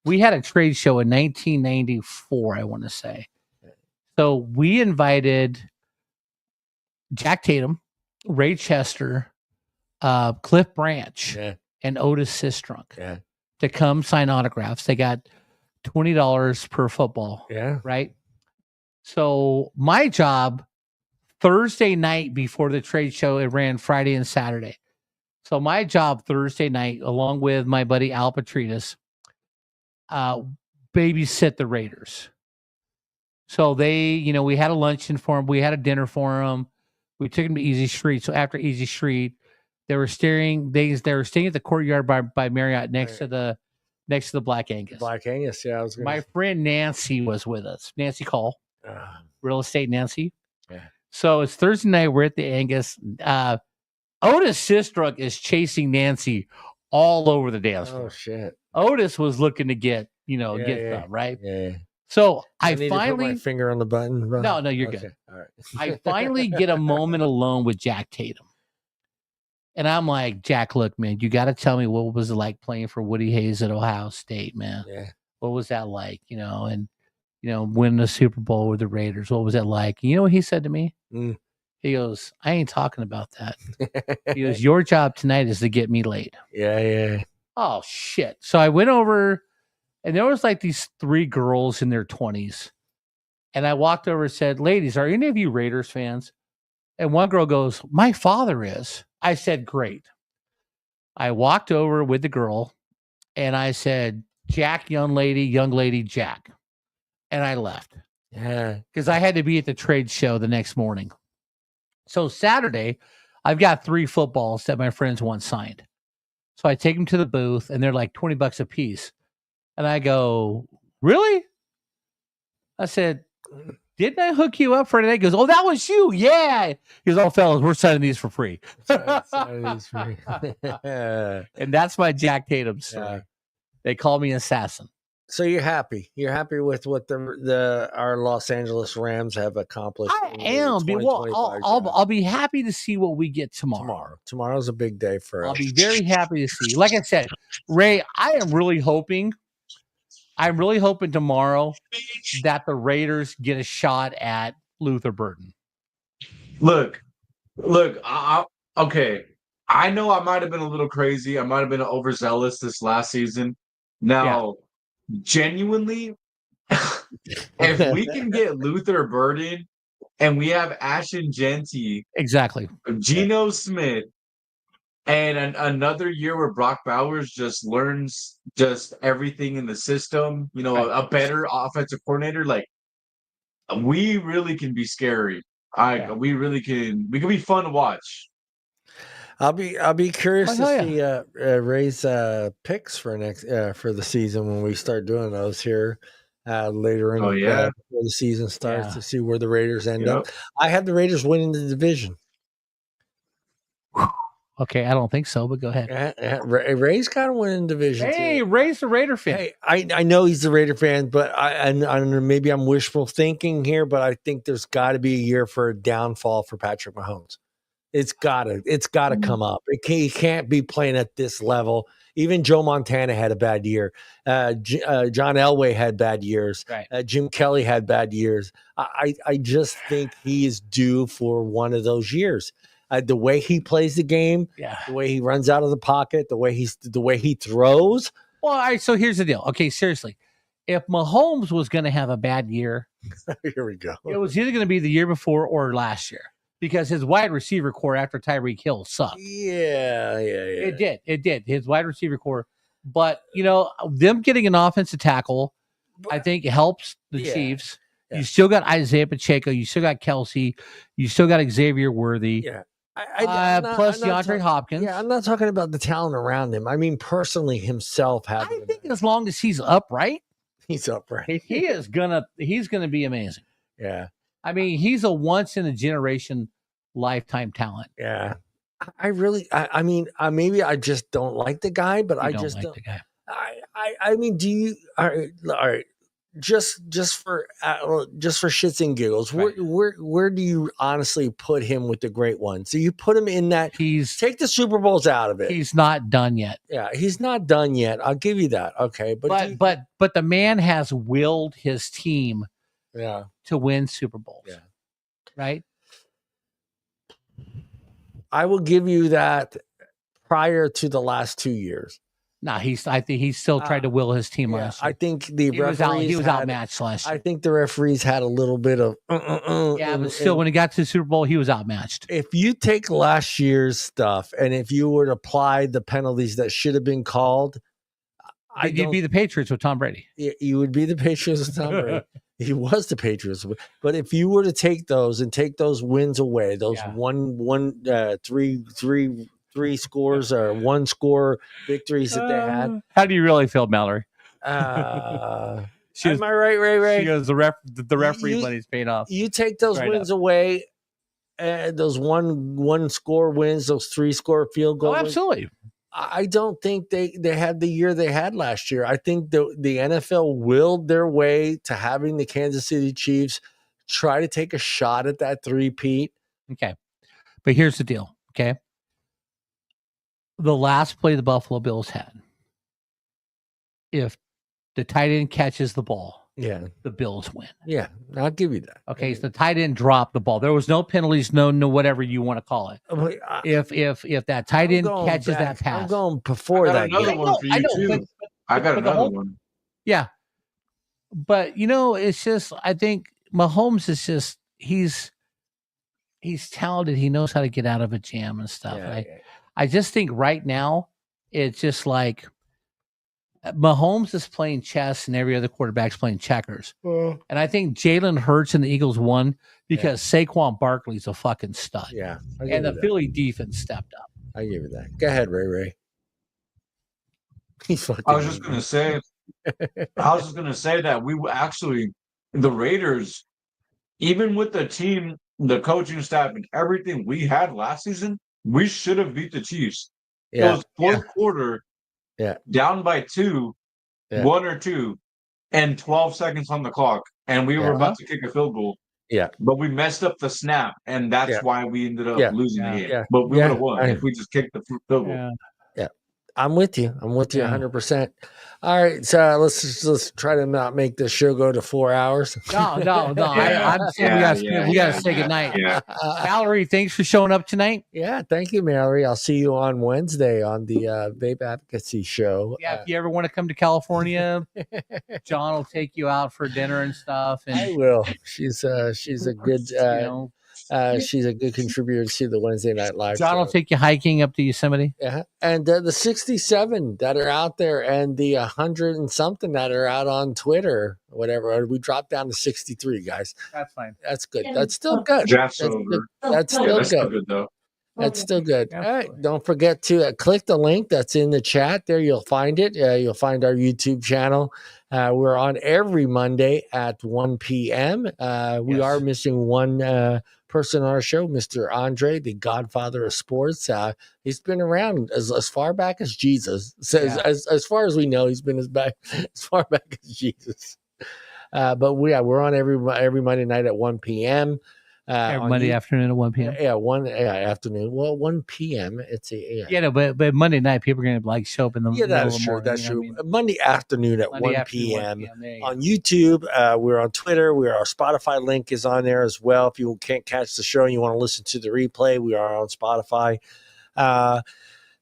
We had a trade show in 1994, I want to say. So we invited Jack Tatum, Ray Chester, Cliff Branch, and Otis Sistrunk to come sign autographs. They got $20 per football. Yeah. Right? So my job Thursday night before the trade show, it ran Friday and Saturday. So my job Thursday night, along with my buddy Al Petritas, babysit the Raiders. So they, we had a luncheon for them. We had a dinner for them. We took them to Easy Street. So after Easy Street, they were staying at the Courtyard by Marriott next to the Black Angus. Black Angus, yeah. My friend Nancy was with us. Nancy Call. Real estate Nancy. Yeah. So it's Thursday night. We're at the Angus. Otis Sistrunk is chasing Nancy all over the dance floor. Oh shit! Otis was looking to get some, right? Yeah. So I need to put my finger on the button. No, you're good. All right. I finally get a moment alone with Jack Tatum, and I'm like, Jack, look, man, you got to tell me what was it like playing for Woody Hayes at Ohio State, man. Yeah. What was that like? And winning the Super Bowl with the Raiders. What was that like? You know what he said to me? He goes, I ain't talking about that. He goes, your job tonight is to get me laid. Yeah. Oh, shit. So I went over, and there was like these 3 girls in their 20s. And I walked over and said, ladies, are any of you Raiders fans? And one girl goes, "My father is." I said, "Great." I walked over with the girl and I said, "Jack, young lady, Jack." And I left. Yeah. Because I had to be at the trade show the next morning. So Saturday, I've got 3 footballs that my friends want signed. So I take them to the booth and they're like $20 a piece. And I go, "Really?" I said, "Didn't I hook you up for today?" He goes, "Oh, that was you." Yeah. He goes, "Oh, fellas, we're signing these for free." And that's my Jack Tatum story. Yeah. They call me assassin. So you're happy. You're happy with what our Los Angeles Rams have accomplished. I am. Well, I'll be happy to see what we get tomorrow. Tomorrow's a big day for us. I'll be very happy to see. Like I said, Ray, I'm really hoping tomorrow that the Raiders get a shot at Luther Burton. Look, okay. I know I might have been a little crazy. I might have been overzealous this last season. Now, genuinely, if we can get Luther Burton and we have Ashton Genty, exactly, Geno Smith, and another year where Brock Bowers just learns just everything in the system, a better offensive coordinator, like we really can be scary. We really can. We can be fun to watch. I'll be curious to see Ray's picks for the season when we start doing those here later in before the season starts to see where the Raiders end up. I have the Raiders winning the division. Okay, I don't think so, but go ahead. Ray's got to win in division. Hey, too. Ray's a Raider fan. Hey, I know he's a Raider fan, but I don't know, maybe I'm wishful thinking here, but I think there's got to be a year for a downfall for Patrick Mahomes. It's gotta come up. He can't be playing at this level. Even Joe Montana had a bad year. John Elway had bad years. Right. Jim Kelly had bad years. I just think he is due for one of those years. The way he plays the game, the way he runs out of the pocket, the way he throws. Well, all right. So here's the deal. Okay, seriously, if Mahomes was going to have a bad year, here we go. It was either going to be the year before or last year. Because his wide receiver core after Tyreek Hill sucked. Yeah. It did. His wide receiver core. But, them getting an offensive tackle, I think helps the Chiefs. Yeah. You still got Isaiah Pacheco. You still got Kelsey. You still got Xavier Worthy. Yeah. Plus DeAndre Hopkins. Yeah, I'm not talking about the talent around him. I mean, personally, himself. I think as long as he's upright. He's upright. He's gonna be amazing. Yeah. I mean, he's a once in a generation lifetime talent. Yeah. I mean, maybe I just don't like the guy, but I just don't like the guy. I mean, do you, all right, just for shits and giggles, right. where do you honestly put him with the great ones? Do you put him in that? Take the Super Bowls out of it. He's not done yet. Yeah, he's not done yet. I'll give you that. Okay, but the man has willed his team to win Super Bowls. Yeah. Right? I will give you that prior to the last 2 years. No, I think he still tried to will his team last year. I think the referees he was outmatched last year. I think the referees had a little bit of but still, when he got to the Super Bowl, he was outmatched. If you take last year's stuff and if you were to apply the penalties that should have been called, you'd be the Patriots with Tom Brady. You would be the Patriots with Tom Brady. He was the Patriots, but if you were to take those wins away, those three scores or one score victories that they had. How do you really feel, Mallory? Am I right, Ray? She goes, the referee money's paid off. You take those wins away, those one score wins, those 3-score field goals. Oh, absolutely. I don't think they had the year they had last year. I think the NFL willed their way to having the Kansas City Chiefs try to take a shot at that 3-peat. Okay. But here's the deal, okay? The last play the Buffalo Bills had, if the tight end catches the ball, the Bills win. Yeah, I'll give you that. Okay, so the tight end dropped the ball. There was no penalties, no whatever you want to call it. If that tight end catches that pass, I'm going before that. Another one for you too. I got another one. Yeah, but it's just I think Mahomes is just he's he's talented. He knows how to get out of a jam and stuff. Yeah, I just think right now it's just like Mahomes is playing chess and every other quarterback's playing checkers. And I think Jalen Hurts and the Eagles won because Saquon Barkley's a fucking stud. Yeah. And the Philly defense stepped up. I give you that. Go ahead, Ray. I was just gonna say that we actually, the Raiders, even with the team, the coaching staff, and everything we had last season, we should have beat the Chiefs. It was fourth quarter, down by 2, 1 or 2, and 12 seconds on the clock, and we were about to kick a field goal. Yeah, but we messed up the snap, and that's why we ended up losing the game. Yeah. But we would have won if we just kicked the field goal. Yeah, I'm with you. 100%. All right, so let's try to not make this show go to 4 hours. No. I'm saying we gotta say goodnight. Yeah. Mallory, thanks for showing up tonight. Yeah, thank you, Mallory. I'll see you on Wednesday on the Vape Advocacy Show. Yeah, if you ever want to come to California, John will take you out for dinner and stuff. And I will. She's a good she's a good contributor to the Wednesday Night Live. John will take you hiking up to Yosemite. Yeah, and the 67 that are out there, and the 100 and something that are out on Twitter, whatever. We dropped down to 63, guys. That's fine. That's good. That's still good. Draft's That's over. good. That's still That's still good. good though. That's still good. All right. Absolutely. Don't forget to click the link that's in the chat there. You'll find it. You'll find our YouTube channel. We're on every Monday at 1 p.m. We are missing one person on our show, Mr. Andre, the godfather of sports. He's been around as far back as Jesus. So as far as we know, he's been as far back as Jesus. But we're on every Monday night at 1 p.m. Every Monday afternoon at 1 p.m. Afternoon. Well, 1 p.m. It's but Monday night people are gonna show up in the middle that's of the true. morning, That's you know true. what I mean? Monday afternoon at Monday 1 afternoon, p.m. 1 p.m. There you on YouTube. We're on Twitter. Our Spotify link is on there as well. If you can't catch the show and you want to listen to the replay, we are on Spotify. That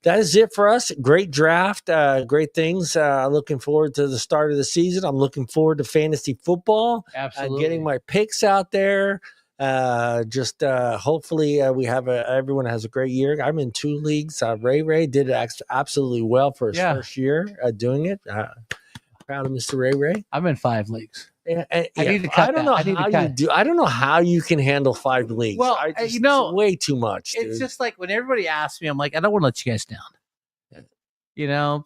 is it for us. Great draft. Great things. Looking forward to the start of the season. I'm looking forward to fantasy football. Absolutely. Getting my picks out there. Hopefully we have everyone has a great year. I'm in 2 leagues. Ray did absolutely well for his first year doing it. Proud of Mr. Ray. I'm in 5 leagues. I need to cut I don't know that. I need how to you cut. do. I don't know how you can handle 5 leagues. Well, it's way too much. It's dude. just like when everybody asks me, I'm like, I don't want to let you guys down.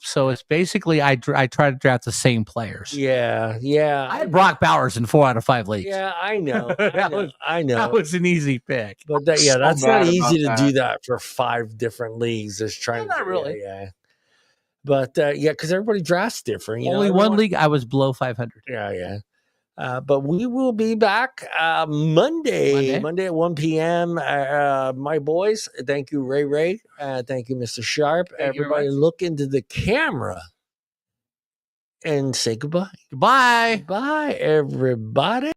So it's basically I try to draft the same players. Yeah. I had Brock Bowers in 4 out of 5 leagues. Yeah, I know. I know. That was an easy pick. But that's So not bad easy to about do that for 5 different leagues. Just trying Not really. Yeah. But because everybody drafts different. Only one league I was below 500. Yeah. But we will be back Monday at 1 p.m. My boys, thank you, Ray. Thank you, Mr. Sharp. Thank you very Everybody much. look into the camera and say goodbye. Goodbye. Bye, everybody.